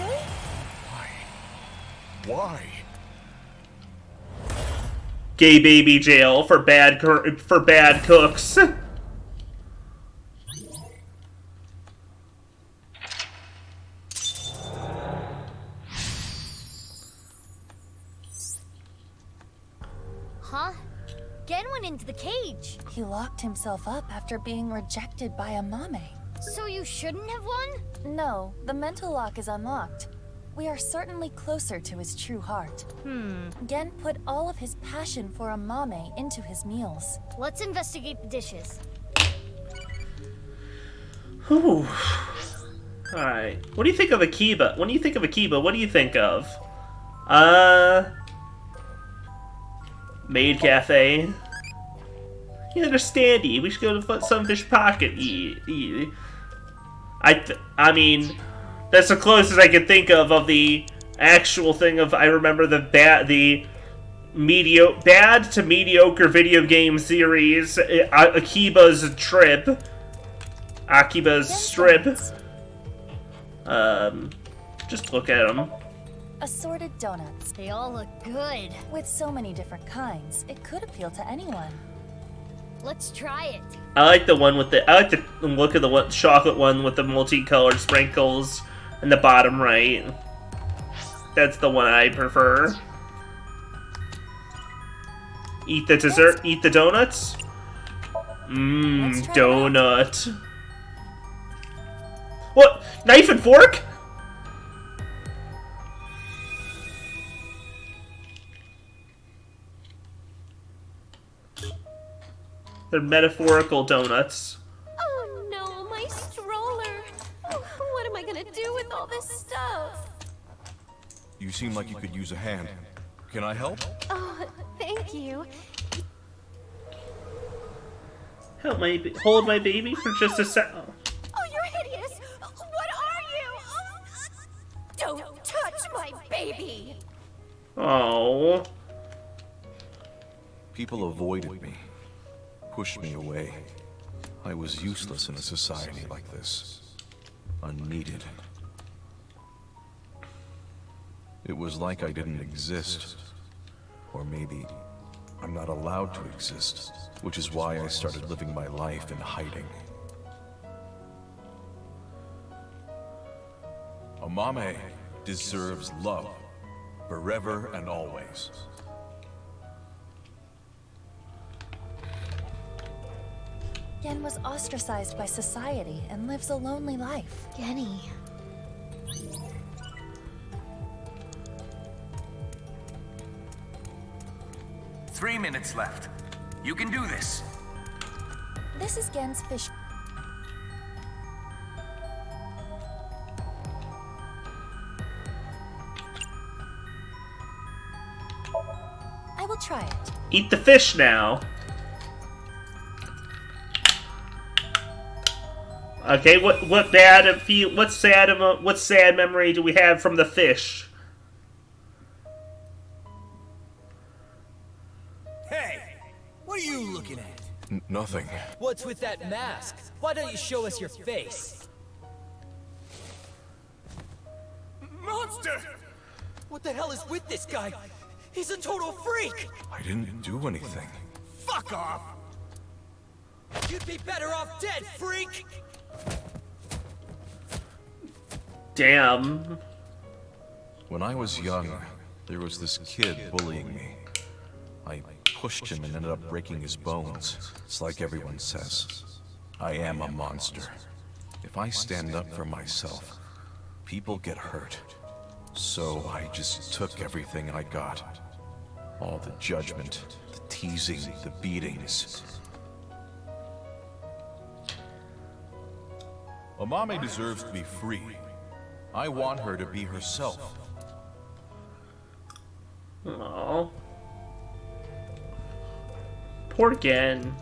Really? Why? Gay baby jail for bad cooks. Huh? Gen went into the cage. He locked himself up after being rejected by a mame. So you shouldn't have won? No, the mental lock is unlocked. We are certainly closer to his true heart. Gen put all of his passion for a mame into his meals. Let's investigate the dishes. Ooh. Alright. What do you think of Akiba? When you think of Akiba, what do you think of? Maid Cafe. You understandy. We should go to Sunfish Pocket. I mean, that's the closest I could think of the actual thing of. I remember the bad to mediocre video game series, Akiba's Strip. Just look at them. Assorted donuts. They all look good. With so many different kinds, it could appeal to anyone. Let's try it. I like the one with the. I like the look of the chocolate one with the multicolored sprinkles in the bottom right. That's the one I prefer. Eat the dessert. Eat the donuts. Mmm, donut. What? Knife and fork? They're metaphorical donuts. Oh no, my stroller. What am I gonna do with all this stuff? You seem like you could use a hand. Can I help? Oh, thank you. Hold my baby for just a sec. Oh, you're hideous. What are you? Don't touch my baby. Oh. People avoided me, pushed me away. I was useless in a society like this. Unneeded. It was like I didn't exist. Or maybe I'm not allowed to exist, which is why I started living my life in hiding. Amame deserves love, forever and always. Gen was ostracized by society and lives a lonely life. Genny. 3 minutes left. You can do this. This is Gen's fish. I will try it. Eat the fish now. Okay, what sad memory do we have from the fish? Hey, what are you looking at? Nothing. What's with that mask? Why don't you show us your face? Monster! What the hell is with this guy? He's a total freak! I didn't do anything. Fuck off! You'd be better off dead, freak! Damn. When I was young, there was this kid bullying me. I pushed him and ended up breaking his bones. It's like everyone says. I am a monster. If I stand up for myself, people get hurt. So I just took everything I got. All the judgment, the teasing, the beatings. Amame deserves to be free. I want her to be herself. Aww. Poor Gen.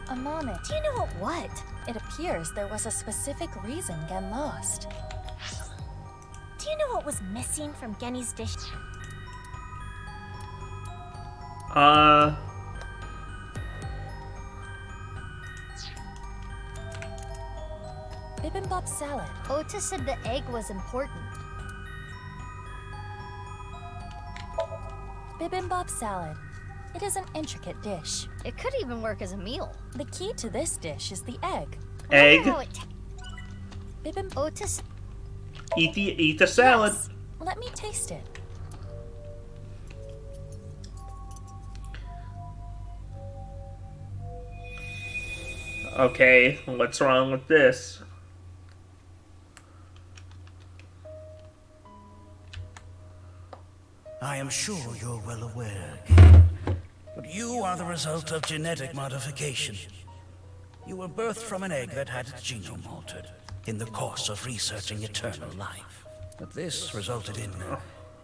Amame. Do you know what? It appears there was a specific reason Gen lost. Do you know what was missing from Genny's dish? Bibimbap salad. Ota said the egg was important. Bibimbap salad. It is an intricate dish. It could even work as a meal. The key to this dish is the egg. Egg? Bibimbap. Eat the salad. Yes. Let me taste it. Okay, what's wrong with this? I am sure you're well aware, but you are the result of genetic modification. You were birthed from an egg that had its genome altered in the course of researching eternal life. But this resulted in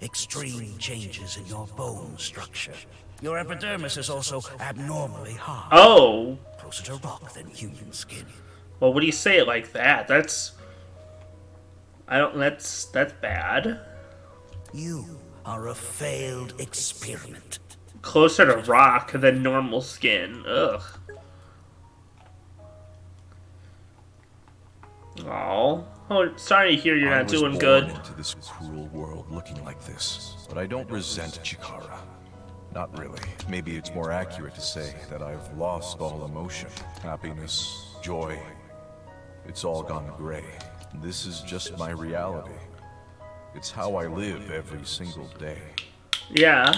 extreme changes in your bone structure. Your epidermis is also abnormally hard. Oh! Closer to rock than human skin. Well, what do you say it like that? That's bad. You are a failed experiment. Closer to rock than normal skin. Ugh. Oh, sorry to hear you're not doing good. I was born into this cruel world looking like this, but I don't resent Chikara. Not really. Maybe it's more accurate to say that I've lost all emotion, happiness, joy. It's all gone gray. This is just my reality. It's how I live every single day. Yeah.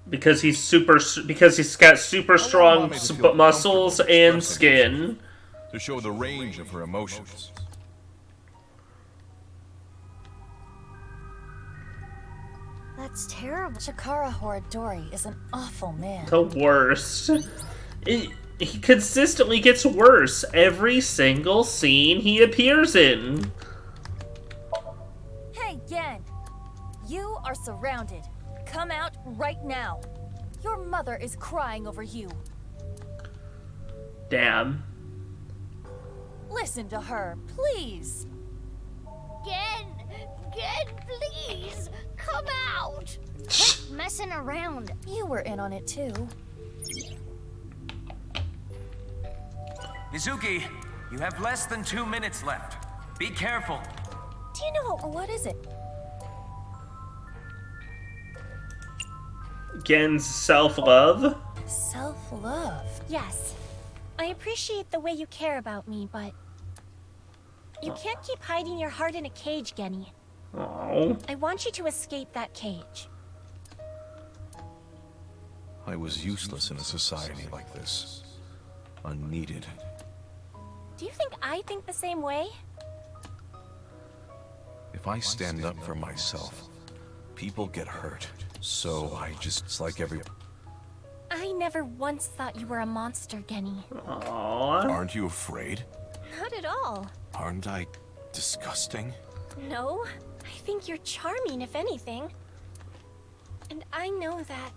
Because he's got super strong muscles and skin. To show the range of her emotions. That's terrible. Chikara Horadori is an awful man. The worst. He consistently gets worse every single scene he appears in. Hey, Gen! You are surrounded. Come out right now. Your mother is crying over you. Damn. Listen to her, please. Gen, please, come out. Quit messing around. You were in on it too. Mizuki, you have less than 2 minutes left. Be careful. Do you know what is it? Gen's self-love? Self-love? Yes. I appreciate the way you care about me, but you can't keep hiding your heart in a cage, Genny. Oh. I want you to escape that cage. I was useless in a society like this. Unneeded. Do you think I think the same way? If I stand up for myself, people get hurt. So it's like every... I never once thought you were a monster, Genny. Aww. Aren't you afraid? Not at all. Aren't I disgusting? No, I think you're charming, if anything. And I know that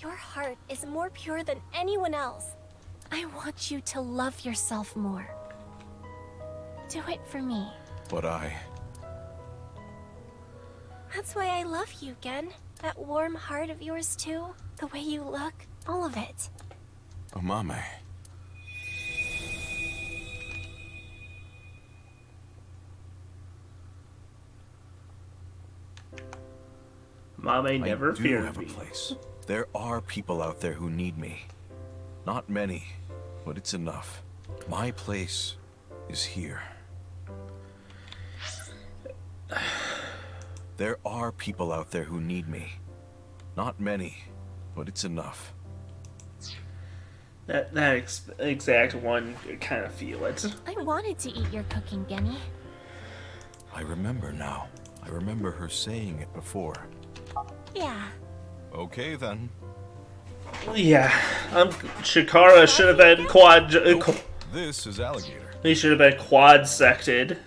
your heart is more pure than anyone else. I want you to love yourself more. Do it for me. But That's why I love you, Gen. That warm heart of yours, too. The way you look. All of it. Amame. Mame never feared have me. A place. There are people out there who need me. Not many, but it's enough. My place is here. There are people out there who need me. Not many, but it's enough. That exact one, kind of feel it. I wanted to eat your cooking, Genny. I remember now. I remember her saying it before. Yeah. Okay then. Yeah, Chikara should have been This is alligator. He should have been quad-sected.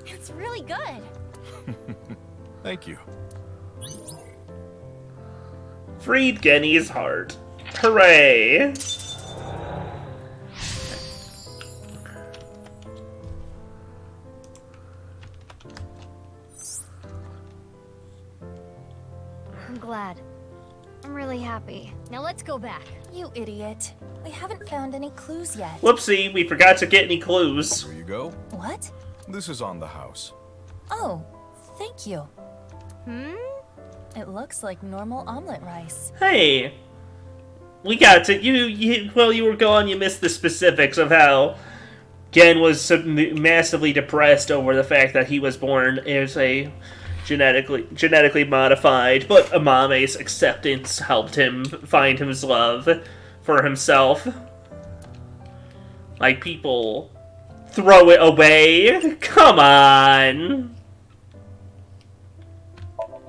It's really good. Thank you. Freed Genny's heart. Hooray! I'm glad. I'm really happy. Now let's go back. You idiot. We haven't found any clues yet. Whoopsie, we forgot to get any clues. Here you go. What? This is on the house. Oh, thank you. It looks like normal omelet rice. Hey! We got to... While you were gone, you missed the specifics of how Gen was massively depressed over the fact that he was born as a genetically modified, but Amame's acceptance helped him find his love for himself. Like, people throw it away? Come on!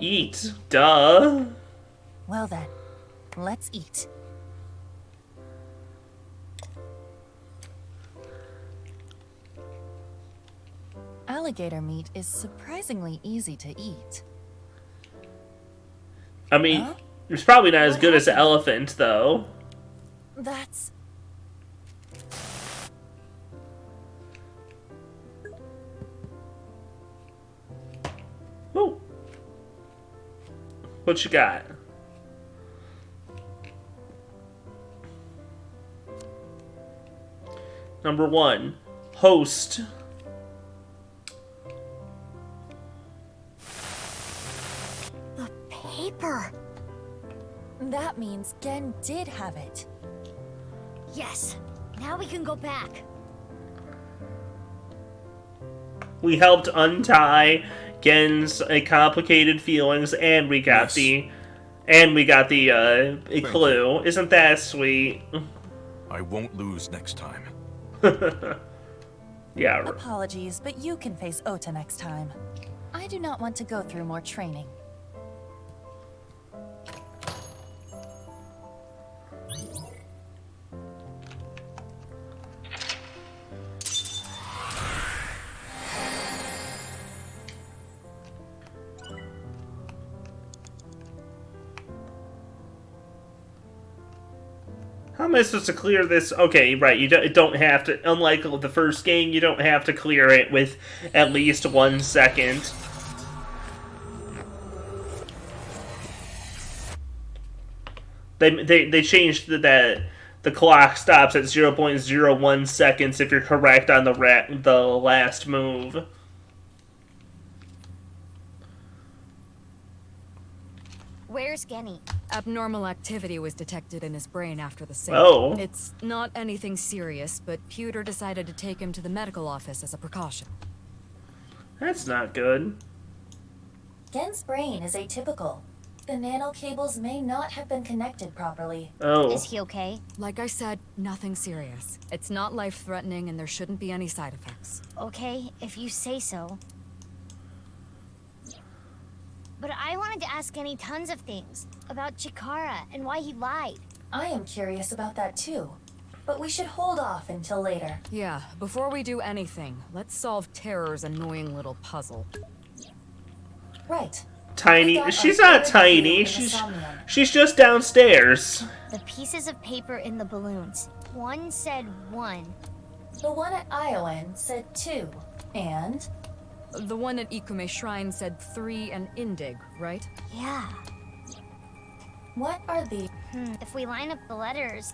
Eat, duh. Well then, let's eat. Alligator meat is surprisingly easy to eat. I mean, it's probably not as good as an elephant, though. That's... What you got? Number 1, host. The paper! That means Gen did have it. Yes. Now we can go back. We helped untie Gen's complicated feelings, and we got the a clue. Isn't that sweet? I won't lose next time. Yeah. Apologies, but you can face Ota next time. I do not want to go through more training. How am I supposed to clear this? Okay, right, you don't have to, unlike the first game, you don't have to clear it with at least 1 second. They changed that the clock stops at 0.01 seconds if you're correct on the last move. Where's Genny? Abnormal activity was detected in his brain after the sale. Oh. It's not anything serious, but Pewter decided to take him to the medical office as a precaution. That's not good. Gen's brain is atypical. The nanocables may not have been connected properly. Oh. Is he okay? Like I said, nothing serious. It's not life-threatening and there shouldn't be any side effects. Okay, if you say so. But I wanted to ask Genny tons of things. About Chikara and why he lied. I am curious about that too. But we should hold off until later. Yeah, before we do anything, let's solve Terror's annoying little puzzle. Right. Tiny. She's not tiny. She's just downstairs. The pieces of paper in the balloons. One said 1. The one at Iowan said 2. And? The one at Ikume Shrine said 3 and Indig, right? Yeah. What are the... If we line up the letters,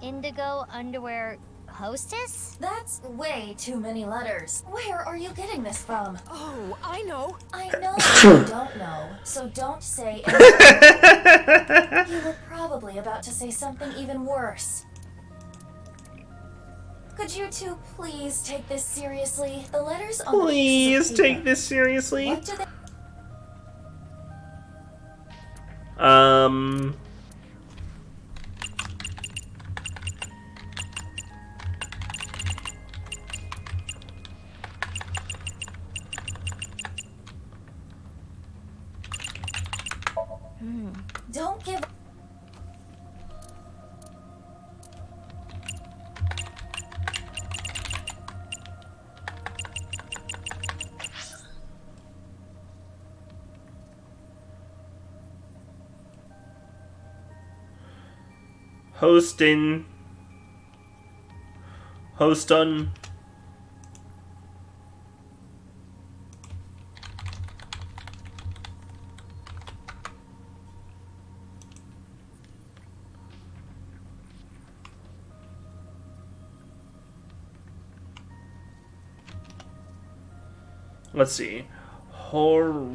indigo, underwear, hostess? That's way too many letters. Where are you getting this from? Oh, I know. I know you don't know, so don't say anything. You were probably about to say something even worse. Could you two please take this seriously? The letters on the Please pieces of paper. take this seriously. What do they... Don't give... Host on. Let's see. Horain?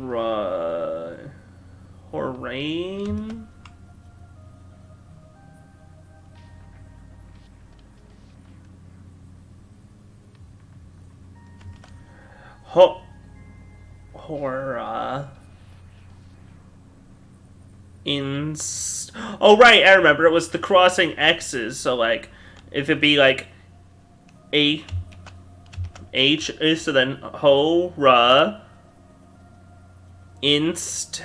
Oh, right, I remember. It was the crossing X's, so, like, if it'd be, like, A, H, so then Hora, Inst,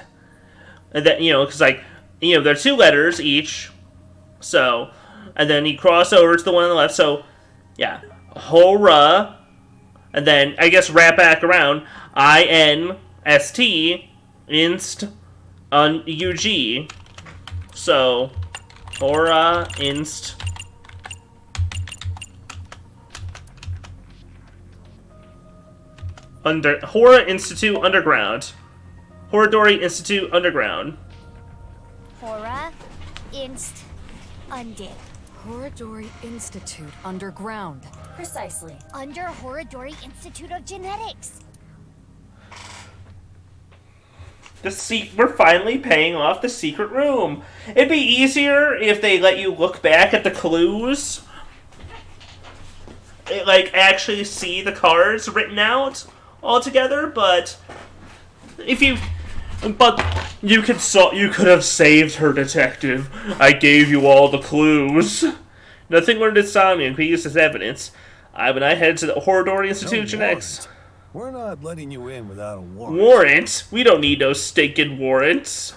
and then, because, like, they're 2 letters each, so, and then you cross over to the one on the left, so, yeah, Hora, and then, I guess, wrap back around, INST, Inst, UG, so, Hora, Inst, Hora Institute Underground. Horadori Institute Underground. Hora, Inst, Undid. Horadori Institute underground. Precisely. Under Horadori Institute of Genetics. We're finally paying off the secret room. It'd be easier if they let you look back at the clues. Like, actually see the cards written out all together, but you could have saved her, detective. I gave you all the clues. Nothing learned at Somnium could use as evidence. When I head to the Horadori Institute of Genetics. We're not letting you in without a warrant. Warrant? We don't need no stinking warrants.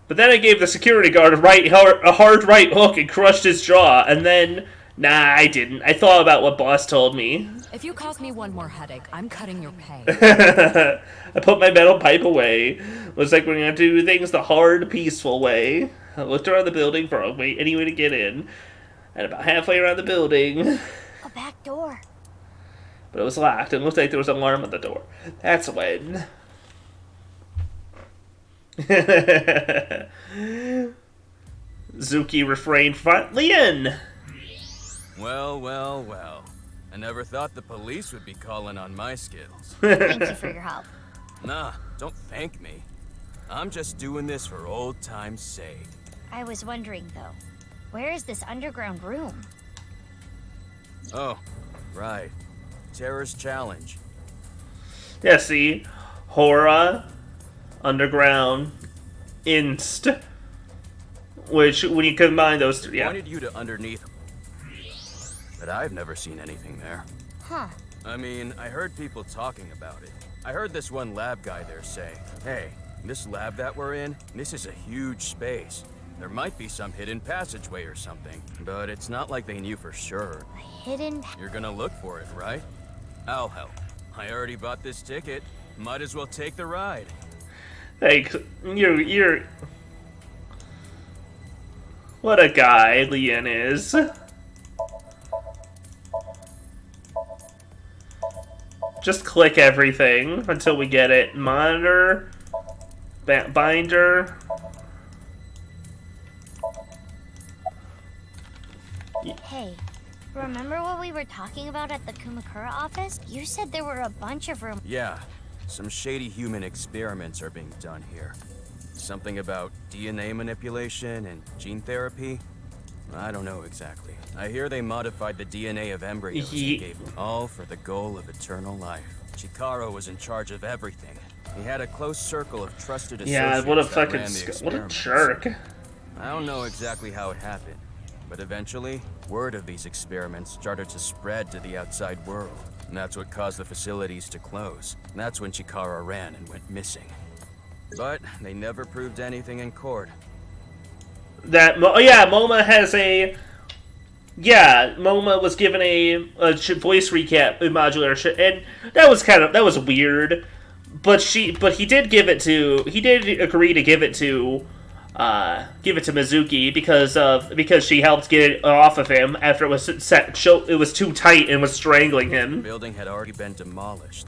But then I gave the security guard a hard right hook and crushed his jaw, and then... Nah, I didn't. I thought about what boss told me. If you cause me one more headache, I'm cutting your pay. I put my metal pipe away. Looks like we're going to do things the hard, peaceful way. I looked around the building for any way to get in. And about halfway around the building... A back door. But it was locked, and it looked like there was an alarm on the door. That's when... Zuki refrained from... Leon! Well, well, well. I never thought the police would be calling on my skills. Thank you for your help. Nah, don't thank me. I'm just doing this for old time's sake. I was wondering, though, where is this underground room? Oh, right. Terror's Challenge. Yeah, see? Hora, Underground, Inst. Which, when you combine those three, yeah. Pointed you to underneath. But I've never seen anything there. Huh. I mean, I heard people talking about it. I heard this one lab guy there say, hey, this lab that we're in, this is a huge space. There might be some hidden passageway or something, but it's not like they knew for sure. A hidden... You're gonna look for it, right? I'll help. I already bought this ticket. Might as well take the ride. Thanks. You're... What a guy Leon is. Just click everything until we get it. Monitor, binder. Hey, remember what we were talking about at the Kumakura office? You said there were a bunch of rooms. Yeah, some shady human experiments are being done here. Something about DNA manipulation and gene therapy? I don't know exactly. I hear they modified the DNA of embryos and gave them all for the goal of eternal life. Chikaro was in charge of everything. He had a close circle of trusted associates. Yeah, what a fucking what a jerk. I don't know exactly how it happened, but eventually, word of these experiments started to spread to the outside world. And that's what caused the facilities to close. And that's when Chikara ran and went missing. But they never proved anything in court. MoMA has a... Yeah, MoMA was given a voice recap modulator, and that was weird. But he did agree to give it to Mizuki because she helped get it off of him after it was it was too tight and was strangling him. The building had already been demolished.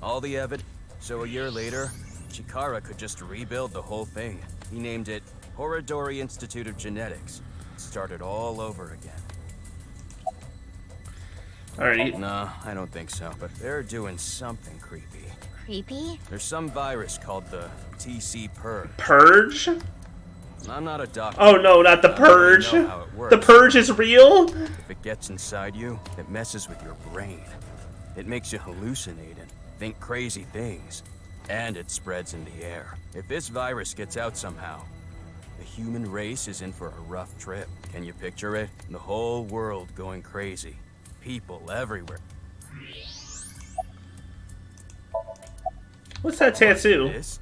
All the evidence. So a year later, Chikara could just rebuild the whole thing. He named it Horadori Institute of Genetics. Started all over again. Alright. No, I don't think so, but they're doing something creepy. Creepy? There's some virus called the TC Purge. Purge? I'm not a doctor. Oh no, not the Purge. The Purge is real? If it gets inside you, it messes with your brain. It makes you hallucinate and think crazy things. And it spreads in the air. If this virus gets out somehow, the human race is in for a rough trip. Can you picture it? The whole world going crazy. People everywhere. What's that tattoo? This?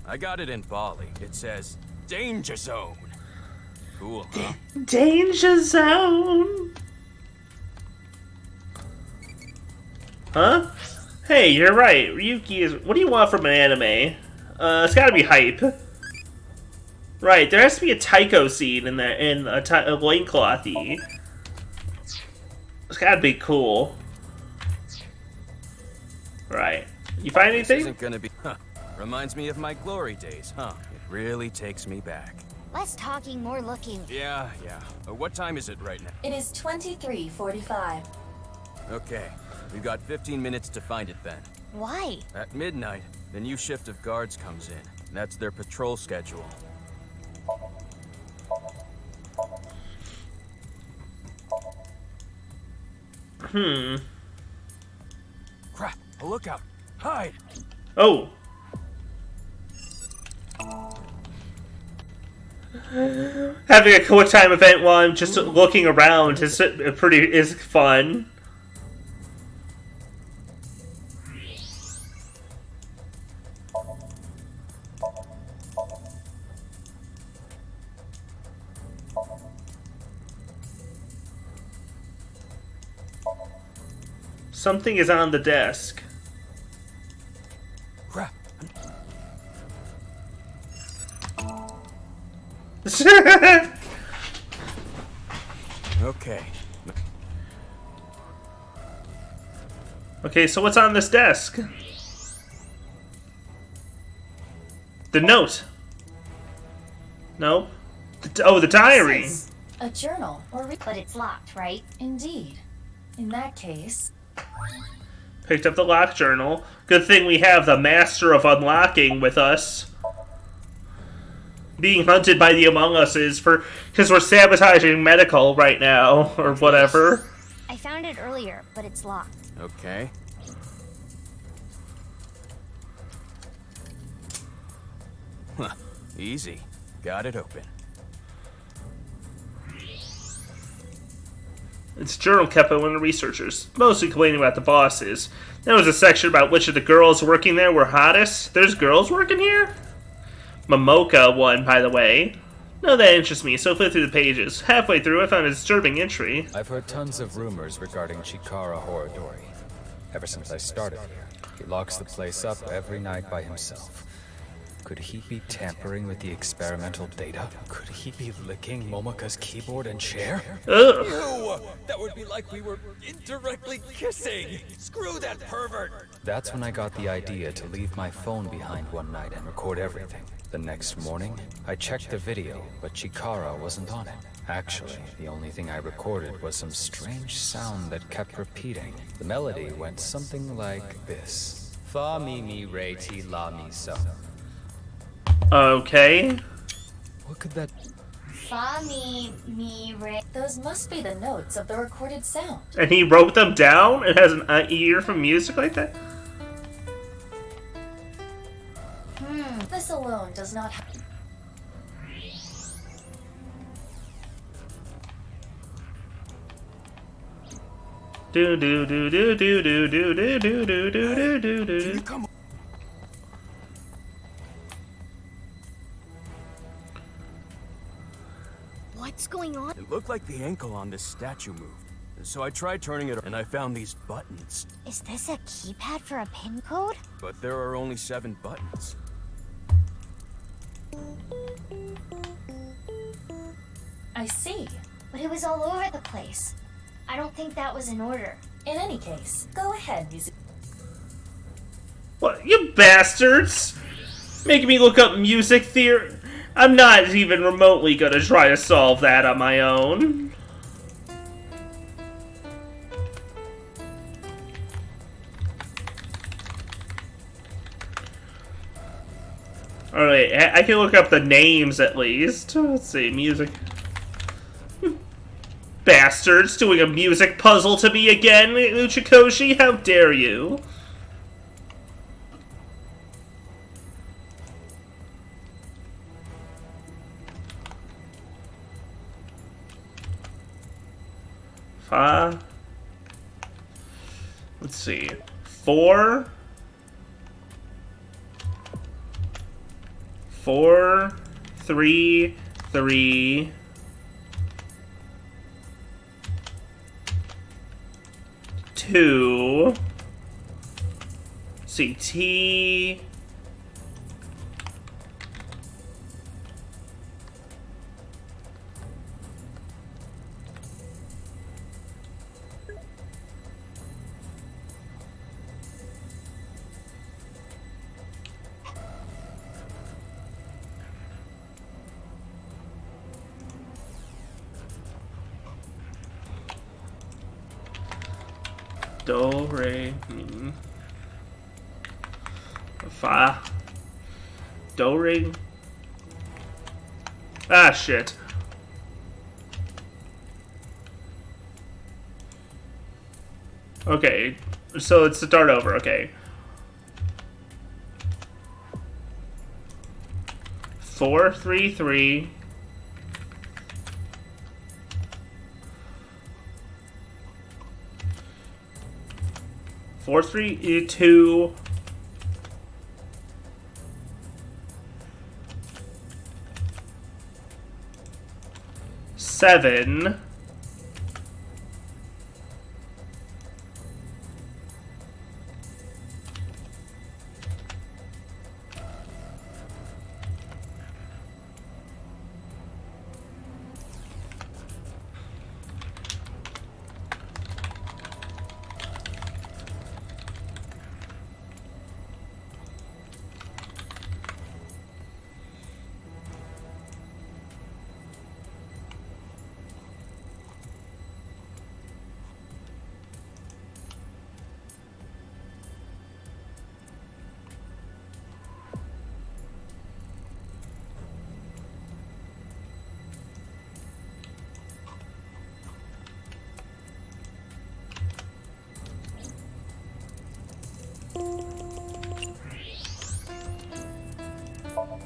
I got it in Bali. It says, Danger Zone. Cool, huh? Danger Zone. Huh? Hey, you're right. Ryuki is... What do you want from an anime? It's gotta be hype. Right, there has to be a Taiko scene in there, in a loinclothy. It's gotta be cool. Right. You find anything? This isn't gonna be... Huh. Reminds me of my glory days, huh? It really takes me back. Less talking, more looking. Yeah. What time is it right now? It is 23:45. Okay, we've got 15 minutes to find it then. Why? At midnight, the new shift of guards comes in. That's their patrol schedule. Crap, a lookout. Hide! Oh. Having a quick time event while I'm just looking around is fun. Something is on the desk. Crap. Okay. Okay, so what's on this desk? The note. Nope. Oh, the diary. A journal, But it's locked, right? Indeed. In that case... Picked up the lock journal. Good thing we have the master of unlocking with us. Being hunted by the Among Uses because we're sabotaging medical right now, or whatever. I found it earlier, but it's locked. Okay. Huh. Easy. Got it open. It's a journal kept by one of the researchers, mostly complaining about the bosses. There was a section about which of the girls working there were hottest. There's girls working here? Momoka one, by the way. No, that interests me, so I flipped through the pages. Halfway through, I found a disturbing entry. I've heard tons of rumors regarding Chikara Horodori. Ever since I started here, he locks the place up every night by himself. Could he be tampering with the experimental data? Could he be licking Momoka's keyboard and chair? Ugh. Ew! That would be like we were indirectly kissing! Screw that pervert! That's when I got the idea to leave my phone behind one night and record everything. The next morning, I checked the video, but Chikara wasn't on it. Actually, the only thing I recorded was some strange sound that kept repeating. The melody went something like this. Fa mi mi re ti la mi so. Okay. What could that... Fa mi re. Those must be the notes of the recorded sound. And he wrote them down? It has an ear for music like that? This alone does not have... Do do do do do do do do do do do do do do. What's going on? It looked like the ankle on this statue moved. So I tried turning it and I found these buttons. Is this a keypad for a pin code? But there are only 7 buttons. I see. But it was all over the place. I don't think that was in order. In any case, go ahead, music. What, you bastards? Making me look up music theory? I'm not even remotely gonna try to solve that on my own. Alright, I can look up the names at least. Let's see, music. Bastards, doing a music puzzle to me again, Uchikoshi? How dare you? Fa. Let's see. 4. 4, 3, 3. 2. CT. Do, re, mi. Fa. Do, re. Ah, shit. Okay, so let's start over, okay. 4, 3, 3. 4, 3, 2. 7.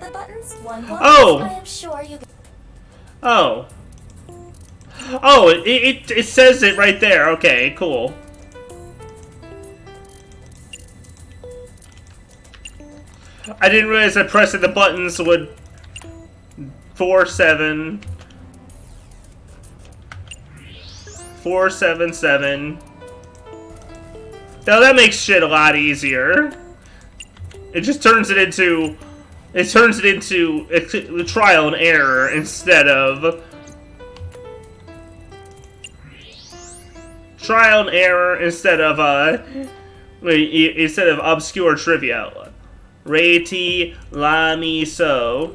The buttons, one glove. Oh! I am sure you. Oh. Oh, it says it right there. Okay, cool. I didn't realize that pressing the buttons would 4, 7. 4, 7, 7. Now that makes shit a lot easier. It just turns it into... It turns it into a trial and error instead of... Trial and error instead of, instead of obscure trivia. Reti Lami So.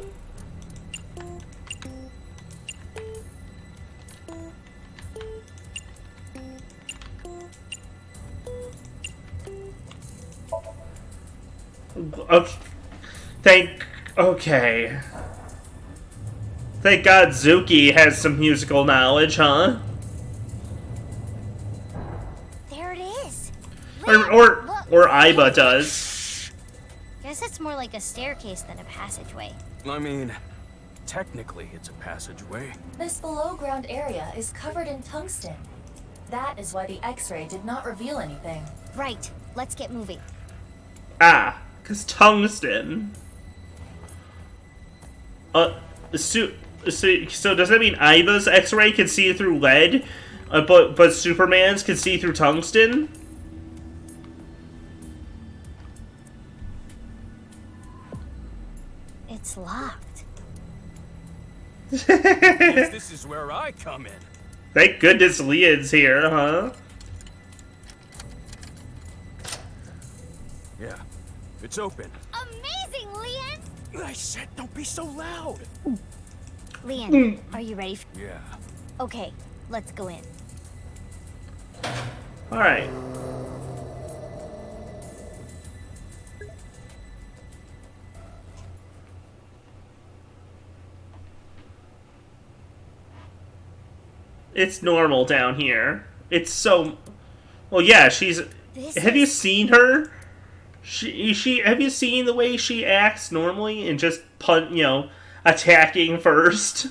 Okay. Okay. Thank God Zuki has some musical knowledge, huh? There it is. Or Aiba does. Guess it's more like a staircase than a passageway. I mean, technically it's a passageway. This below-ground area is covered in tungsten. That is why the X-ray did not reveal anything. Right. Let's get moving. Ah, 'cause tungsten. So does that mean Aiba's X-ray can see through lead, but Superman's can see through tungsten? It's locked. Guess this is where I come in. Thank goodness Leon's here, huh? Yeah, it's open. Amazing, Leon! I said don't be so loud. Leon, are you ready? Yeah. Okay, let's go in. Alright. It's normal down here. It's so... Well, yeah, she's... Have you seen her? Have you seen the way she acts normally and just, attacking first?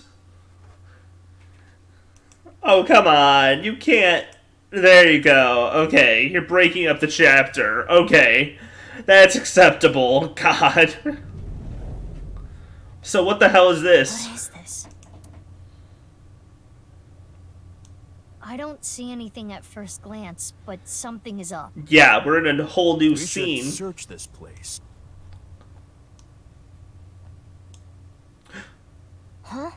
Oh, come on. You can't... There you go. Okay, you're breaking up the chapter. Okay. That's acceptable. God. So what the hell is this? What is this? I don't see anything at first glance, but something is up. Yeah, we're in a whole new We scene. should search this place. Huh?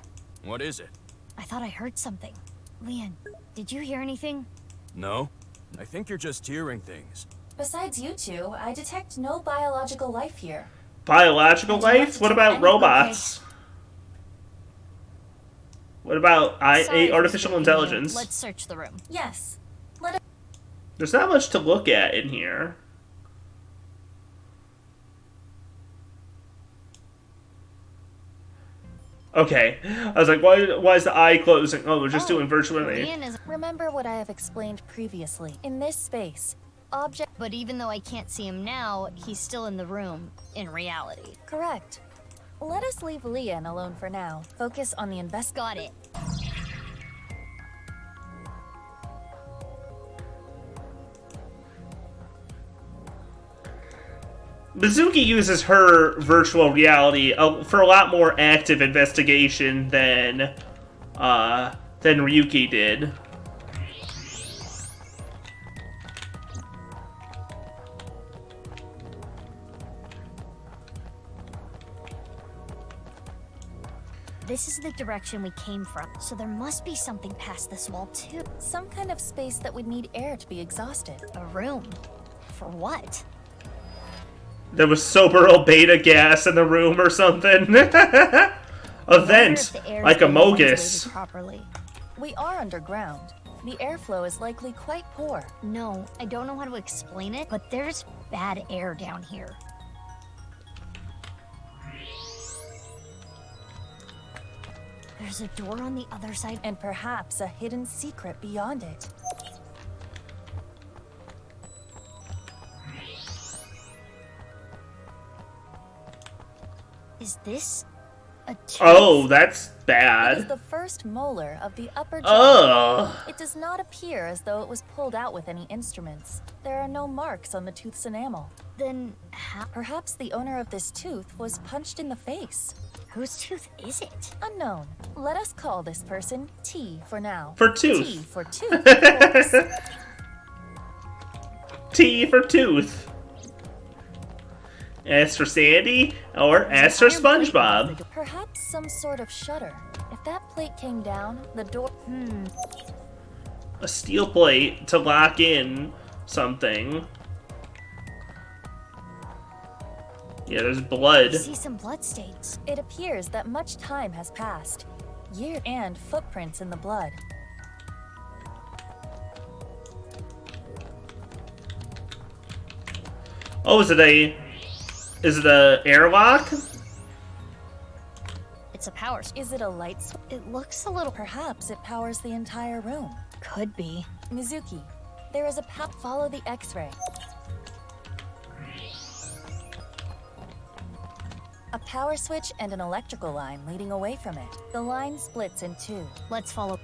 What is it? I thought I heard something. Leon, did you hear anything? No? I think you're just hearing things. Besides you two, I detect no biological life here. Biological life? What about robots? What about Sorry for artificial speaking intelligence? here. Let's search the room. Yes. There's not much to look at in here. Okay. I was like, why is the eye closing? Oh, we're just doing virtual reality. Remember what I have explained previously. In this space, object... But even though I can't see him now, he's still in the room, in reality. Correct. Let us leave Leon alone for now. Focus on the Got it. Mizuki uses her virtual reality for a lot more active investigation than Ryuki did. This is the direction we came from, so there must be something past this wall too. Some kind of space that would need air to be exhausted. A room? For what? There was Soberil beta gas in the room or something. A vent, like a Mogus. We are underground. The airflow is likely quite poor. No, I don't know how to explain it, but there's bad air down here. There's a door on the other side. And perhaps a hidden secret beyond it. Is this a tooth? Oh, that's It bad. is the first molar of the upper jaw. Ugh. It does not appear as though it was pulled out with any instruments. There are no marks on the tooth's enamel. Then how? Perhaps the owner of this tooth was punched in the face. Whose tooth is it? Unknown. Let us call this person T for now. For tooth. T for tooth, of course. T for tooth. S for Sandy, or S for SpongeBob. Perhaps some sort of shutter. If that plate came down, the door... A steel plate to lock in something. Yeah, there's blood. I see some blood stains. It appears that much time has passed. Years and footprints in the blood. Oh, is it a airlock? It's a power. Is it a light? It looks a little. Perhaps it powers the entire room. Could be. Mizuki, there is a follow the X-ray. A power switch and an electrical line leading away from it. The line splits in two. Let's follow.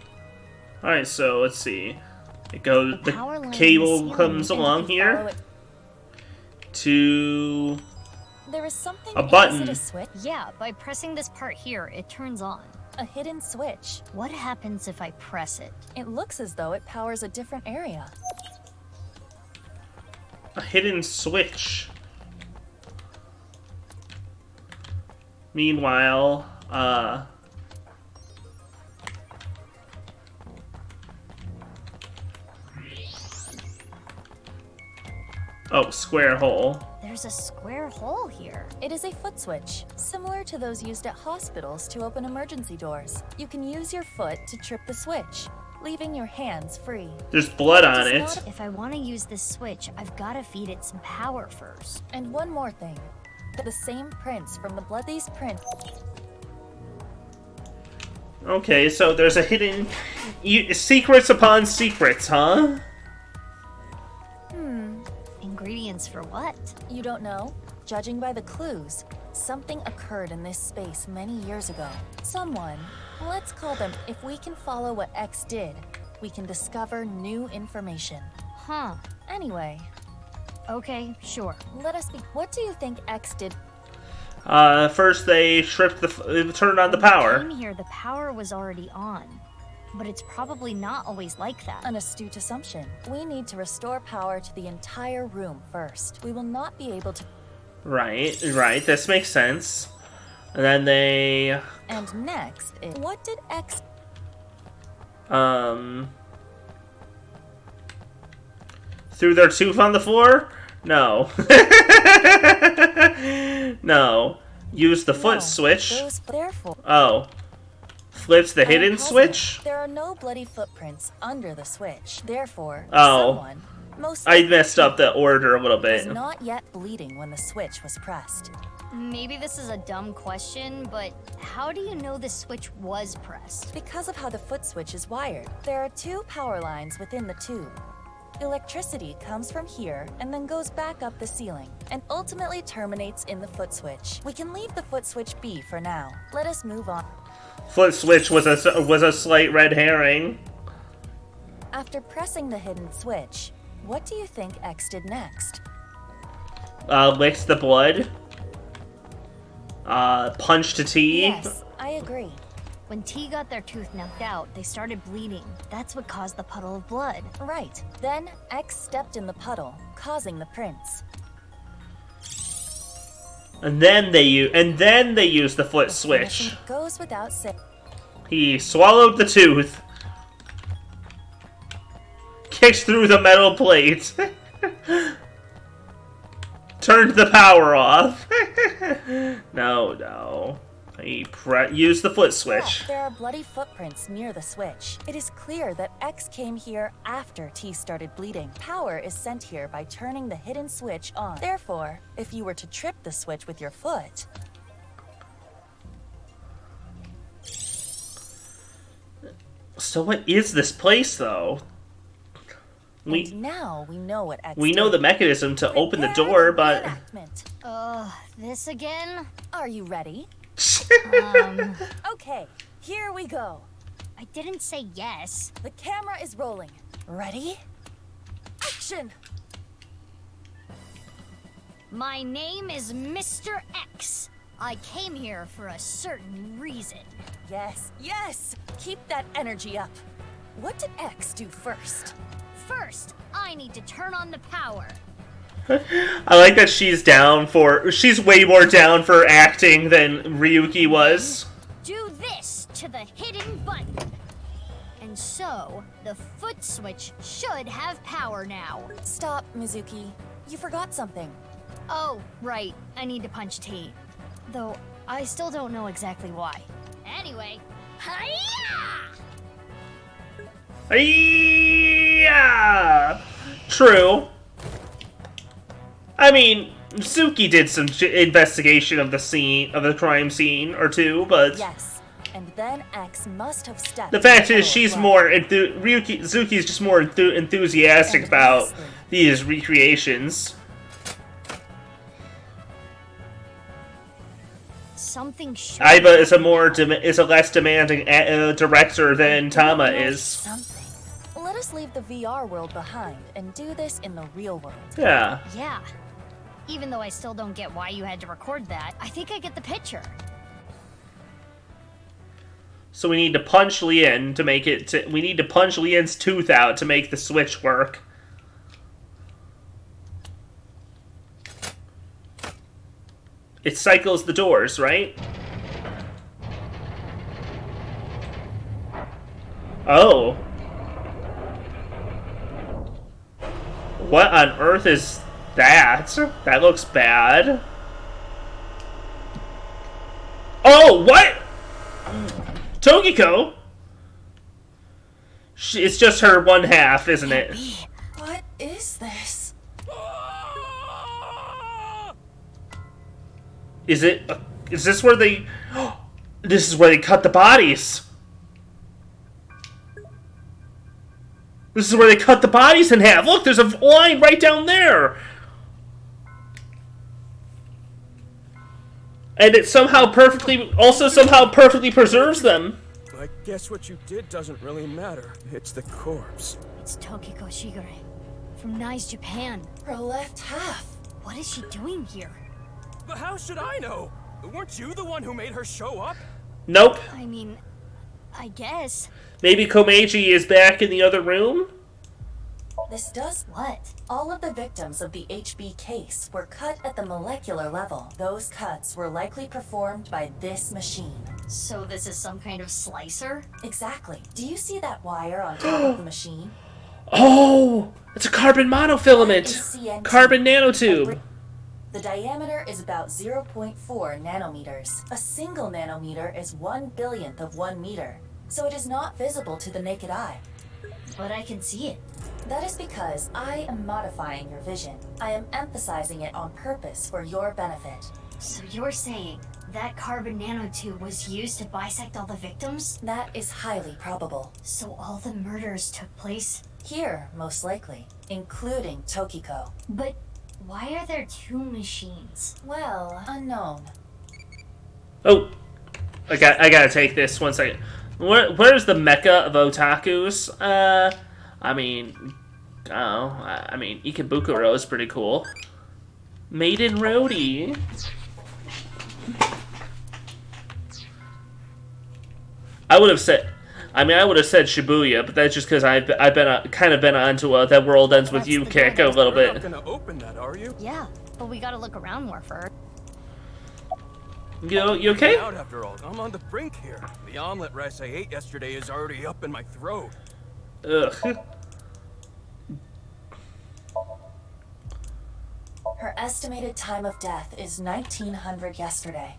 Alright, so let's see. It goes. The power line The in cable the comes ceiling, along here Follow it. to There is something. a button. Is it a switch? Yeah, by pressing this part here, it turns on. A hidden switch. What happens if I press it? It looks as though it powers a different area. A hidden switch. Meanwhile, oh, square hole. There's a square hole here. It is a foot switch, similar to those used at hospitals to open emergency doors. You can use your foot to trip the switch, leaving your hands free. There's blood on it. If I want to use this switch, I've got to feed it some power first. And one more thing. The same prints from the blood. These prints. Okay, so there's a hidden... secrets upon secrets, huh? Ingredients for what? You don't know? Judging by the clues, something occurred in this space many years ago. Someone, let's call them, if we can follow what X did, we can discover new information. Huh. Anyway. Okay, sure. Let us be. What do you think X did? First they turned on the power. When I came here, the power was already on. But it's probably not always like that. An astute assumption. We need to restore power to the entire room first. We will not be able to... Right. This makes sense. And then they... And next is... What did X... Threw their tooth on the floor? No. No. Use the foot switch. Therefore... Oh. Flips the hidden switch? There are no bloody footprints under the switch. Therefore, Oh. someone, I messed up the order a little bit. Was not yet bleeding when the switch was pressed. Maybe this is a dumb question, but how do you know the switch was pressed? Because of how the foot switch is wired. There are 2 power lines within the tube. Electricity comes from here and then goes back up the ceiling and ultimately terminates in the foot switch. We can leave the foot switch be for now. Let us move on. Foot switch was a slight red herring. After pressing the hidden switch, what do you think X did next? Licks the blood. Punched T. Yes, I agree. When T got their tooth knocked out, they started bleeding. That's what caused the puddle of blood. Right. Then X stepped in the puddle, causing the prints. And then they used the foot switch. Goes without saying. He swallowed the tooth. Kicked through the metal plate. Turned the power off. No. He used the foot switch. Yeah, there are bloody footprints near the switch. It is clear that X came here after T started bleeding. Power is sent here by turning the hidden switch on. Therefore, if you were to trip the switch with your foot... So what is this place, though? Now we know what X We know the mechanism to open the door, but... This again? Are you ready? Okay, here we go. I didn't say yes. The camera is rolling. Ready? Action! My name is Mr. X. I came here for a certain reason. Yes! Keep that energy up. What did X do first? First, I need to turn on the power. I like that she's way more down for acting than Ryuki was. Do this to the hidden button. And so, the foot switch should have power now. Stop, Mizuki. You forgot something. Oh, right. I need to punch T. Though, I still don't know exactly why. Anyway, hi-ya! Yeah, true. I mean, Suki did some investigation of the crime scene or two, but yes, and then X must have stepped. The fact is, she's more Zuki's just more enthusiastic about these recreations. Something. Aiba is a less demanding director than Tama is. Something. Let us leave the VR world behind and do this in the real world. Yeah. Yeah. Even though I still don't get why you had to record that, I think I get the picture. So we need to punch Lien to make it. We need to punch Lien's tooth out to make the switch work. It cycles the doors, right? Oh. What on earth is that? That looks bad. Oh, what? Togiko? It's just her one half, isn't it? What is this? Is this where they... This is where they cut the bodies. This is where they cut the bodies in half. Look, there's a line right down there. And it somehow perfectly preserves them. I guess what you did doesn't really matter. It's the corpse. It's Tokiko Shigure from Nice, Japan. Her left half. What is she doing here? But how should I know? Weren't you the one who made her show up? Nope. I mean, I guess. Maybe Komeiji is back in the other room? This does what? All of the victims of the HB case were cut at the molecular level. Those cuts were likely performed by this machine. So this is some kind of slicer? Exactly. Do you see that wire on top of the machine? Oh! It's a carbon monofilament! Carbon nanotube! The diameter is about 0.4 nanometers. A single nanometer is 1/1000th of 1 meter, so it is not visible to the naked eye. But I can see it. That is because I am modifying your vision. I am emphasizing it on purpose for your benefit. So you're saying that carbon nanotube was used to bisect all the victims? That is highly probable. So all the murders took place? Here, most likely, including Tokiko. But why are there two machines? Well, unknown. Oh, I gotta take this 1 second. Where's the mecca of otakus? I mean, Ikebukuro is pretty cool. Maiden Roadie. I would have said Shibuya, but that's just because I've kind of been onto that World Ends With You kick a little bit. You're not gonna open that, are you? Yeah, but we gotta look around more first. You okay? Out after all, I'm on the brink here. The omelet rice I ate yesterday is already up in my throat. Ugh. Her estimated time of death is 1900 yesterday.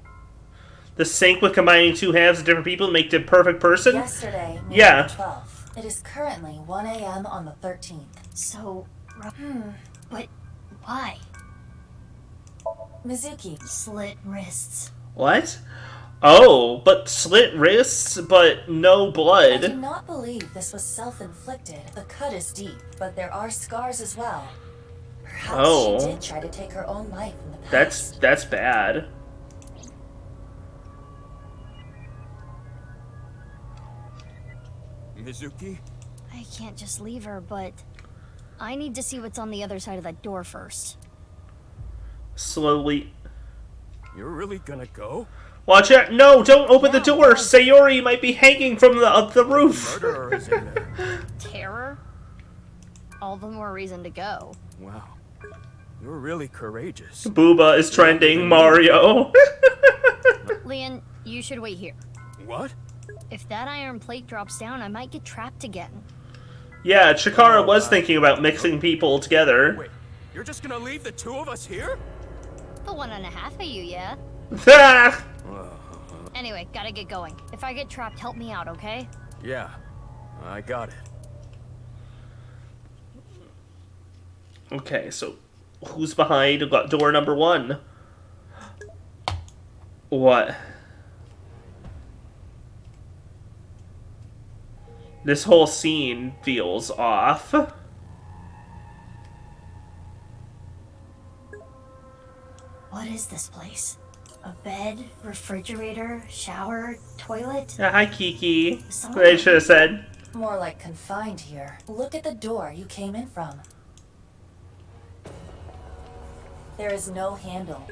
The sync with combining two halves of different people to make the perfect person? Yesterday, yeah. 12. It is currently 1 a.m. on the 13th. So, but why? Mizuki. Slit wrists. What? Oh, but slit wrists, but no blood. I do not believe this was self-inflicted. The cut is deep, but there are scars as well. Perhaps she did try to take her own life in the past. That's bad. Mizuki? I can't just leave her, but I need to see what's on the other side of that door first. Slowly. You're really gonna go? Watch out! No, don't open the door! Sayori might be hanging from the roof! Murderer is in there. Terror? All the more reason to go. Wow. You're really courageous. Booba is trending Mario. Leon, you should wait here. What? If that iron plate drops down, I might get trapped again. Yeah, Chikara was thinking about mixing people together. Wait, you're just gonna leave the two of us here? The 1.5 of you, yeah? Anyway, gotta get going. If I get trapped, help me out, okay? Yeah, I got it. Okay, so who's behind door number 1? What? This whole scene feels off. What is this place? A bed, refrigerator, shower, toilet? Yeah, hi, Kiki. They should have said. More like confined here. Look at the door you came in from. There is no handle.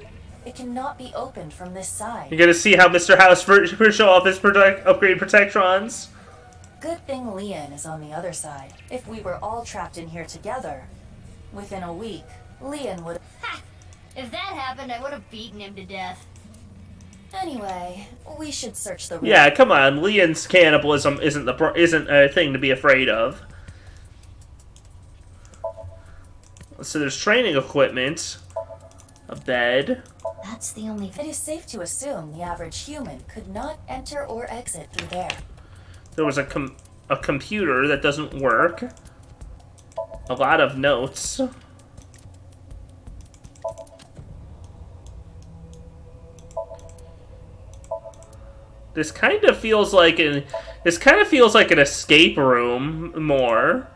It cannot be opened from this side. You're gonna see how Mr. House first show off his upgrade protectrons. Good thing Leon is on the other side. If we were all trapped in here together, within a week, Leon would. Ha! If that happened, I would have beaten him to death. Anyway, we should search the room. Yeah, come on. Leon's cannibalism isn't a thing to be afraid of. So there's training equipment, a bed. That's the only. It is safe to assume the average human could not enter or exit through there. There was a computer that doesn't work. A lot of notes. This kind of feels like an escape room more.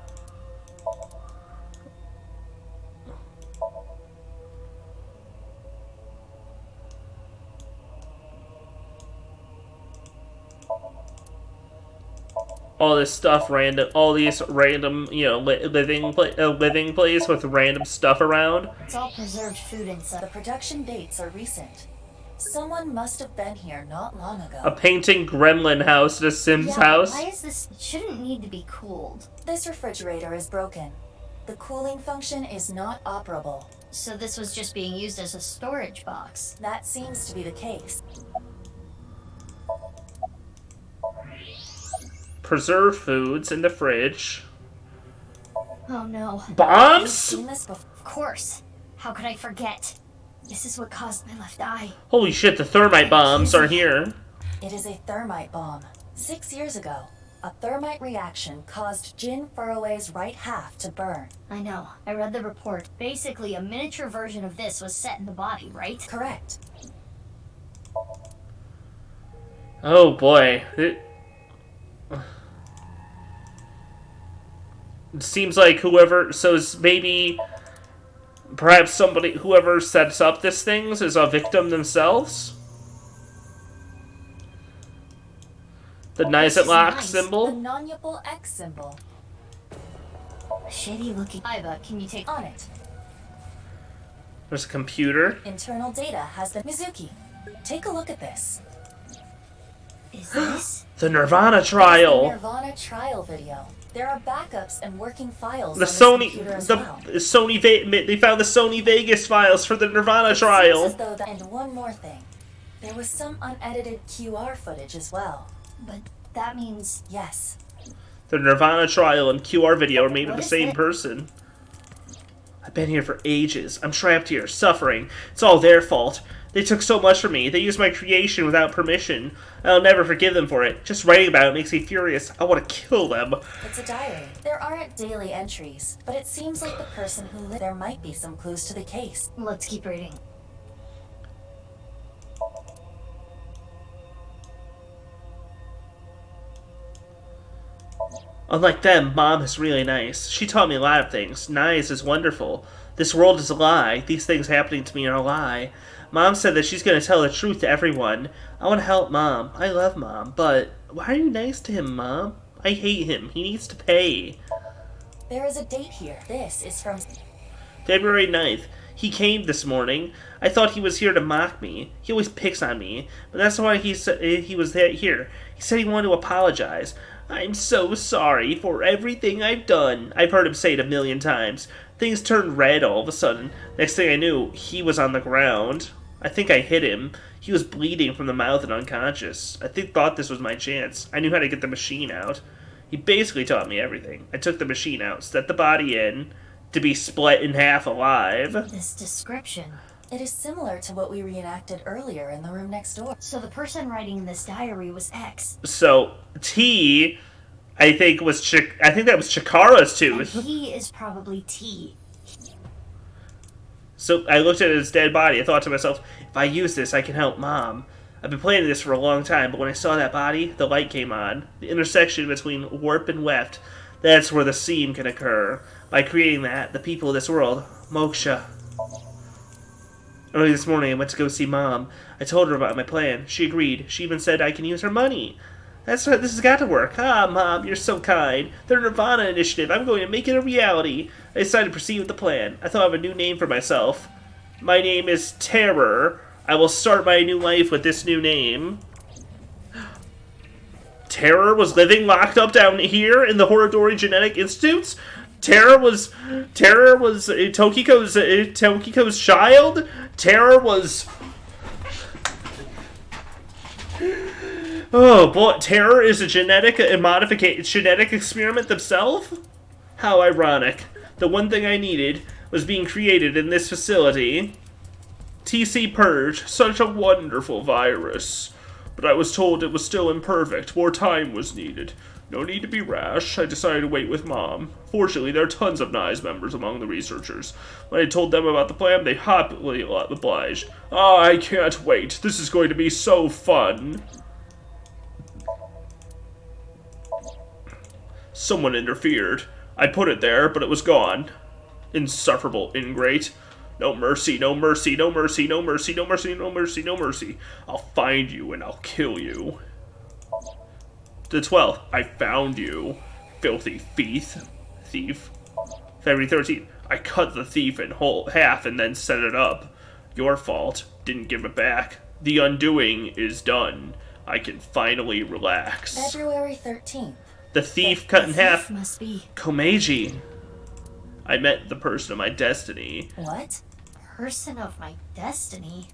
All this stuff, all these random, living place with random stuff around. It's all preserved food inside. The production dates are recent. Someone must have been here not long ago. A painting gremlin house at a Sims house. Why is this? It shouldn't need to be cooled. This refrigerator is broken. The cooling function is not operable. So this was just being used as a storage box. That seems to be the case. Preserved foods in the fridge. Oh no. Bombs? You've seen this before. Of course. How could I forget? This is what caused my left eye. Holy shit, the thermite bombs are here. It is a thermite bomb. 6 years ago, A thermite reaction caused Jin Furroway's right half to burn. I know. I read the report. Basically, a miniature version of this was set in the body, right? Correct. Oh boy. It seems like whoever... So it's maybe... Perhaps whoever sets up these things is a victim themselves? The Nizatlock symbol? The non-Yupple X symbol. Shitty looking. Iva, can you take On it. There's a computer. Internal data has been... Mizuki, take a look at this. Is this? The NirvanA trial. The NirvanA trial video. There are backups and working files The on Sony, this computer as the well. Sony, they found the Sony Vegas files for the NirvanA It trial. seems as though and one more thing. There was some unedited QR footage as well. But that means... Yes. The NirvanA trial and QR video are made of What the is same it? person. I've been here for ages. I'm trapped here, suffering. It's all their fault. They took so much from me. They used my creation without permission. I'll never forgive them for it. Just writing about it makes me furious. I want to kill them. It's a diary. There aren't daily entries, but it seems like the person who lived there might be some clues to the case. Let's keep reading. Unlike them, Mom is really nice. She taught me a lot of things. Nice is wonderful. This world is a lie. These things happening to me are a lie. Mom said that she's going to tell the truth to everyone. I want to help Mom. I love Mom, but why are you nice to him, Mom? I hate him. He needs to pay. There is a date here. This is from... February 9th. He came this morning. I thought he was here to mock me. He always picks on me, but that's why he was here. He said he wanted to apologize. I'm so sorry for everything I've done. I've heard him say it 1,000,000 times. Things turned red all of a sudden. Next thing I knew, he was on the ground. I think I hit him. He was bleeding from the mouth and unconscious. I thought this was my chance. I knew how to get the machine out. He basically taught me everything. I took the machine out, set the body in, to be split in half alive. This description. It is similar to what we reenacted earlier in the room next door. So the person writing this diary was X. So, T, I think that was Chikara's tooth. And he is probably T. So I looked at his dead body. I thought to myself, if I use this, I can help Mom. I've been planning this for a long time, but when I saw that body, the light came on. The intersection between warp and weft, that's where the seam can occur. By creating that, the people of this world, Moksha. Early this morning, I went to go see Mom. I told her about my plan. She agreed. She even said I can use her money. This has got to work. Ah, Mom, you're so kind. The NirvanA Initiative. I'm going to make it a reality. I decided to proceed with the plan. I thought of a new name for myself. My name is Terror. I will start my new life with this new name. Terror was living locked up down here in the Horodori Genetic Institutes? Terror was Tokiko's child? Terror was... Oh boy, Terror is a genetic experiment themselves? How ironic. The one thing I needed was being created in this facility. TC Purge, such a wonderful virus. But I was told it was still imperfect, more time was needed. No need to be rash, I decided to wait with Mom. Fortunately, there are tons of NICE members among the researchers. When I told them about the plan, they happily obliged. Ah, I can't wait. This is going to be so fun. Someone interfered. I put it there, but it was gone. Insufferable ingrate. No mercy, no mercy, no mercy, no mercy, no mercy, no mercy, no mercy. I'll find you and I'll kill you. The 12th, I found you. Filthy thief. February 13th, I cut the thief in half and then set it up. Your fault. Didn't give it back. The undoing is done. I can finally relax. February 13th. The thief cut in half. Must be Komeiji. I met the person of my destiny. What? Person of my destiny?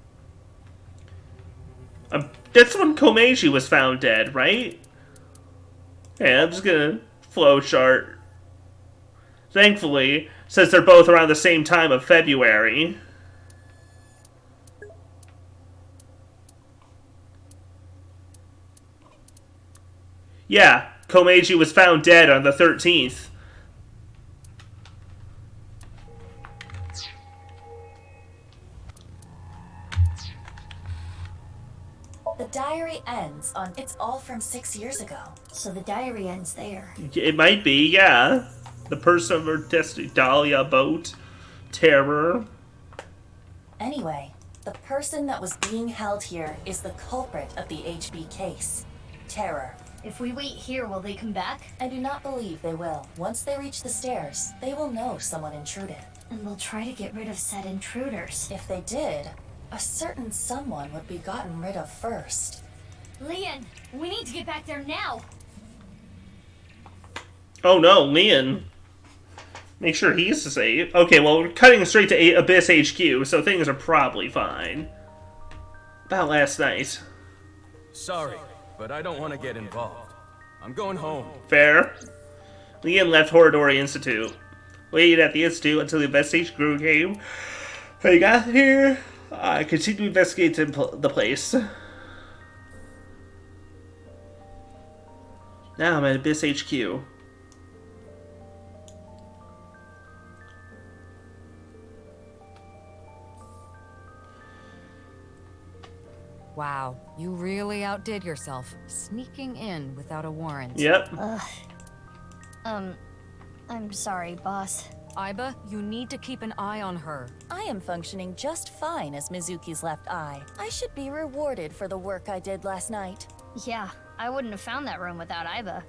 That's when Komeiji was found dead, right? Yeah, I'm just gonna flowchart. Thankfully, says they're both around the same time of February. Yeah, Komeiji was found dead on the 13th. The diary ends on it's all from 6 years ago. So the diary ends there. It might be, yeah. The person of her destiny, Dahlia Boat, Terror. Anyway, the person that was being held here is the culprit of the HB case. Terror. If we wait here, will they come back? I do not believe they will. Once they reach the stairs, they will know someone intruded. And we'll try to get rid of said intruders. If they did, a certain someone would be gotten rid of first. Leon, we need to get back there now. Oh no, Leon. Make sure he's safe. Okay, well, we're cutting straight to Abyss HQ, so things are probably fine. About last night. Sorry, but I don't want to get involved. I'm going home. Fair. Leon left Horadori Institute. Waited at the Institute until the investigation crew came. When he got here, I continued to investigate the place. Now I'm at Abyss HQ. Wow, you really outdid yourself, sneaking in without a warrant. Yep. I'm sorry, boss. Aiba, you need to keep an eye on her. I am functioning just fine as Mizuki's left eye. I should be rewarded for the work I did last night. Yeah, I wouldn't have found that room without Aiba.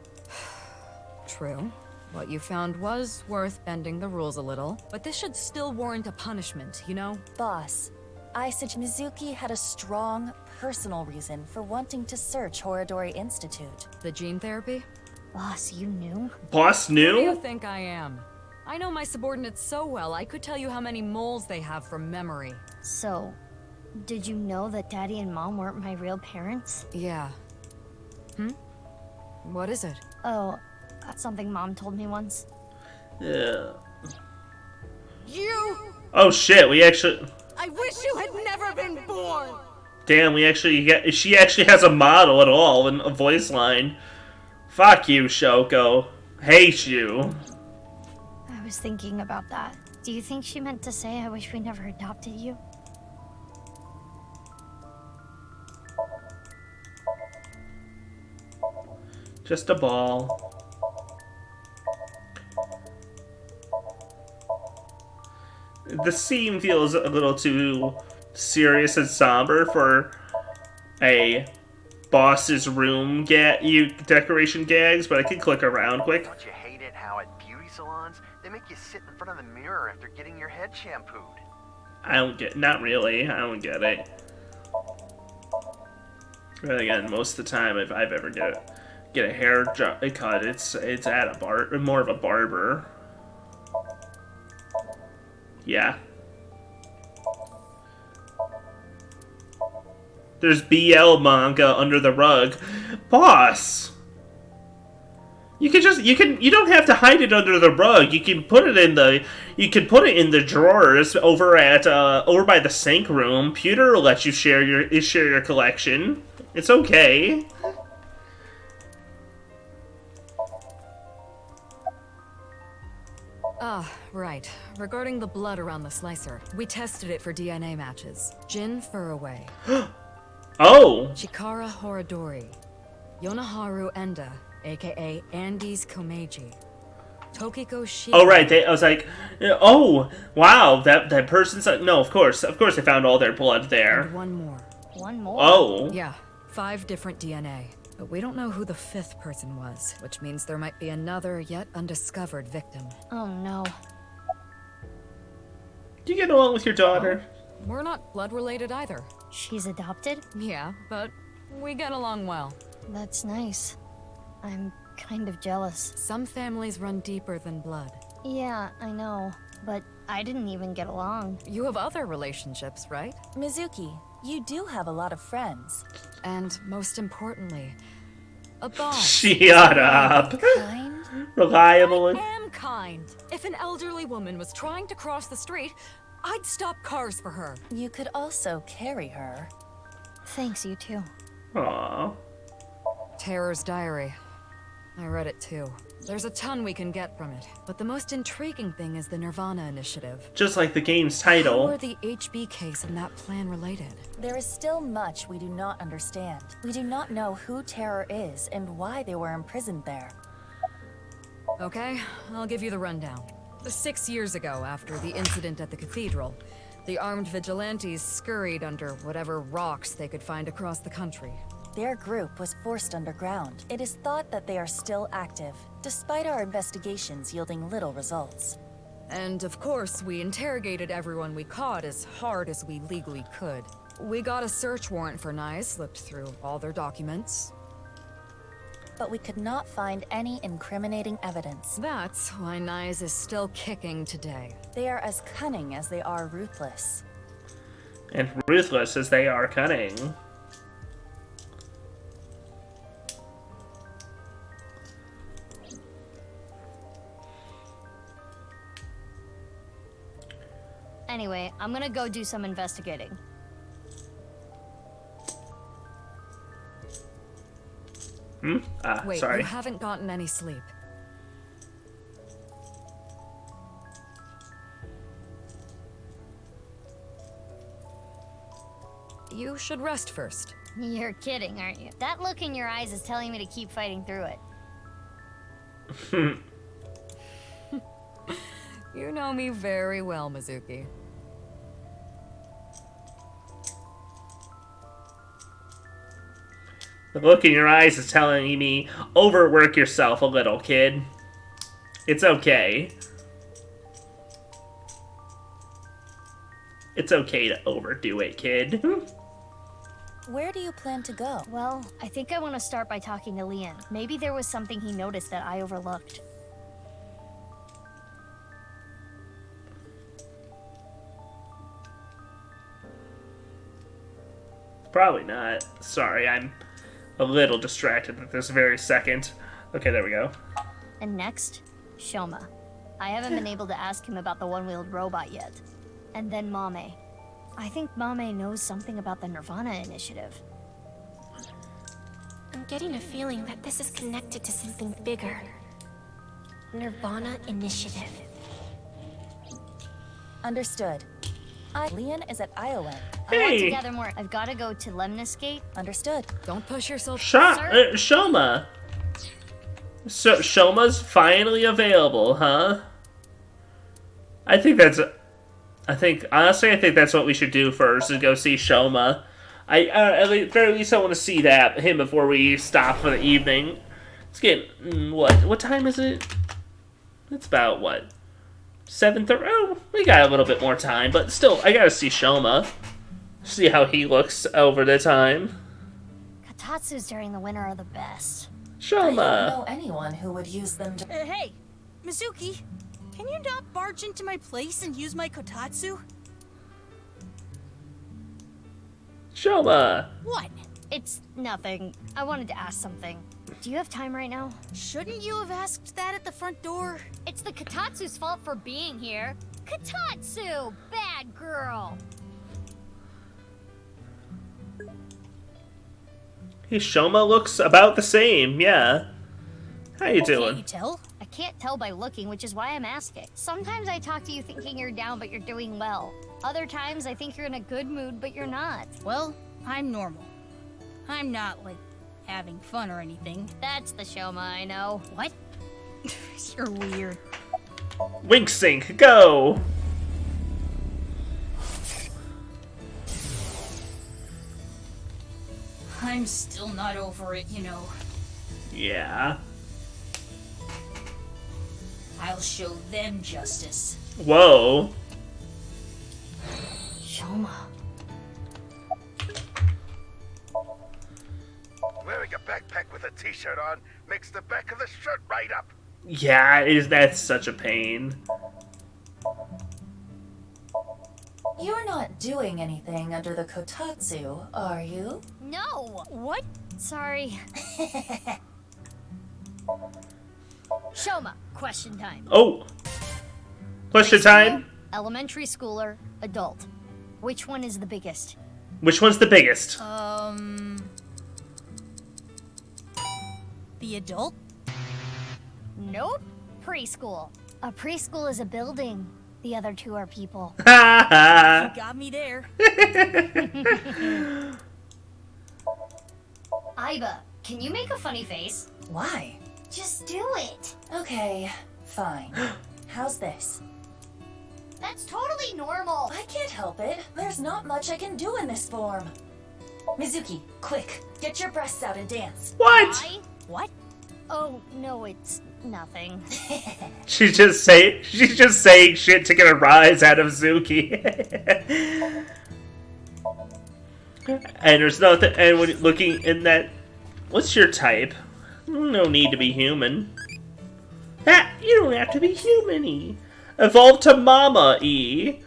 True. What you found was worth bending the rules a little, but this should still warrant a punishment, you know? Boss, I said Mizuki had a strong, personal reason for wanting to search Horadori Institute. The gene therapy? Boss, you knew? Boss Who do you knew? think I am? I know my subordinates so well, I could tell you how many moles they have from memory. So, did you know that Daddy and Mom weren't my real parents? Yeah. What is it? Oh, that's something Mom told me once. Yeah. You! Oh shit, we actually... I wish you had never been born! Damn, we actually get... She actually has a model at all, and a voice line. Fuck you, Shoko. Hate you. I was thinking about that. Do you think she meant to say I wish we never adopted you? Just a ball. The scene feels a little too serious and somber for a boss's room decoration gags, but I can click around quick. Don't you hate it how at beauty salons they make you sit in front of the mirror after getting your head shampooed? I don't get... Not really. I don't get it. But again, most of the time, if I've ever get a hair cut, it's at more of a barber. Yeah. There's BL manga under the rug. Boss! You don't have to hide it under the rug. You can put it in the drawers over by the sink room. Pewter will let you share your collection. It's okay. Right. Regarding the blood around the slicer, we tested it for DNA matches. Jin Furuway. Oh! Chikara Horadori. Yonaharu Enda, aka Andes Komeiji. Tokiko Shii. Oh, right. I was like, oh, wow, that person's... No, of course they found all their blood there. And one more. One more? Oh. Yeah, 5 different DNA. But we don't know who the 5th person was, which means there might be another yet undiscovered victim. Oh no. Do you get along with your daughter? We're not blood related either. She's adopted? Yeah, but we get along well. That's nice. I'm kind of jealous. Some families run deeper than blood. Yeah, I know. But I didn't even get along. You have other relationships, right? Mizuki, you do have a lot of friends. And most importantly, a boss. Shut up. Kind? Reliable. I am kind. If an elderly woman was trying to cross the street, I'd stop cars for her. You could also carry her. Thanks, you too. Aww. Terror's diary. I read it too. There's a ton we can get from it, but the most intriguing thing is the NirvanA Initiative. Just like the game's title. How are the HB case and that plan related? There is still much we do not understand. We do not know who Terror is and why they were imprisoned there. Okay, I'll give you the rundown. 6 years ago, after the incident at the cathedral, the armed vigilantes scurried under whatever rocks they could find across the country. Their group was forced underground. It is thought that they are still active, despite our investigations yielding little results. And of course, we interrogated everyone we caught as hard as we legally could. We got a search warrant for Nyes, looked through all their documents. But we could not find any incriminating evidence. That's why Nyes is still kicking today. They are as cunning as they are ruthless. And ruthless as they are cunning. Anyway, I'm gonna go do some investigating. Wait, sorry. you haven't gotten any sleep. You should rest first. You're kidding, aren't you? That look in your eyes is telling me to keep fighting through it. You know me very well, Mizuki. The look in your eyes is telling me, overwork yourself a little, kid. It's okay. It's okay to overdo it, kid. Where do you plan to go? Well, I think I want to start by talking to Leon. Maybe there was something he noticed that I overlooked. Probably not. Sorry, I'm a little distracted at this very second. Okay, there we go. And next, Shoma. I haven't been able to ask him about the one-wheeled robot yet. And then Mame. I think Mame knows something about the NirvanA Initiative. I'm getting a feeling that this is connected to something bigger. NirvanA Initiative. Understood. Leon is at Iowa. I want to gather more. I've got to go to Lemnis Gate. Understood. Don't push yourself. Shoma. So Shoma's finally available, huh? Honestly, I think that's what we should do first, is go see Shoma. At the very least, I want to see him before we stop for the evening. It's getting, what time is it? It's about, 7:30? Oh, we got a little bit more time, but still, I gotta see Shoma. See how he looks over the time. Katatsus during the winter are the best. I don't know anyone who would use them to... Hey, Mizuki, can you not barge into my place and use my kotatsu? Shoma! What? It's nothing. I wanted to ask something. Do you have time right now? Shouldn't you have asked that at the front door? It's the Katatsu's fault for being here. Katatsu! Bad girl! Shoma looks about the same, yeah. How you doing? Can't you tell? I can't tell by looking, which is why I'm asking. Sometimes I talk to you thinking you're down, but you're doing well. Other times I think you're in a good mood, but you're not. Well, I'm normal. I'm not, having fun or anything. That's the Shoma I know. What? You're weird. Wink sync, go! I'm still not over it, you know. Yeah. I'll show them justice. Whoa. Shoma. Wearing a backpack with a t-shirt on makes the back of the shirt right up. Yeah, that's such a pain. You're not doing anything under the kotatsu, are you? No! What? Sorry. Shoma, question time. Oh! Question time? Elementary schooler, adult. Which one is the biggest? Which one's the biggest? The adult? Nope. Preschool. A preschool is a building. The other two are people. You got me there. Iba, can you make a funny face? Why? Just do it. Okay, fine. How's this? That's totally normal. I can't help it. There's not much I can do in this form. Mizuki, quick, get your breasts out and dance. What? What? Oh, no, it's nothing. She's just saying shit to get a rise out of Zuki. And there's nothing. And when looking in that, what's your type? No need to be human. Ah, you don't have to be human-y. Evolve to Mama-y.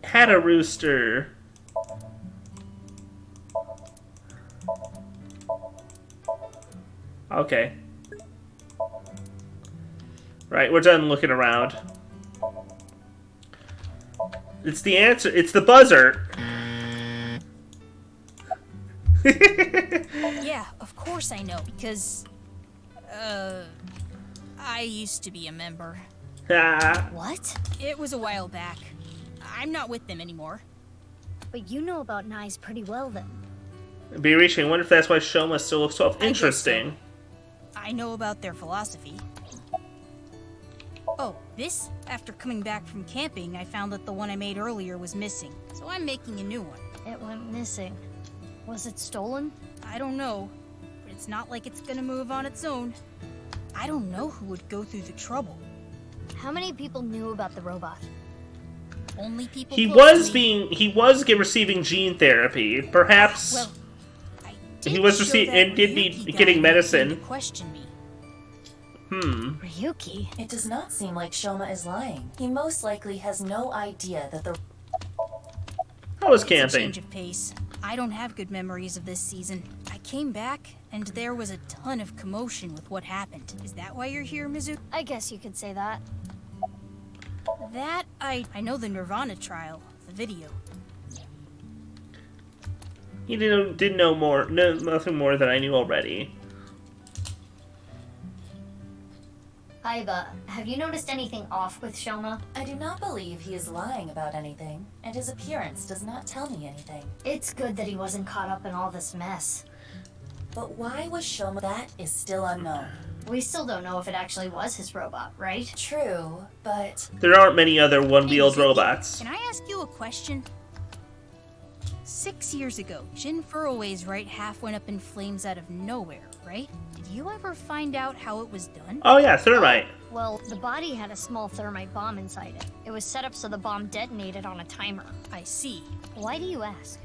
Had a rooster. Okay. Right, we're done looking around. It's the answer. It's the buzzer. Yeah, of course I know, because... I used to be a member. What? It was a while back. I'm not with them anymore. But you know about Nyes pretty well, then. Be reaching. I wonder if that's why Shoma still looks so interesting. I know about their philosophy. Oh, this? After coming back from camping, I found that the one I made earlier was missing, so I'm making a new one. It went missing. Was it stolen? I don't know, but it's not like it's gonna move on its own. I don't know who would go through the trouble. How many people knew about the robot? Only people. He was receiving gene therapy. Perhaps Well, he was receiving and did need getting medicine. Question me. Ryuki? It does not seem like Shoma is lying. He most likely has no idea that the... I was It's a camping. change of pace. I don't have good memories of this season. I came back, and there was a ton of commotion with what happened. Is that why you're here, Mizu? I guess you could say that. That, I know the NirvanA trial, the video. He didn't know more. No, nothing more than I knew already. Iba, have you noticed anything off with Shoma? I do not believe he is lying about anything, and his appearance does not tell me anything. It's good that he wasn't caught up in all this mess. But why was Shoma... That is still unknown. We still don't know if it actually was his robot, right? True, but... There aren't many other one-wheeled robots. Can I ask you a question? 6 years ago, Jin Furroway's right half went up in flames out of nowhere, right? Did you ever find out how it was done? Oh yeah, thermite. Well, the body had a small thermite bomb inside it. It was set up so the bomb detonated on a timer. I see. Why do you ask?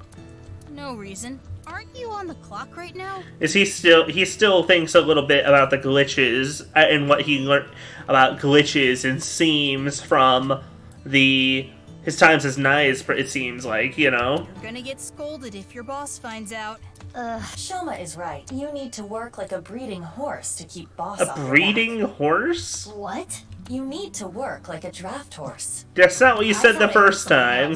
No reason. Aren't you on the clock right now? Is he still? He still thinks a little bit about the glitches and what he learned about glitches and seams from his times as Nyes. It seems like, you know. You're gonna get scolded if your boss finds out. Shoma is right. You need to work like a breeding horse to keep boss A off your breeding back. horse? What? You need to work like a draft horse. That's not what you said the thought it was first time.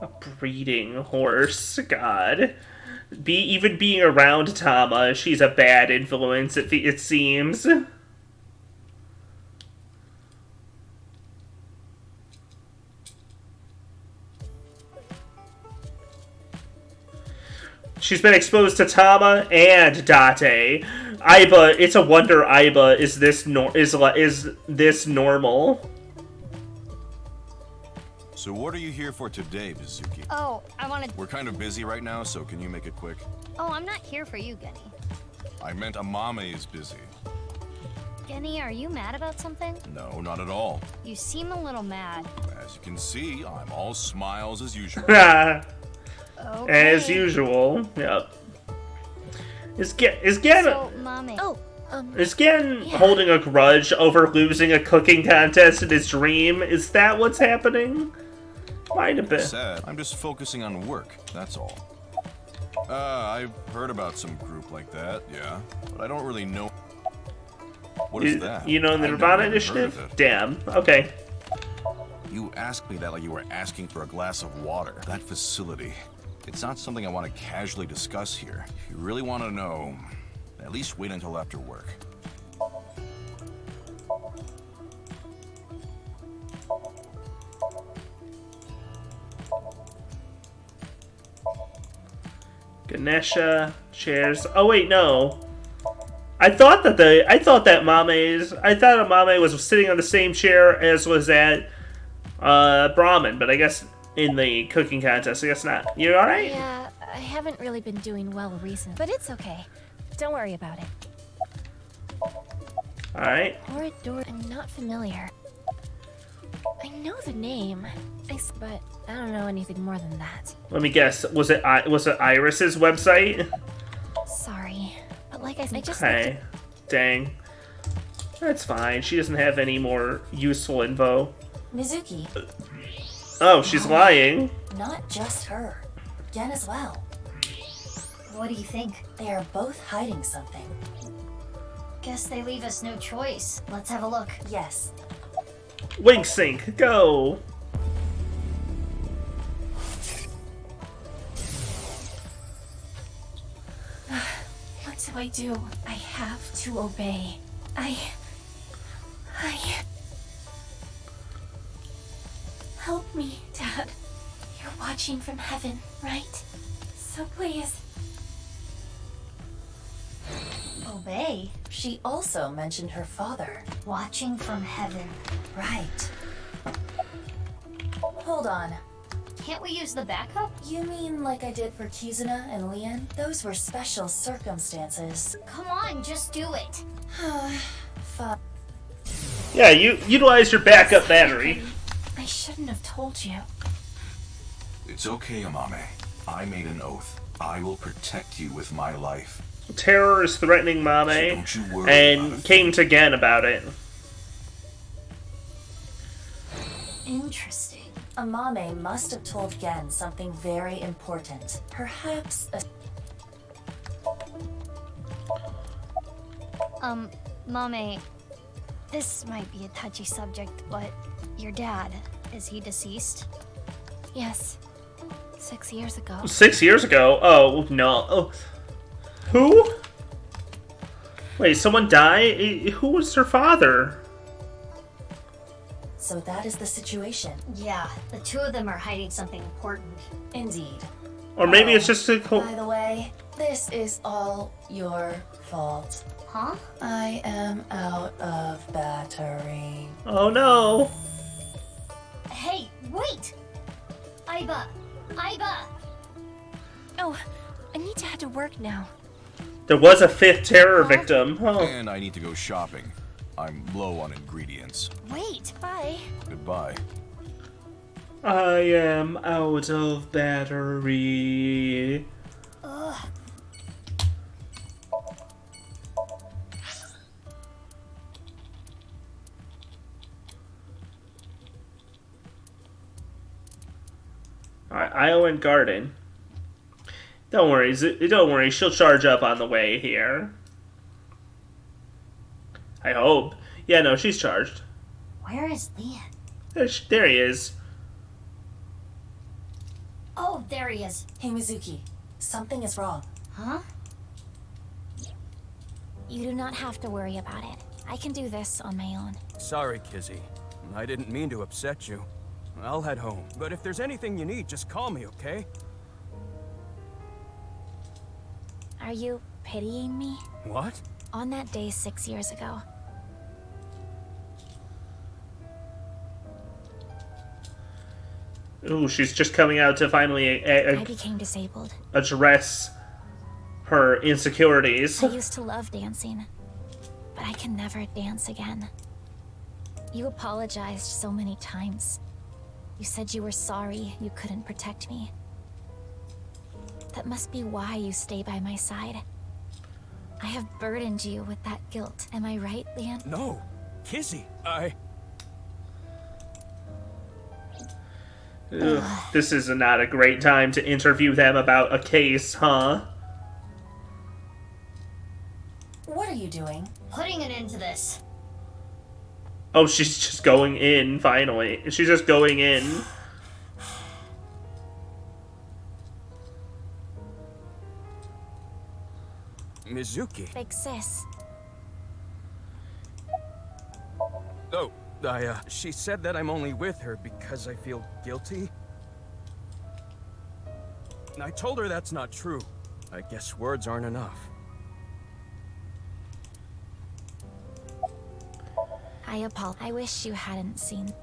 A breeding horse, God. Even being around Tama, she's a bad influence, it seems. She's been exposed to Tama and Date. Iba, it's a wonder Iba is this normal. So what are you here for today, Mizuki? Oh, I wanted... We're kind of busy right now, so can you make it quick? Oh, I'm not here for you, Genny. I meant Amame is busy. Genny, are you mad about something? No, not at all. You seem a little mad. As you can see, I'm all smiles as usual. Okay. As usual. Yep. Is Gen holding a grudge over losing a cooking contest in his dream? Is that what's happening? Might have been. Sad. I'm just focusing on work, that's all. I've heard about some group like that, yeah. But I don't really know. What is that? You know, the NirvanA Initiative? Damn. Okay. You asked me that like you were asking for a glass of water. That facility. It's not something I want to casually discuss here. If you really want to know, at least wait until after work. Ganesha chairs. Oh wait, no. I thought that Mame was sitting on the same chair as was at Brahmin, but I guess in the cooking contest, I guess not. You all right? Yeah, I haven't really been doing well recently, but it's okay. Don't worry about it. All right. Horador, I'm not familiar. I know the name, but I don't know anything more than that. Let me guess. Was it Iris's website? Sorry, but like I said, I just. Okay. Dang. That's fine. She doesn't have any more useful info. Mizuki. Oh, she's lying. Not just her. Gen as well. What do you think? They are both hiding something. Guess they leave us no choice. Let's have a look. Yes. Wink sync, go! What do I do? I have to obey. Help me, Dad. You're watching from heaven, right? So please. Obey? She also mentioned her father. Watching from heaven. Right. Hold on. Can't we use the backup? You mean like I did for Kizuna and Leon? Those were special circumstances. Come on, just do it. Fuck. Yeah, you utilize your backup battery. I shouldn't have told you. It's okay, Amame. I made an oath. I will protect you with my life. Terror is threatening Mame, and came to Gen about it. Interesting. Amame must have told Gen something very important. Perhaps a... Mame, this might be a touchy subject, but your dad, is he deceased? Yes. 6 years ago. 6 years ago? Oh, no. Oh. Who? Wait, someone died? Who was her father? So that is the situation. Yeah, the two of them are hiding something important. Indeed. Or maybe it's just a... By the way, this is all your fault. Huh? I am out of battery. Oh no. Hey, wait! Aiba! Oh, I need to head to work now. There was a 5th terror victim. Oh. And I need to go shopping. I'm low on ingredients. Wait, bye. Goodbye. I am out of battery. Ugh. Alright, Iowan Garden. Don't worry, she'll charge up on the way here. I hope. Yeah, no, she's charged. Where is Leon? There he is. Oh, there he is. Hey, Mizuki. Something is wrong. Huh? You do not have to worry about it. I can do this on my own. Sorry, Kizzy. I didn't mean to upset you. I'll head home. But if there's anything you need, just call me, okay? Are you pitying me? What? On that day 6 years ago. Ooh, she's just coming out to finally I became disabled. address her insecurities. I used to love dancing, but I can never dance again. You apologized so many times. You said you were sorry you couldn't protect me. That must be why you stay by my side. I have burdened you with that guilt. Am I right, Leon? No, Kizzy, Ugh, this is not a great time to interview them about a case, huh? What are you doing? Putting an end to this. Oh, she's just going in, finally. She's just going in. Mizuki. Big sis. Oh, she said that I'm only with her because I feel guilty. I told her that's not true. I guess words aren't enough. I wish you hadn't seen.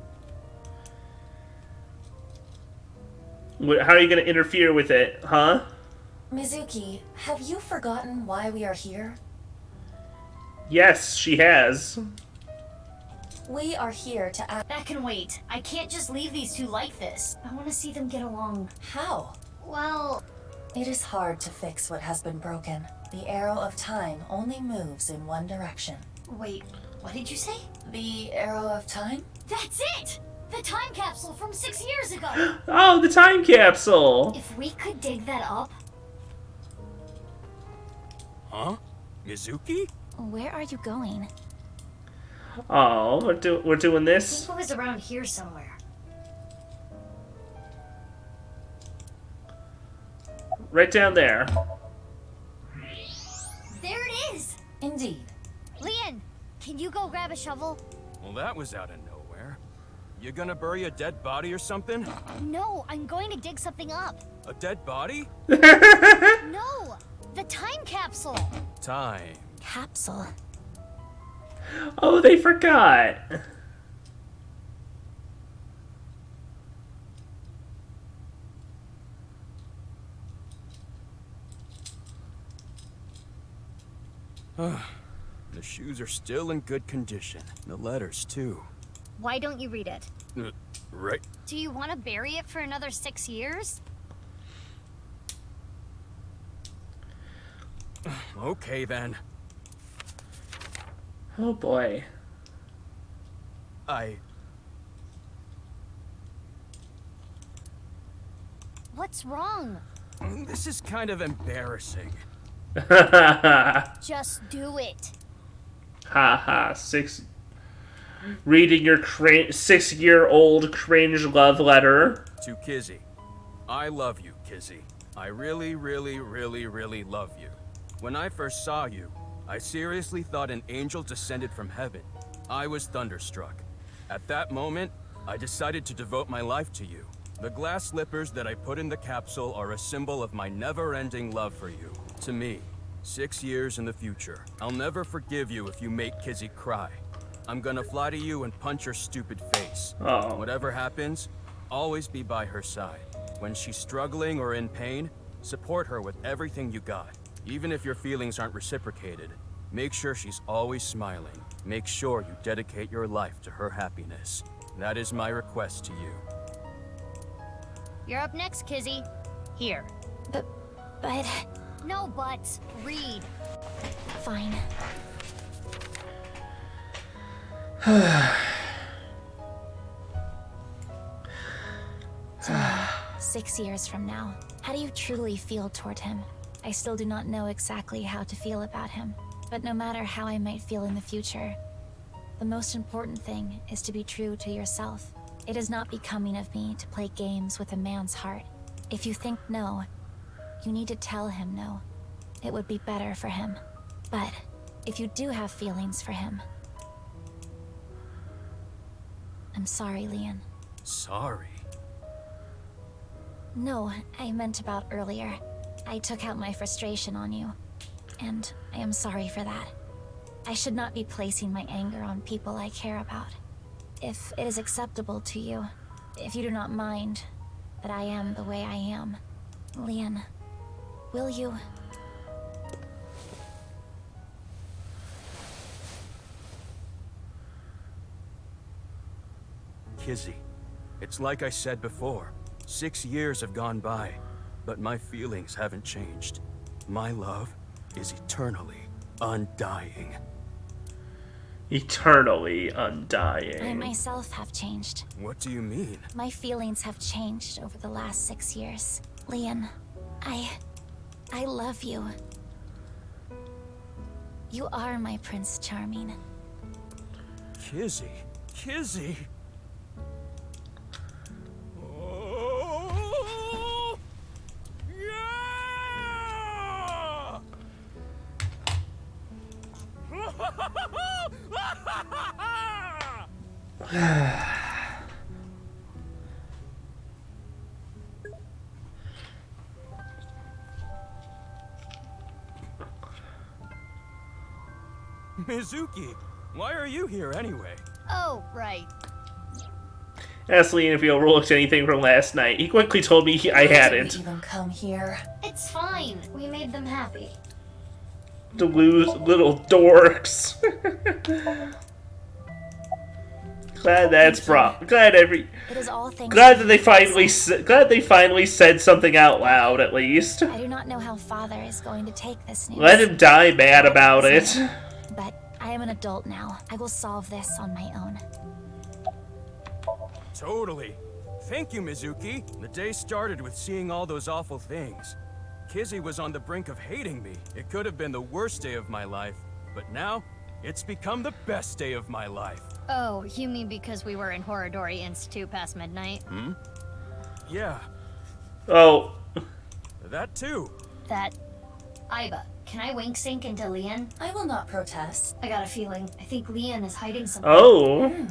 How are you gonna interfere with it, huh? Mizuki, have you forgotten why we are here? Yes, she has. We are here to act. That can wait. I can't just leave these two like this. I want to see them get along. How? Well, it is hard to fix what has been broken. The arrow of time only moves in one direction. Wait, what did you say? The arrow of time? That's it! The time capsule from 6 years ago! Oh, the time capsule! If we could dig that up... Huh? Mizuki? Where are you going? Oh, we're doing I this? think it was around here somewhere. Right down there. There it is! Indeed. Leon, can you go grab a shovel? Well, that was out of nowhere. You gonna bury a dead body or something? No, I'm going to dig something up. A dead body? No! The time capsule! Time. Capsule? Oh, they forgot. The shoes are still in good condition. The letters, too. Why don't you read it? Right. Do you want to bury it for another 6 years? Okay, then. Oh, boy. What's wrong? This is kind of embarrassing. Just do it. Haha, reading your 6-year-old cringe love letter. To Kizzy. I love you, Kizzy. I really, really, really, really love you. When I first saw you, I seriously thought an angel descended from heaven. I was thunderstruck. At that moment, I decided to devote my life to you. The glass slippers that I put in the capsule are a symbol of my never-ending love for you. To me, 6 years in the future. I'll never forgive you if you make Kizzy cry. I'm gonna fly to you and punch her stupid face. Oh. Whatever happens, always be by her side. When she's struggling or in pain, support her with everything you got. Even if your feelings aren't reciprocated, make sure she's always smiling. Make sure you dedicate your life to her happiness. That is my request to you. You're up next, Kizzy. Here. But... No buts. Read. Fine. 6 years from now, how do you truly feel toward him? I still do not know exactly how to feel about him, but no matter how I might feel in the future, the most important thing is to be true to yourself. It is not becoming of me to play games with a man's heart. If you think no, you need to tell him no. It would be better for him. But if you do have feelings for him, I'm sorry, Leon. Sorry? No, I meant about earlier. I took out my frustration on you, and I am sorry for that. I should not be placing my anger on people I care about. If it is acceptable to you, if you do not mind that I am the way I am, Leon, will you... Kizzy, it's like I said before. 6 years have gone by, but my feelings haven't changed. My love is eternally undying. Eternally I undying. myself have changed. What do you mean? My feelings have changed over the last 6 years. Leon, I love you. You are my Prince Charming. Kizzy. Kizzy. Mizuki, why are you here anyway? Oh, right. Asked Leon if he overlooked anything from last night. He quickly told me I hadn't. Even come here. It's fine. We made them happy. To lose little dorks. Glad that's glad that they finally said something out loud at least. I do not know how Father is going to take this news. Let him die mad about it. But I am an adult now. I will solve this on my own. Totally. Thank you, Mizuki. The day started with seeing all those awful things. Kizzy was on the brink of hating me. It could have been the worst day of my life, but now it's become the best day of my life. Oh, you mean because we were in Horadori Institute past midnight? Hmm? Yeah. Oh. That too. That... Aiba, can I wink sync into Leon? I will not protest. I got a feeling. I think Leon is hiding something. Oh.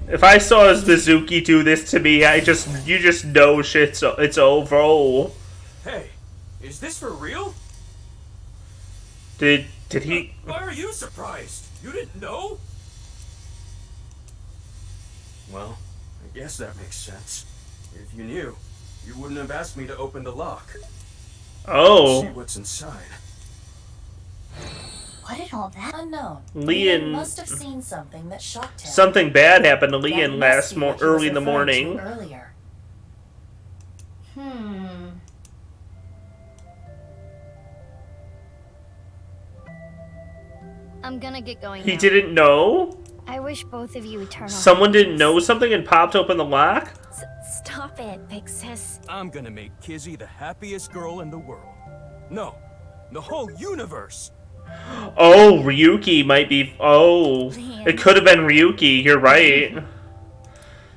If I saw Mizuki do this to me, you just know it's over. Oh. Hey, is this for real? Did he? Why are you surprised? You didn't know? Well, I guess that makes sense. If you knew, you wouldn't have asked me to open the lock. Oh. See what's inside. What did all that? Unknown. Leon must have seen something that shocked him. Something bad happened to Leon early in the morning. Earlier. I'm gonna get going He now. didn't know? I wish both of you eternal. Someone didn't know something and popped open the lock? Stop it, big sis. I'm gonna make Kizzy the happiest girl in the world. No, the whole universe. Oh, Ryuki might be... Oh. It could have been Ryuki, you're right.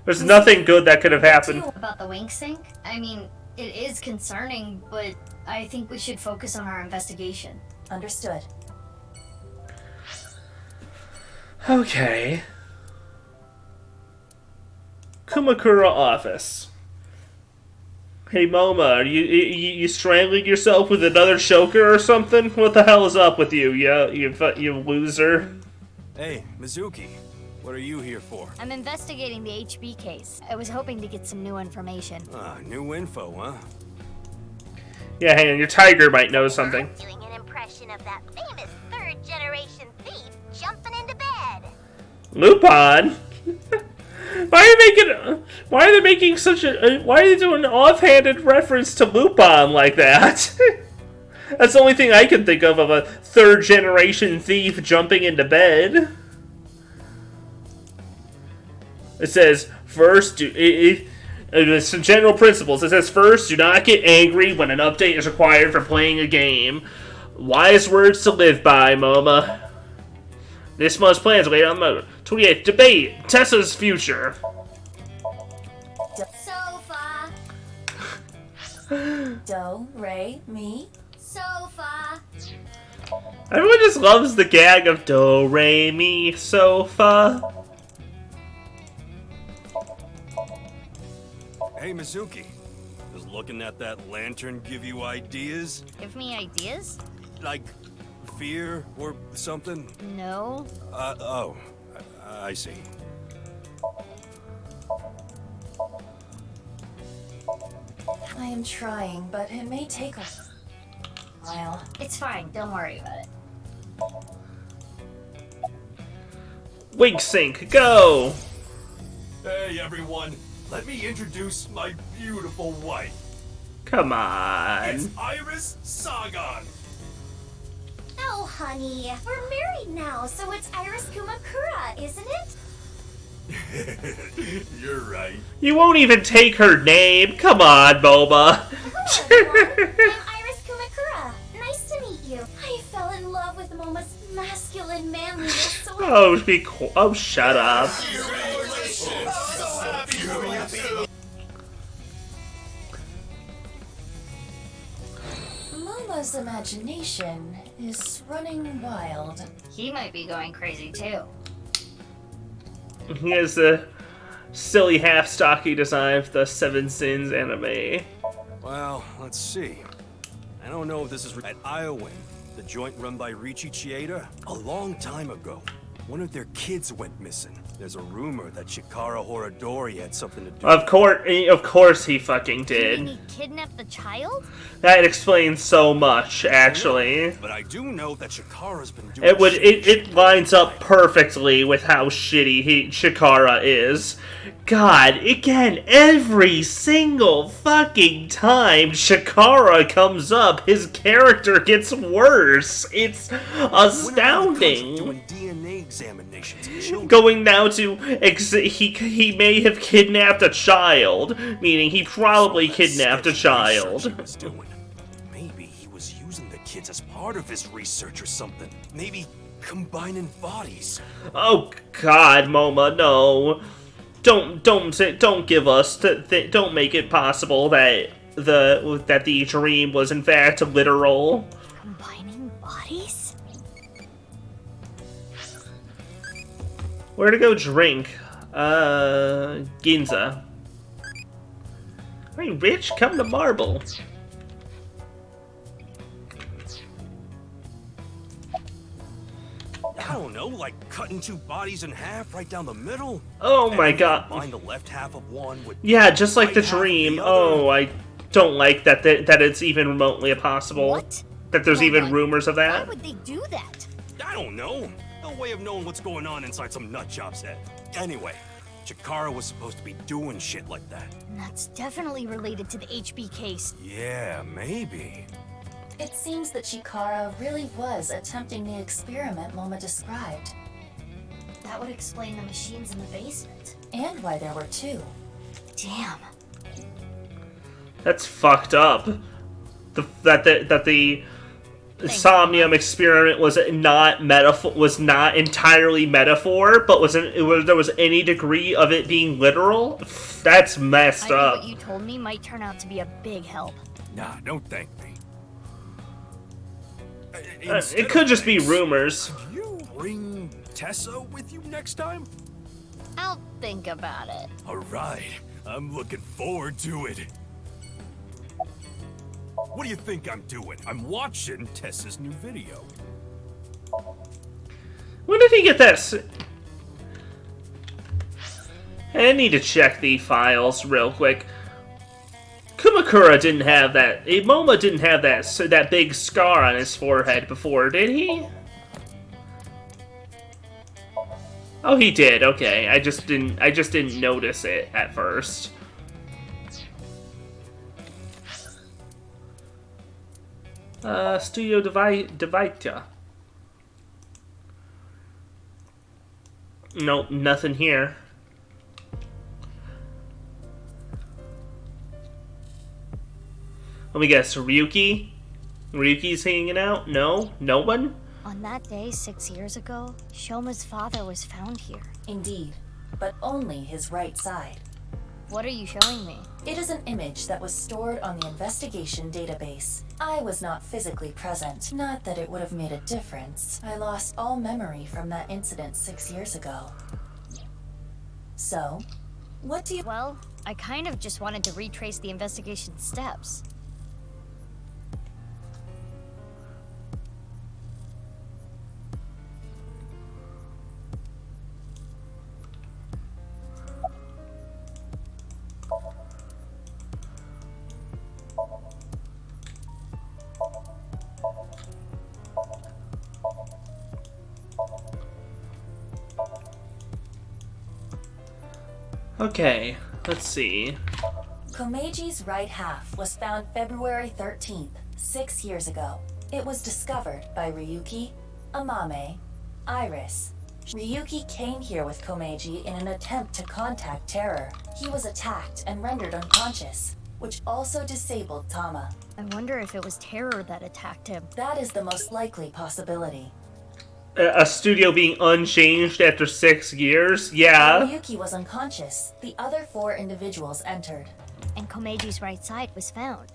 There's nothing good that could have happened. About the wink sync? I mean, it is concerning, but I think we should focus on our investigation. Understood. Okay. Kumakura office. Hey Moma, are you strangling yourself with another choker or something? What the hell is up with you, you loser? Hey, Mizuki, what are you here for? I'm investigating the HB case. I was hoping to get some new information. New info, huh? Yeah, hang on, your tiger might know something. Doing an impression of that famous third-generation thief jumping into bed. Lupin? Why are they making such a... Why are they doing an offhanded reference to Lupin like that? That's the only thing I can think of a third-generation thief jumping into bed. It says, first, some general principles. It says, first, do not get angry when an update is required for playing a game. Wise words to live by, Moma. This month's plans later on the 28th. Debate Tessa's future. Sofa. Do, re, mi. Sofa. Everyone just loves the gag of do, re, mi, sofa. Hey, Mizuki. Does looking at that lantern give you ideas? Give me ideas? Like fear or something? No. I see. I am trying, but it may take a while. It's fine. Don't worry about it. Wink sync, go! Hey, everyone. Let me introduce my beautiful wife. Come on. It's Iris Sagan. No, honey. We're married now, so it's Iris Kumakura, isn't it? You're right. You won't even take her name. Come on, Momo. I'm Iris Kumakura. Nice to meet you. I fell in love with Momo's masculine manliness, so Oh, shut up. Momo's imagination is running wild. He might be going crazy too. He has the silly half-stocky design of the Seven Sins anime. Well, let's see. I don't know if this is at Iowa, the joint run by Richie Chieda. A long time ago, one of their kids went missing. There's a rumor that Chikara Horadori had something to do with it. Of course he fucking Did did. he kidnap the child? That explains so much, actually. But I do know that Chikara's been doing It lines up perfectly with how shitty Chikara is. God, again, every single fucking time Chikara comes up, his character gets worse. It's astounding. doing DNA examinations of children. Going now to he may have kidnapped a child, meaning he probably kidnapped a child. He was doing. Maybe he was using the kids as part of his research or something. Maybe combining bodies. Oh God, Momo, no! Don't give us don't make it possible that the dream was in fact literal. Combining bodies? Where to go drink? Ginza. Hey, Rich, come to Marble. I don't know, like cutting two bodies in half right down the middle? Oh my God. Combine the left half of one with Yeah, just like the right half of dream. the other. Oh, I don't like that it's even remotely possible. What? That there's Hold even on. rumors of Why that. would they do that? I don't know. No way of knowing what's going on inside some nutjob's head. Anyway, Chikara was supposed to be doing shit like that. That's definitely related to the HB case. Yeah, maybe. It seems that Chikara really was attempting the experiment Momo described. That would explain the machines in the basement. And why there were two. Damn. That's fucked up. That the Somnium experiment was not metaphor, was not entirely metaphor, but there was any degree of it being literal. That's messed up. What you told me might turn out to be a big help. Nah, don't thank me. It could just be rumors. Could you bring Tessa with you next time? I'll think about it. Alright, I'm looking forward to it. What do you think I'm doing? I'm watching Tessa's new video. When did he get this? I need to check the files real quick. Kumakura didn't have that. Momo didn't have that big scar on his forehead before, did he? Oh, he did. Okay, I just didn't notice it at first. Studio Devita. Nope, nothing here. Let me guess, Ryuki? Ryuki's hanging out? No? No one? On that day 6 years ago, Shoma's father was found here. Indeed, but only his right side. What are you showing me? It is an image that was stored on the investigation database. I was not physically present. Not that it would have made a difference. I lost all memory from that incident 6 years ago. So, what do you— Well, I kind of just wanted to retrace the investigation steps. Okay, let's see. Komeji's right half was found February 13th, 6 years ago. It was discovered by Ryuki, Amame, Iris. Ryuki came here with Komeiji in an attempt to contact Terror. He was attacked and rendered unconscious, which also disabled Tama. I wonder if it was Terror that attacked him. That is the most likely possibility. A studio being unchanged after 6 years? Yeah. Ryuki was unconscious. The other 4 individuals entered. And Komeiji's right side was found.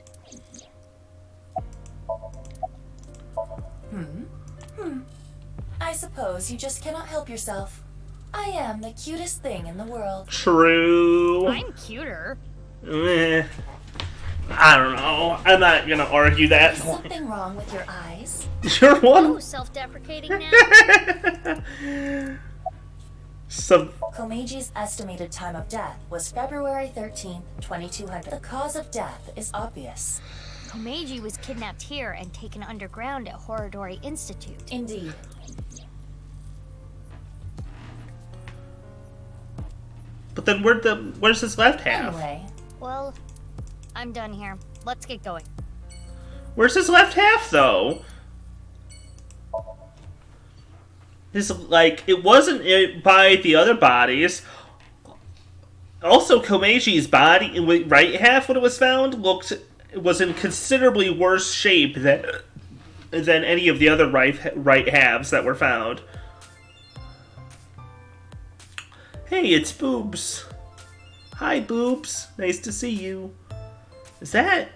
I suppose you just cannot help yourself. I am the cutest thing in the world. True. I'm cuter. I don't know. I'm not gonna argue that Is point. something wrong with your eyes? You're one. Oh, self-deprecating now? Komeiji's estimated time of death was February 13th, 2200. The cause of death is obvious. Komeiji was kidnapped here and taken underground at Horodori Institute. Indeed. But then where's his left half? Anyway. Well, I'm done here. Let's get going. Where's his left half, though? It wasn't by the other bodies. Also, Komeiji's body, right half when it was found, was in considerably worse shape than any of the other right halves that were found. Hey, it's Boobs. Hi, Boobs. Nice to see you. Is that...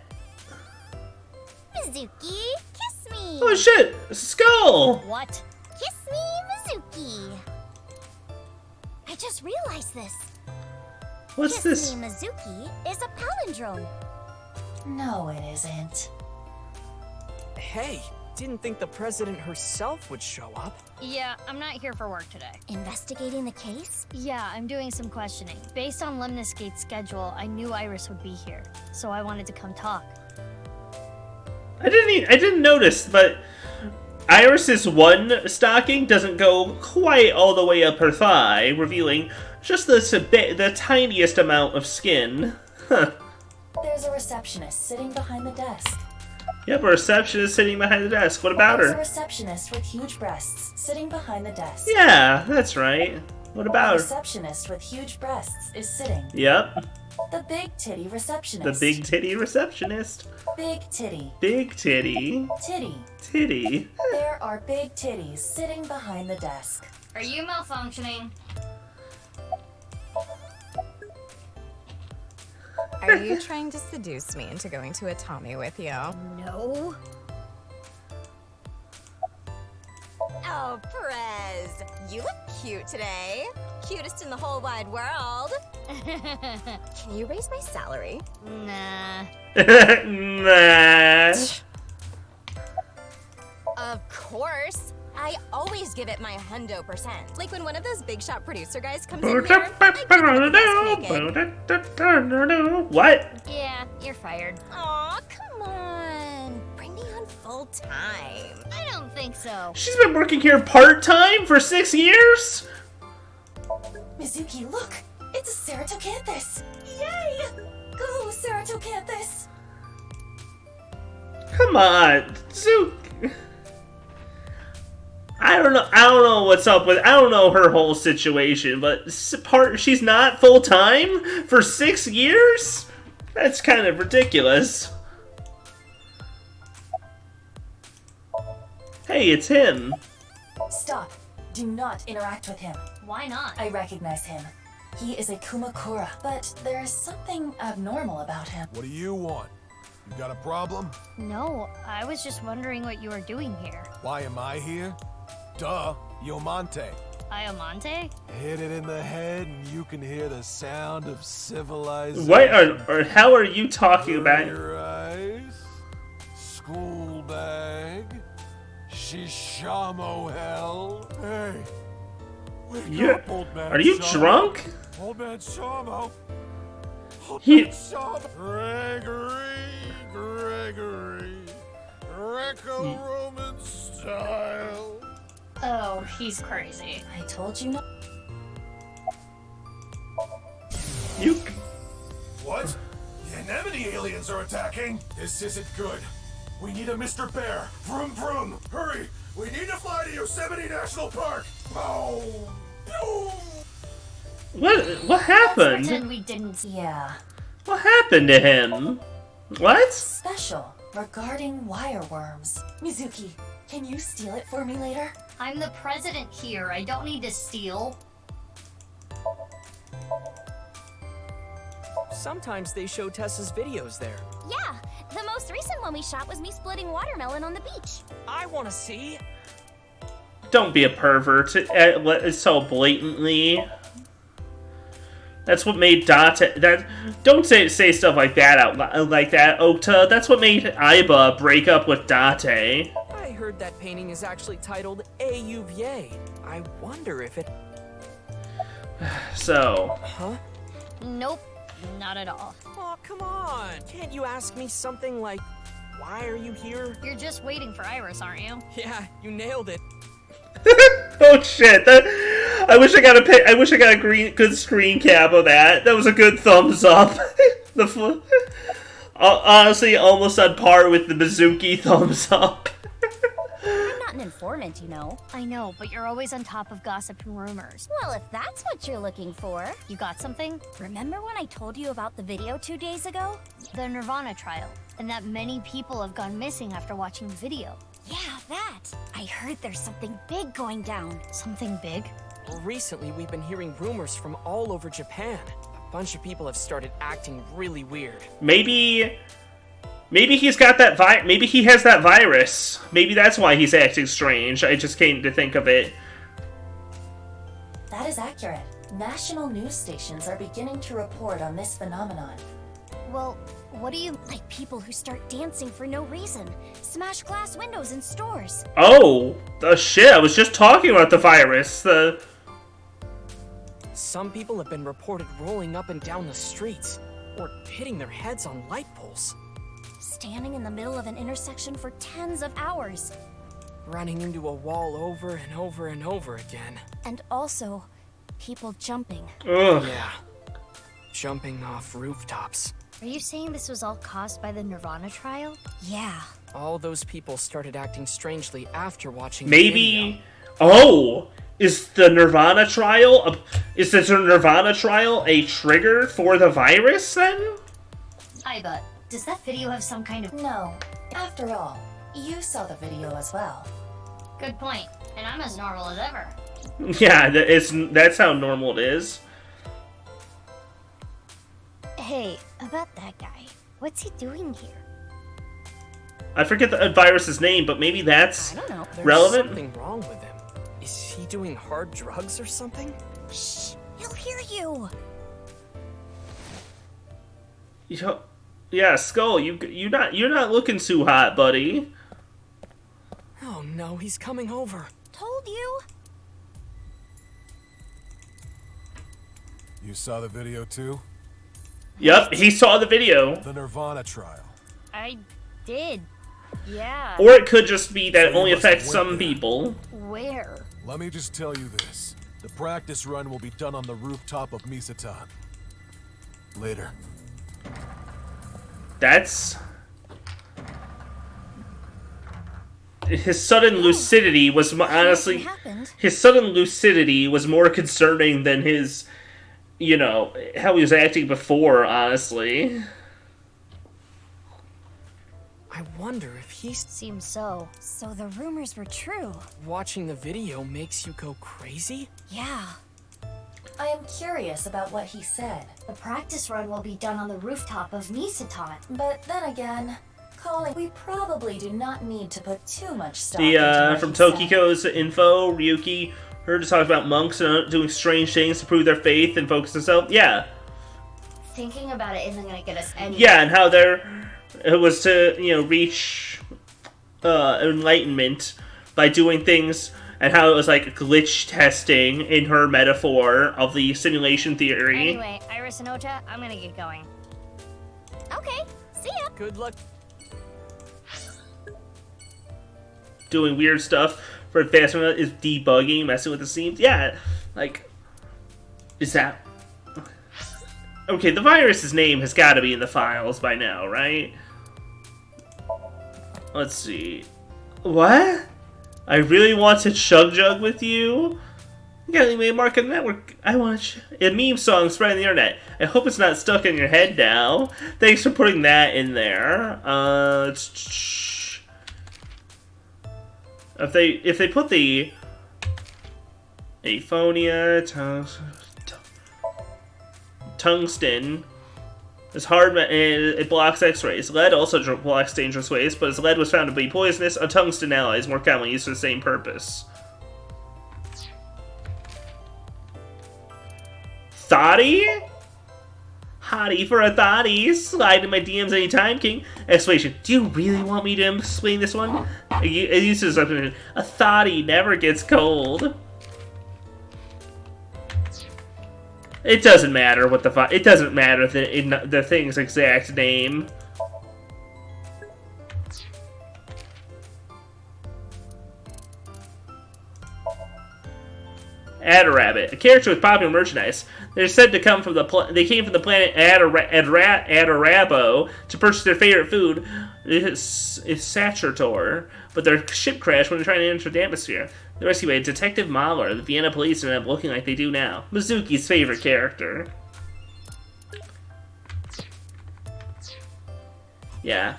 Mizuki, kiss me! Oh shit! A skull! What? Kiss me, Mizuki! I just realized this. What's this? Kiss me, Mizuki is a palindrome. No, it isn't. Hey, didn't think the president herself would show up. Yeah, I'm not here for work today. Investigating the case? Yeah, I'm doing some questioning. Based on Lemniscate's schedule, I knew Iris would be here, so I wanted to come talk. I didn't notice, but Iris's one stocking doesn't go quite all the way up her thigh, revealing just the tiniest amount of skin. Huh. There's a receptionist sitting behind the desk. Yep, a receptionist sitting behind the desk. What about There's a her? receptionist with huge breasts sitting behind the desk. Yeah, that's right. What about A her? receptionist with huge breasts is sitting. Yep, The big titty receptionist. the big titty receptionist. Big titty. Big titty. Titty. Titty. There are big titties sitting behind the desk. Are you malfunctioning? Are you trying to seduce me into going to Atami with you? No. Oh, Perez, you look cute today. Cutest in the whole wide world. Can you raise my salary? Nah. Nah. Of course. I always give it my 100%. Like when one of those big shot producer guys comes in here, I give them the best naked. What? Yeah, you're fired. Aw, come on. Bring me on full time. I don't think so. She's been working here part-time for 6 years? Mizuki, look! It's a Ceratocanthus! Yay! Go, Ceratocanthus! Come on, Zook. I don't know what's up with. I don't know her whole situation, but she's not full time for 6 years. That's kind of ridiculous. Hey, it's him. Stop. Do not interact with him. Why not? I recognize him. He is a Kumakura, but there is something abnormal about him. What do you want? You got a problem? No, I was just wondering what you were doing here. Why am I here? Duh, Yomante. Iomante? Hit it in the head and you can hear the sound of civilization. Or how are you talking about? Your eyes, school bag, Shishamo hell. Hey, wake up, old man. Are you Shamo. drunk? Old man Shamo. Old He- man Shamo. Gregory. Greco-Roman style. Oh, he's crazy. I told you not. What? The anemone aliens are attacking? This isn't good. We need a Mr. Bear. Vroom vroom. Hurry. We need to fly to Yosemite National Park. Boom. Boom. What happened? Pretend we didn't. Yeah. What happened to him? What? Special regarding wireworms. Mizuki, can you steal it for me later? I'm the president here. I don't need to steal. Sometimes they show Tessa's videos there. Yeah, the most recent one we shot was me splitting watermelon on the beach. I want to see. Don't be a pervert. It's so blatantly. That's what made Date. Don't say stuff like that out like that, Okta. That's what made Aiba break up with Date. I heard that painting is actually titled AUVA. I wonder if it. So. Huh? Nope, not at all. Oh, come on. Can't you ask me something like, why are you here? You're just waiting for Iris, aren't you? Yeah, you nailed it. Oh shit! I wish I got a good screen cap of that. That was a good thumbs up. Honestly, almost on par with the Mizuki thumbs up. I'm not an informant, you know. I know, but you're always on top of gossip and rumors. Well, if that's what you're looking for. You got something? Remember when I told you about the video 2 days ago? The NirvanA trial, and that many people have gone missing after watching the video. Yeah, that. I heard there's something big going down. Something big? Recently, we've been hearing rumors from all over Japan. A bunch of people have started acting really weird. Maybe he's got that maybe he has that virus. Maybe that's why he's acting strange. I just came to think of it. That is accurate. National news stations are beginning to report on this phenomenon. Well, what do you... Like people who start dancing for no reason. Smash glass windows in stores. Oh, shit, I was just talking about the virus. Some people have been reported rolling up and down the streets, or hitting their heads on light poles. Standing in the middle of an intersection for tens of hours. Running into a wall over and over and over again. And also, people jumping. Ugh. Yeah. Jumping off rooftops. Are you saying this was all caused by the NirvanA trial? Yeah. All those people started acting strangely after watching Maybe... the video. Oh! Is the NirvanA trial... Is the NirvanA trial a trigger for the virus, then? Aiba, does that video have some kind of... No. After all, you saw the video as well. Good point. And I'm as normal as ever. Yeah, that's how normal it is. Hey, about that guy. What's he doing here? I forget the virus's name, but maybe that's I don't know. relevant. There's something wrong with him. Is he doing hard drugs or something? Shh! He'll hear you! Yeah, Skull, you're not looking too hot, buddy. Oh no, he's coming over. Told you! You saw the video too? Yep, he saw the video. The NirvanA trial. I did. Yeah. Or it could just be that it only affects some people. Where? Let me just tell you this. The practice run will be done on the rooftop of Misatan. Later. That's... His sudden lucidity was honestly... His sudden lucidity was more concerning than his... You know, how he was acting before, honestly. I wonder if he's... Seems so. So the rumors were true. Watching the video makes you go crazy? Yeah. I am curious about what he said. The practice run will be done on the rooftop of Misatan. But then again, we probably do not need to put too much stock From Tokiko's info, Ryuki heard to talk about monks doing strange things to prove their faith and focus themselves. Yeah. Thinking about it isn't gonna get us anywhere. Yeah, and how it was to, reach enlightenment by doing things, and how it was like glitch testing in her metaphor of the simulation theory. Anyway, Iris and Ota, I'm gonna get going. Okay, see ya. Good luck. Doing weird stuff for faster is debugging, messing with the scenes. Yeah, like, is that... Okay, the virus's name has got to be in the files by now, right? Let's see. What? I really want to chug jug with you? You got any market network? I want a meme song spreading the internet. I hope it's not stuck in your head now. Thanks for putting that in there. If they put the aphonia, tungsten. It's hard. It blocks X-rays. Lead also blocks dangerous waste, but as lead was found to be poisonous, a tungsten alloy is more commonly used for the same purpose. Thotty? Hottie for a thotty. Slide in my DMs anytime, King. Exclamation. Do you really want me to explain this one? It uses a thotty never gets cold. It doesn't matter what the it doesn't matter the thing's exact name. Adarabbit, a character with popular merchandise. They're said to come from they came from the planet Adarabo to purchase their favorite food, Saturtor, but their ship crashed when they were trying to enter the atmosphere. They rescued a Detective Mahler. The Vienna police ended up looking like they do now. Mizuki's favorite character. Yeah.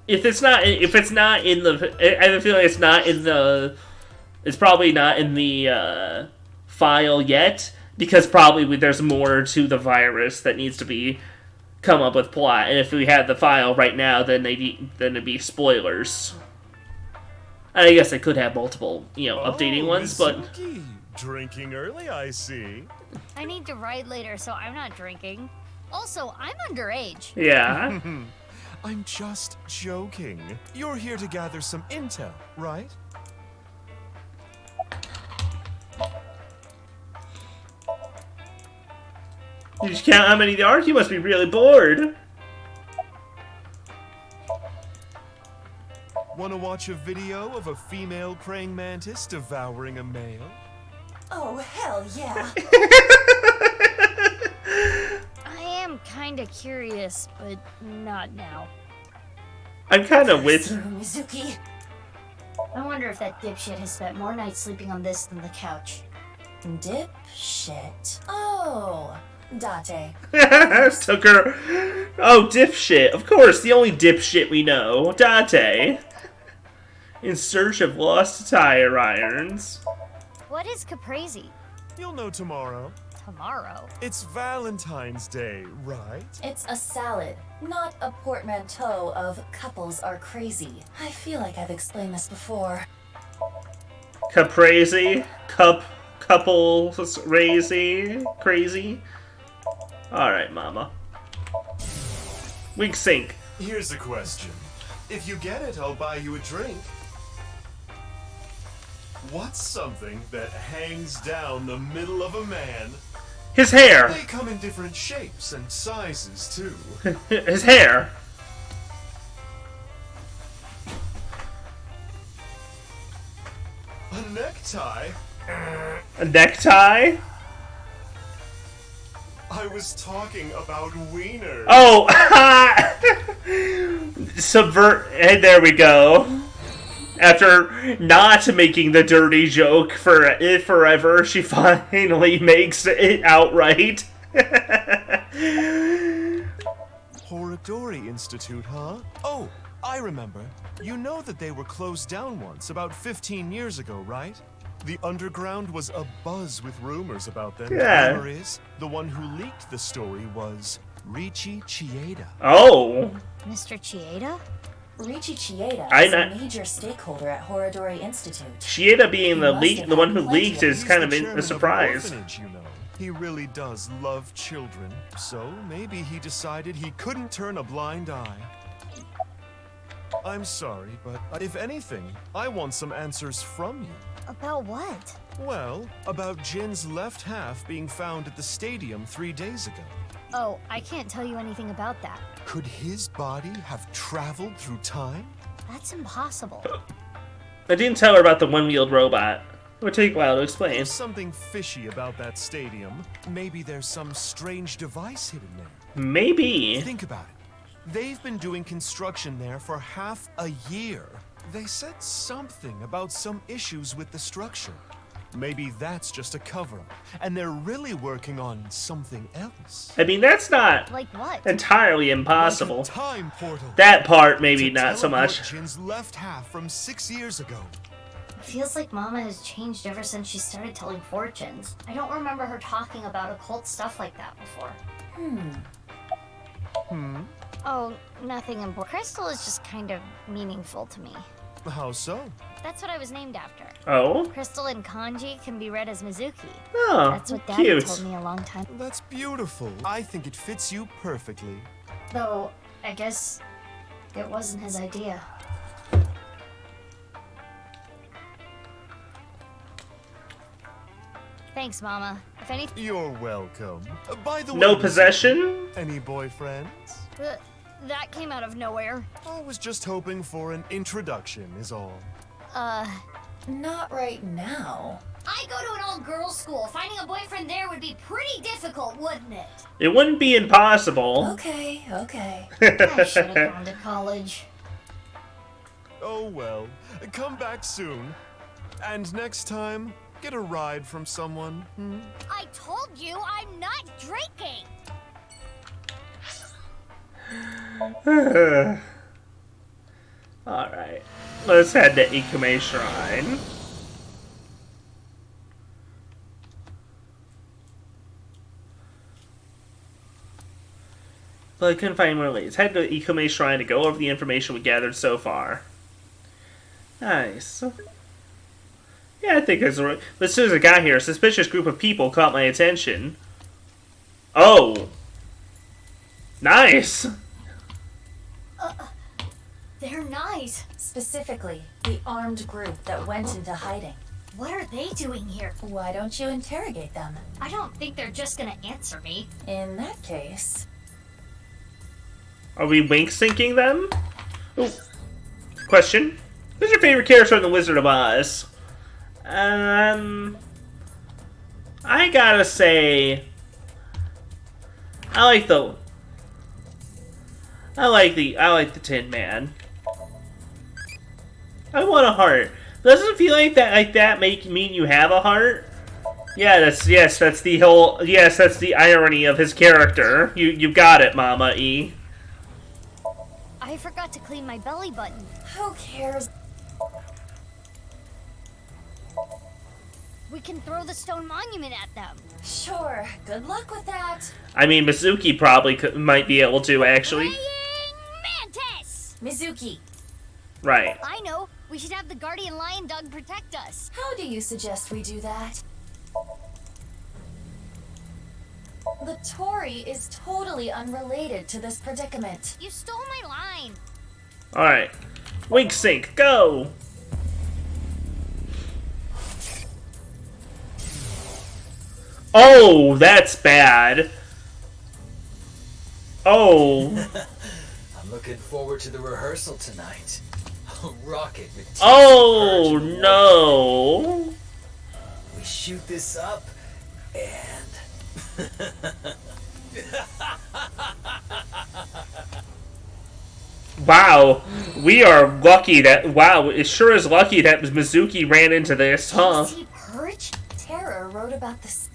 If it's not in the, I have a feeling it's not in the, it's probably not in the file yet, because probably there's more to the virus that needs to be come up with plot. And if we had the file right now, then it'd be spoilers. I guess I could have multiple, updating ones, but... Drinking early, I see. I need to ride later, so I'm not drinking. Also, I'm underage. Yeah. I'm just joking. You're here to gather some intel, right? Did you count how many there are? You must be really bored. Want to watch a video of a female praying mantis devouring a male? Oh, hell yeah. I am kinda curious, but not now. I'm kinda with... Mizuki. I wonder if that dipshit has spent more nights sleeping on this than the couch. Dipshit. Oh, Date. Took her... Oh, dipshit. Of course, the only dipshit we know. Date. In search of lost tire irons. What is caprese? You'll know tomorrow. Tomorrow? It's Valentine's Day, right? It's a salad, not a portmanteau of couples are crazy. I feel like I've explained this before. Caprese? Couples crazy? Alright, mama. Wink sync. Here's the question. If you get it, I'll buy you a drink. What's something that hangs down the middle of a man? His hair! They come in different shapes and sizes, too. His hair! A necktie? A necktie? I was talking about wieners. Oh! Subvert. Hey, there we go. After not making the dirty joke forever, she finally makes it outright. Horadori Institute, huh? Oh, I remember. You know that they were closed down once, about 15 years ago, right? The underground was abuzz with rumors about them. Yeah. Rumor is, the one who leaked the story was Riichi Chieda. Oh. Mr. Chieda? Riichi Chieda is a major stakeholder at Horadori Institute. Chieda being the one who leaked is kind of a surprise. You know. He really does love children, so maybe he decided he couldn't turn a blind eye. I'm sorry, but if anything, I want some answers from you. About what? Well, about Jin's left half being found at the stadium 3 days ago. Oh, I can't tell you anything about that. Could his body have traveled through time? That's impossible. I didn't tell her about the one-wheeled robot. It would take a while to explain. There's something fishy about that stadium. Maybe there's some strange device hidden there. Maybe. Think about it. They've been doing construction there for half a year. They said something about some issues with the structure. Maybe that's just a cover-up, and they're really working on something else. I mean, that's not Like what? entirely impossible. Like a time portal. That part, maybe To not so much. teleport Jin's left half from 6 years ago. It feels like Mama has changed ever since she started telling fortunes. I don't remember her talking about occult stuff like that before. Oh, nothing important. Crystal is just kind of meaningful to me. How so? That's what I was named after. Oh? Crystal in kanji can be read as Mizuki. Oh, That's what Daddy cute. told me a long time. That's beautiful. I think it fits you perfectly. Though, I guess it wasn't his idea. Thanks, Mama. If anything, You're welcome. By the way, No Mizuki, possession? Any boyfriends? that came out of nowhere. I was just hoping for an introduction, is all. Not right now. I go to an all-girls school. Finding a boyfriend there would be pretty difficult, wouldn't it? It wouldn't be impossible. Okay. I should have gone to college. Oh well. Come back soon. And next time, get a ride from someone. I told you I'm not drinking. Alright. Let's head to Ikume Shrine. But I couldn't find more leads. Head to Ikume Shrine to go over the information we gathered so far. Nice. Yeah, I think it's right. But as soon as I got here, a suspicious group of people caught my attention. Oh! Nice! They're nice. Specifically, the armed group that went into hiding. What are they doing here? Why don't you interrogate them? I don't think they're just gonna answer me. In that case... Are we wink syncing them? Ooh. Question. Who's your favorite character in The Wizard of Oz? I gotta say... I like the Tin Man. I want a heart. Doesn't it feel like that mean you have a heart? Yeah, that's the irony of his character. You got it, Mama E. I forgot to clean my belly button. Who cares? We can throw the stone monument at them. Sure. Good luck with that. I mean, Mizuki probably might be able to, actually. Mantis! Mizuki. Right. I know. We should have the guardian lion dog protect us. How do you suggest we do that? The Tory is totally unrelated to this predicament. You stole my line. Alright. Wink sync, go! Oh, that's bad. Oh. I'm looking forward to the rehearsal tonight. Rocket with TC Oh, Purge and no. we shoot this up and Wow. We are lucky that wow, it sure is lucky that Mizuki ran into this, huh? TC Purge? Terror wrote about this.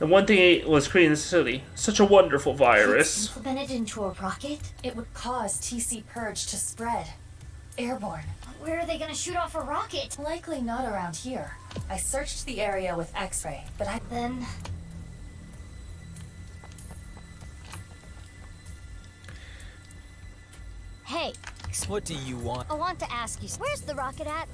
The one thing it was creating the city. Such a wonderful virus. Implemented into a rocket? It would cause TC Purge to spread. Airborne. Where are they gonna shoot off a rocket? Likely not around here. I searched the area with X-ray, but Then... Hey, what do you want? I want to ask you, where's the rocket at?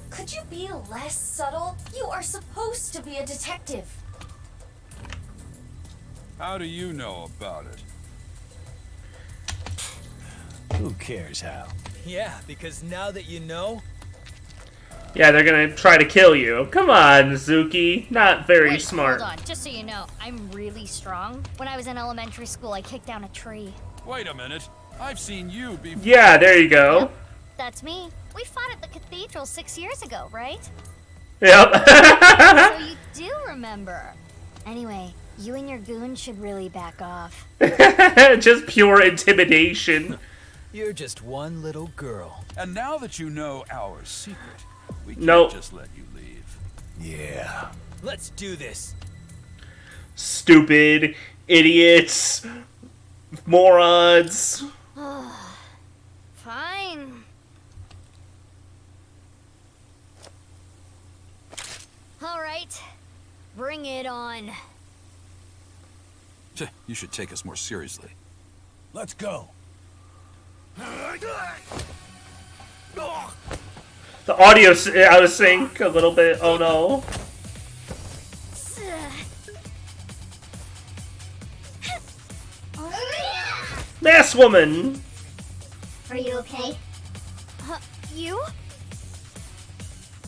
Could you be less subtle? You are supposed to be a detective. How do you know about it? Who cares how? Yeah, because now that you know, Yeah, they're gonna try to kill you. Come on, Mizuki. Not very Wait, smart. Hold on, just so you know, I'm really strong. When I was in elementary school, I kicked down a tree. Wait a minute. I've seen you before. Yeah, there you go. Yep, that's me. We fought at the cathedral 6 years ago, right? Yep. So you do remember. Anyway, you and your goon should really back off. Just pure intimidation. You're just one little girl. And now that you know our secret, we can't Nope. just let you leave. Yeah. Let's do this. Stupid idiots, morons. Fine. All right, bring it on. You should take us more seriously. Let's go. The audio out of sync a little bit. Oh no. Mass woman. Are you okay? You?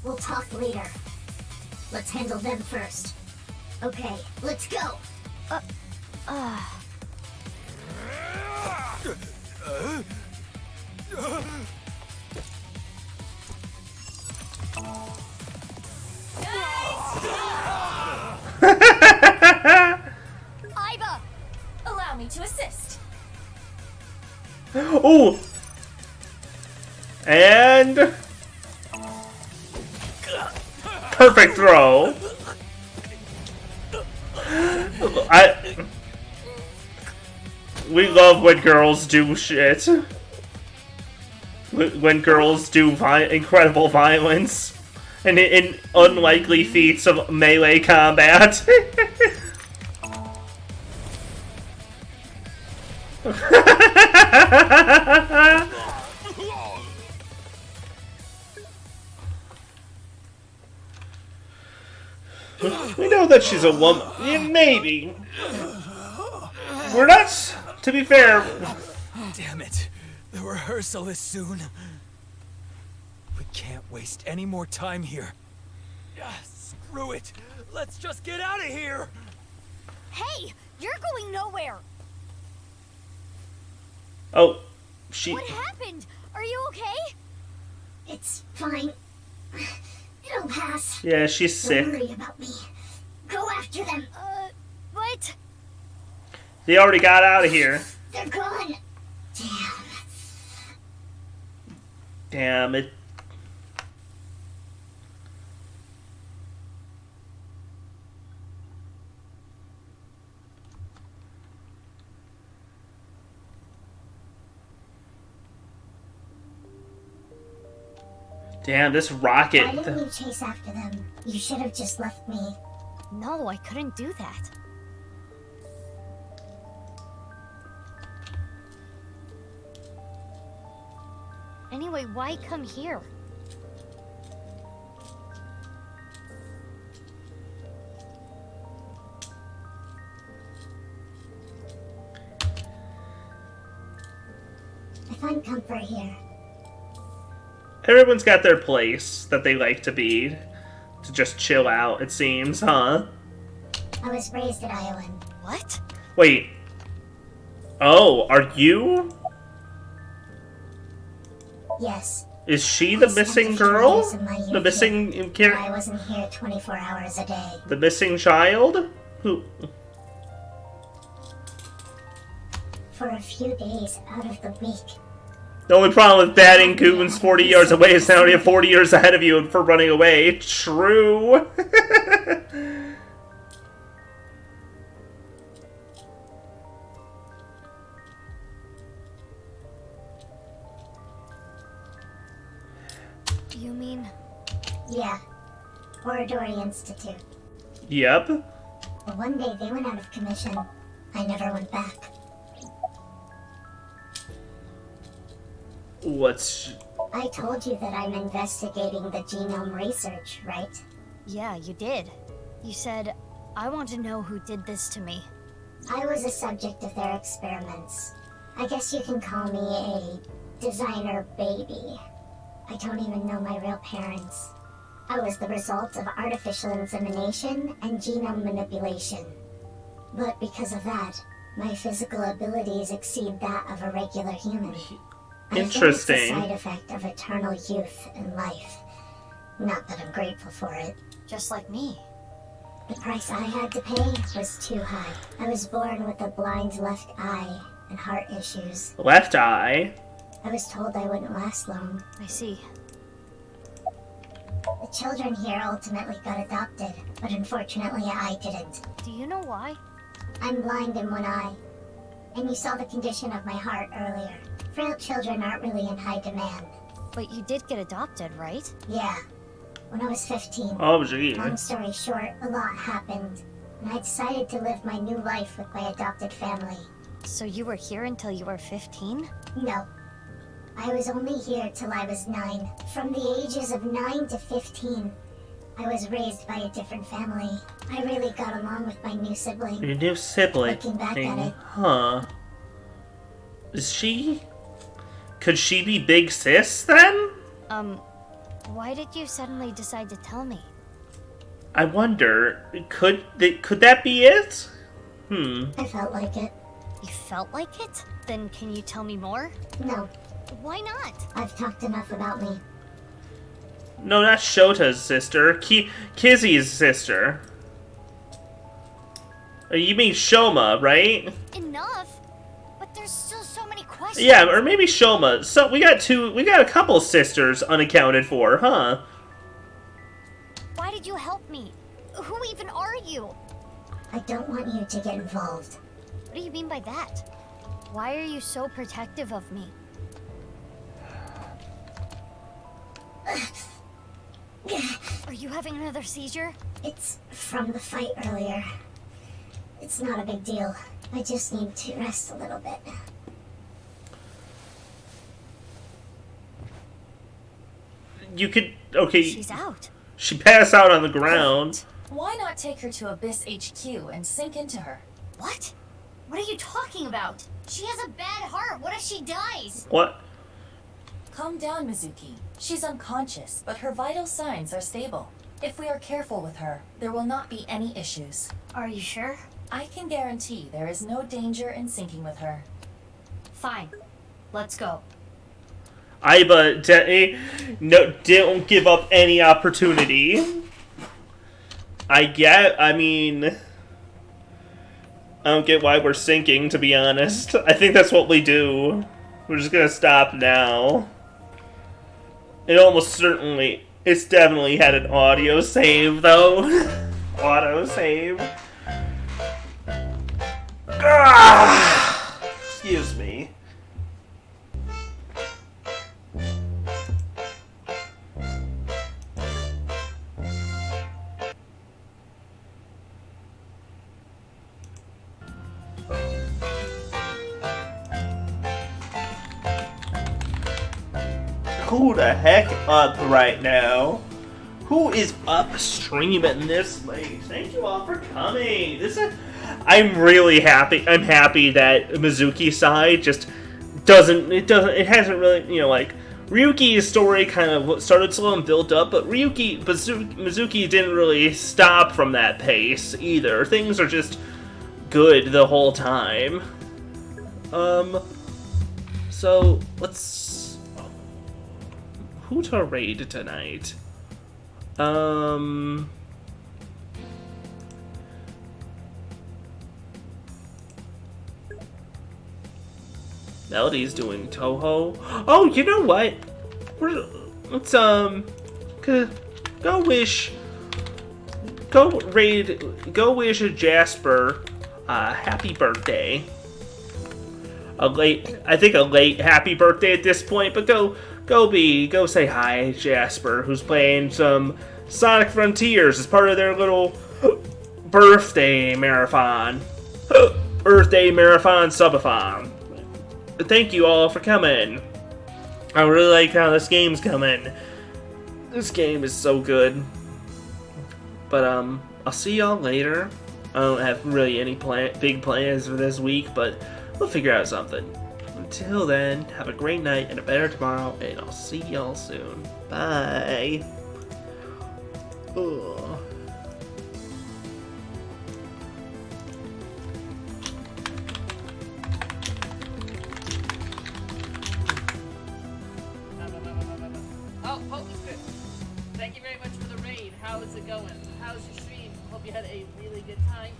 We'll talk later. Let's handle them first. Okay, let's go. Iva, allow me to assist. Oh. And perfect throw. We love when girls do shit. When girls do incredible violence and in unlikely feats of melee combat. We know that she's a woman. Yeah, maybe. We're not, to be fair. Damn it. The rehearsal is soon. We can't waste any more time here. Screw it. Let's just get out of here. Hey, you're going nowhere. Oh, she. What happened? Are you okay? It's fine. It'll pass. Yeah, she's sick. Don't worry about me. Go after them. What? They already got out of here. They're gone. Damn it. Damn, this rocket. Why didn't you chase after them? You should have just left me. No, I couldn't do that. Anyway, why come here? I find comfort here. Everyone's got their place that they like to be. To just chill out, it seems, huh? I was raised at Iowan. What? Wait. Oh, are you? Yes. Is she the missing girl? The missing I wasn't here 24 hours a day. The missing child? Who? For a few days out of the week. The only problem with batting Goon's 40 yards away is now you're 40 years ahead of you for running away. True. You mean? Yeah. Oradori Institute. Yep. But one day they went out of commission. I never went back. What's... I told you that I'm investigating the genome research, right? Yeah, you did. You said, I want to know who did this to me. I was a subject of their experiments. I guess you can call me a designer baby. I don't even know my real parents. I was the result of artificial insemination and genome manipulation. But because of that, my physical abilities exceed that of a regular human. Interesting. I think it's a side effect of eternal youth and life. Not that I'm grateful for it. Just like me. The price I had to pay was too high. I was born with a blind left eye and heart issues. Left eye? I was told I wouldn't last long. I see. The children here ultimately got adopted, but unfortunately I didn't. Do you know why? I'm blind in one eye. And you saw the condition of my heart earlier. Frail children aren't really in high demand. But you did get adopted, right? Yeah. When I was 15. Oh, gee. Long story short, a lot happened. And I decided to live my new life with my adopted family. So you were here until you were 15? No. I was only here till I was 9. From the ages of 9 to 15, I was raised by a different family. I really got along with my new sibling. Your new sibling? Looking back at it. Huh. Is she... Could she be Big Sis, then? Why did you suddenly decide to tell me? I wonder, could that be it? I felt like it. You felt like it? Then can you tell me more? No. Why not? I've talked enough about me. No, not Shota's sister. Kizzy's sister. You mean Shoma, right? Enough? But there's still so many questions. Yeah, or maybe Shoma. So we got a couple sisters unaccounted for, huh? Why did you help me? Who even are you? I don't want you to get involved. What do you mean by that? Why are you so protective of me? Are you having another seizure? It's from the fight earlier. It's not a big deal. I just need to rest a little bit. You could... Okay. She's out. She passed out on the ground. Why not take her to Abyss HQ and sink into her? What? What are you talking about? She has a bad heart. What if she dies? What? Calm down, Mizuki. She's unconscious, but her vital signs are stable. If we are careful with her, there will not be any issues. Are you sure? I can guarantee there is no danger in sinking with her. Fine. Let's go. Aiba, no, don't give up any opportunity. I mean... I don't get why we're sinking, to be honest. I think that's what we do. We're just gonna stop now. It's definitely had an audio save, though. Auto save. Excuse me. Who the heck up right now? Who is up streaming this late? Thank you all for coming. I'm really happy. I'm happy that Mizuki's side just it hasn't really, like, Ryuki's story kind of started slow and built up, but Mizuki didn't really stop from that pace either. Things are just good the whole time. So let's... Who to raid tonight? Melody's doing Toho. Oh, you know what? Let's go wish Jasper happy birthday. A late happy birthday at this point, but go say hi, Jasper, who's playing some Sonic Frontiers as part of their little birthday marathon. Birthday marathon subathon. Thank you all for coming. I really like how this game's coming. This game is so good. But I'll see y'all later. I don't have really any big plans for this week, but we'll figure out something. Until then, have a great night and a better tomorrow, and I'll see y'all soon. Bye. Ugh. Oh, Hope is good. Thank you very much for the raid. How is it going? How's your stream? Hope you had a really good time.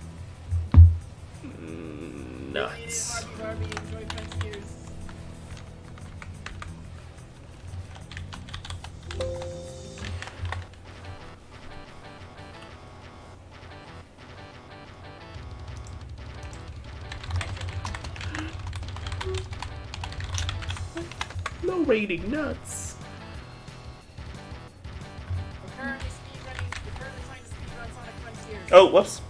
Nuts. Barbie, enjoy Frontiers. No rating, nuts. We're currently trying to speedrun Sonic Frontiers. Oh, whoops.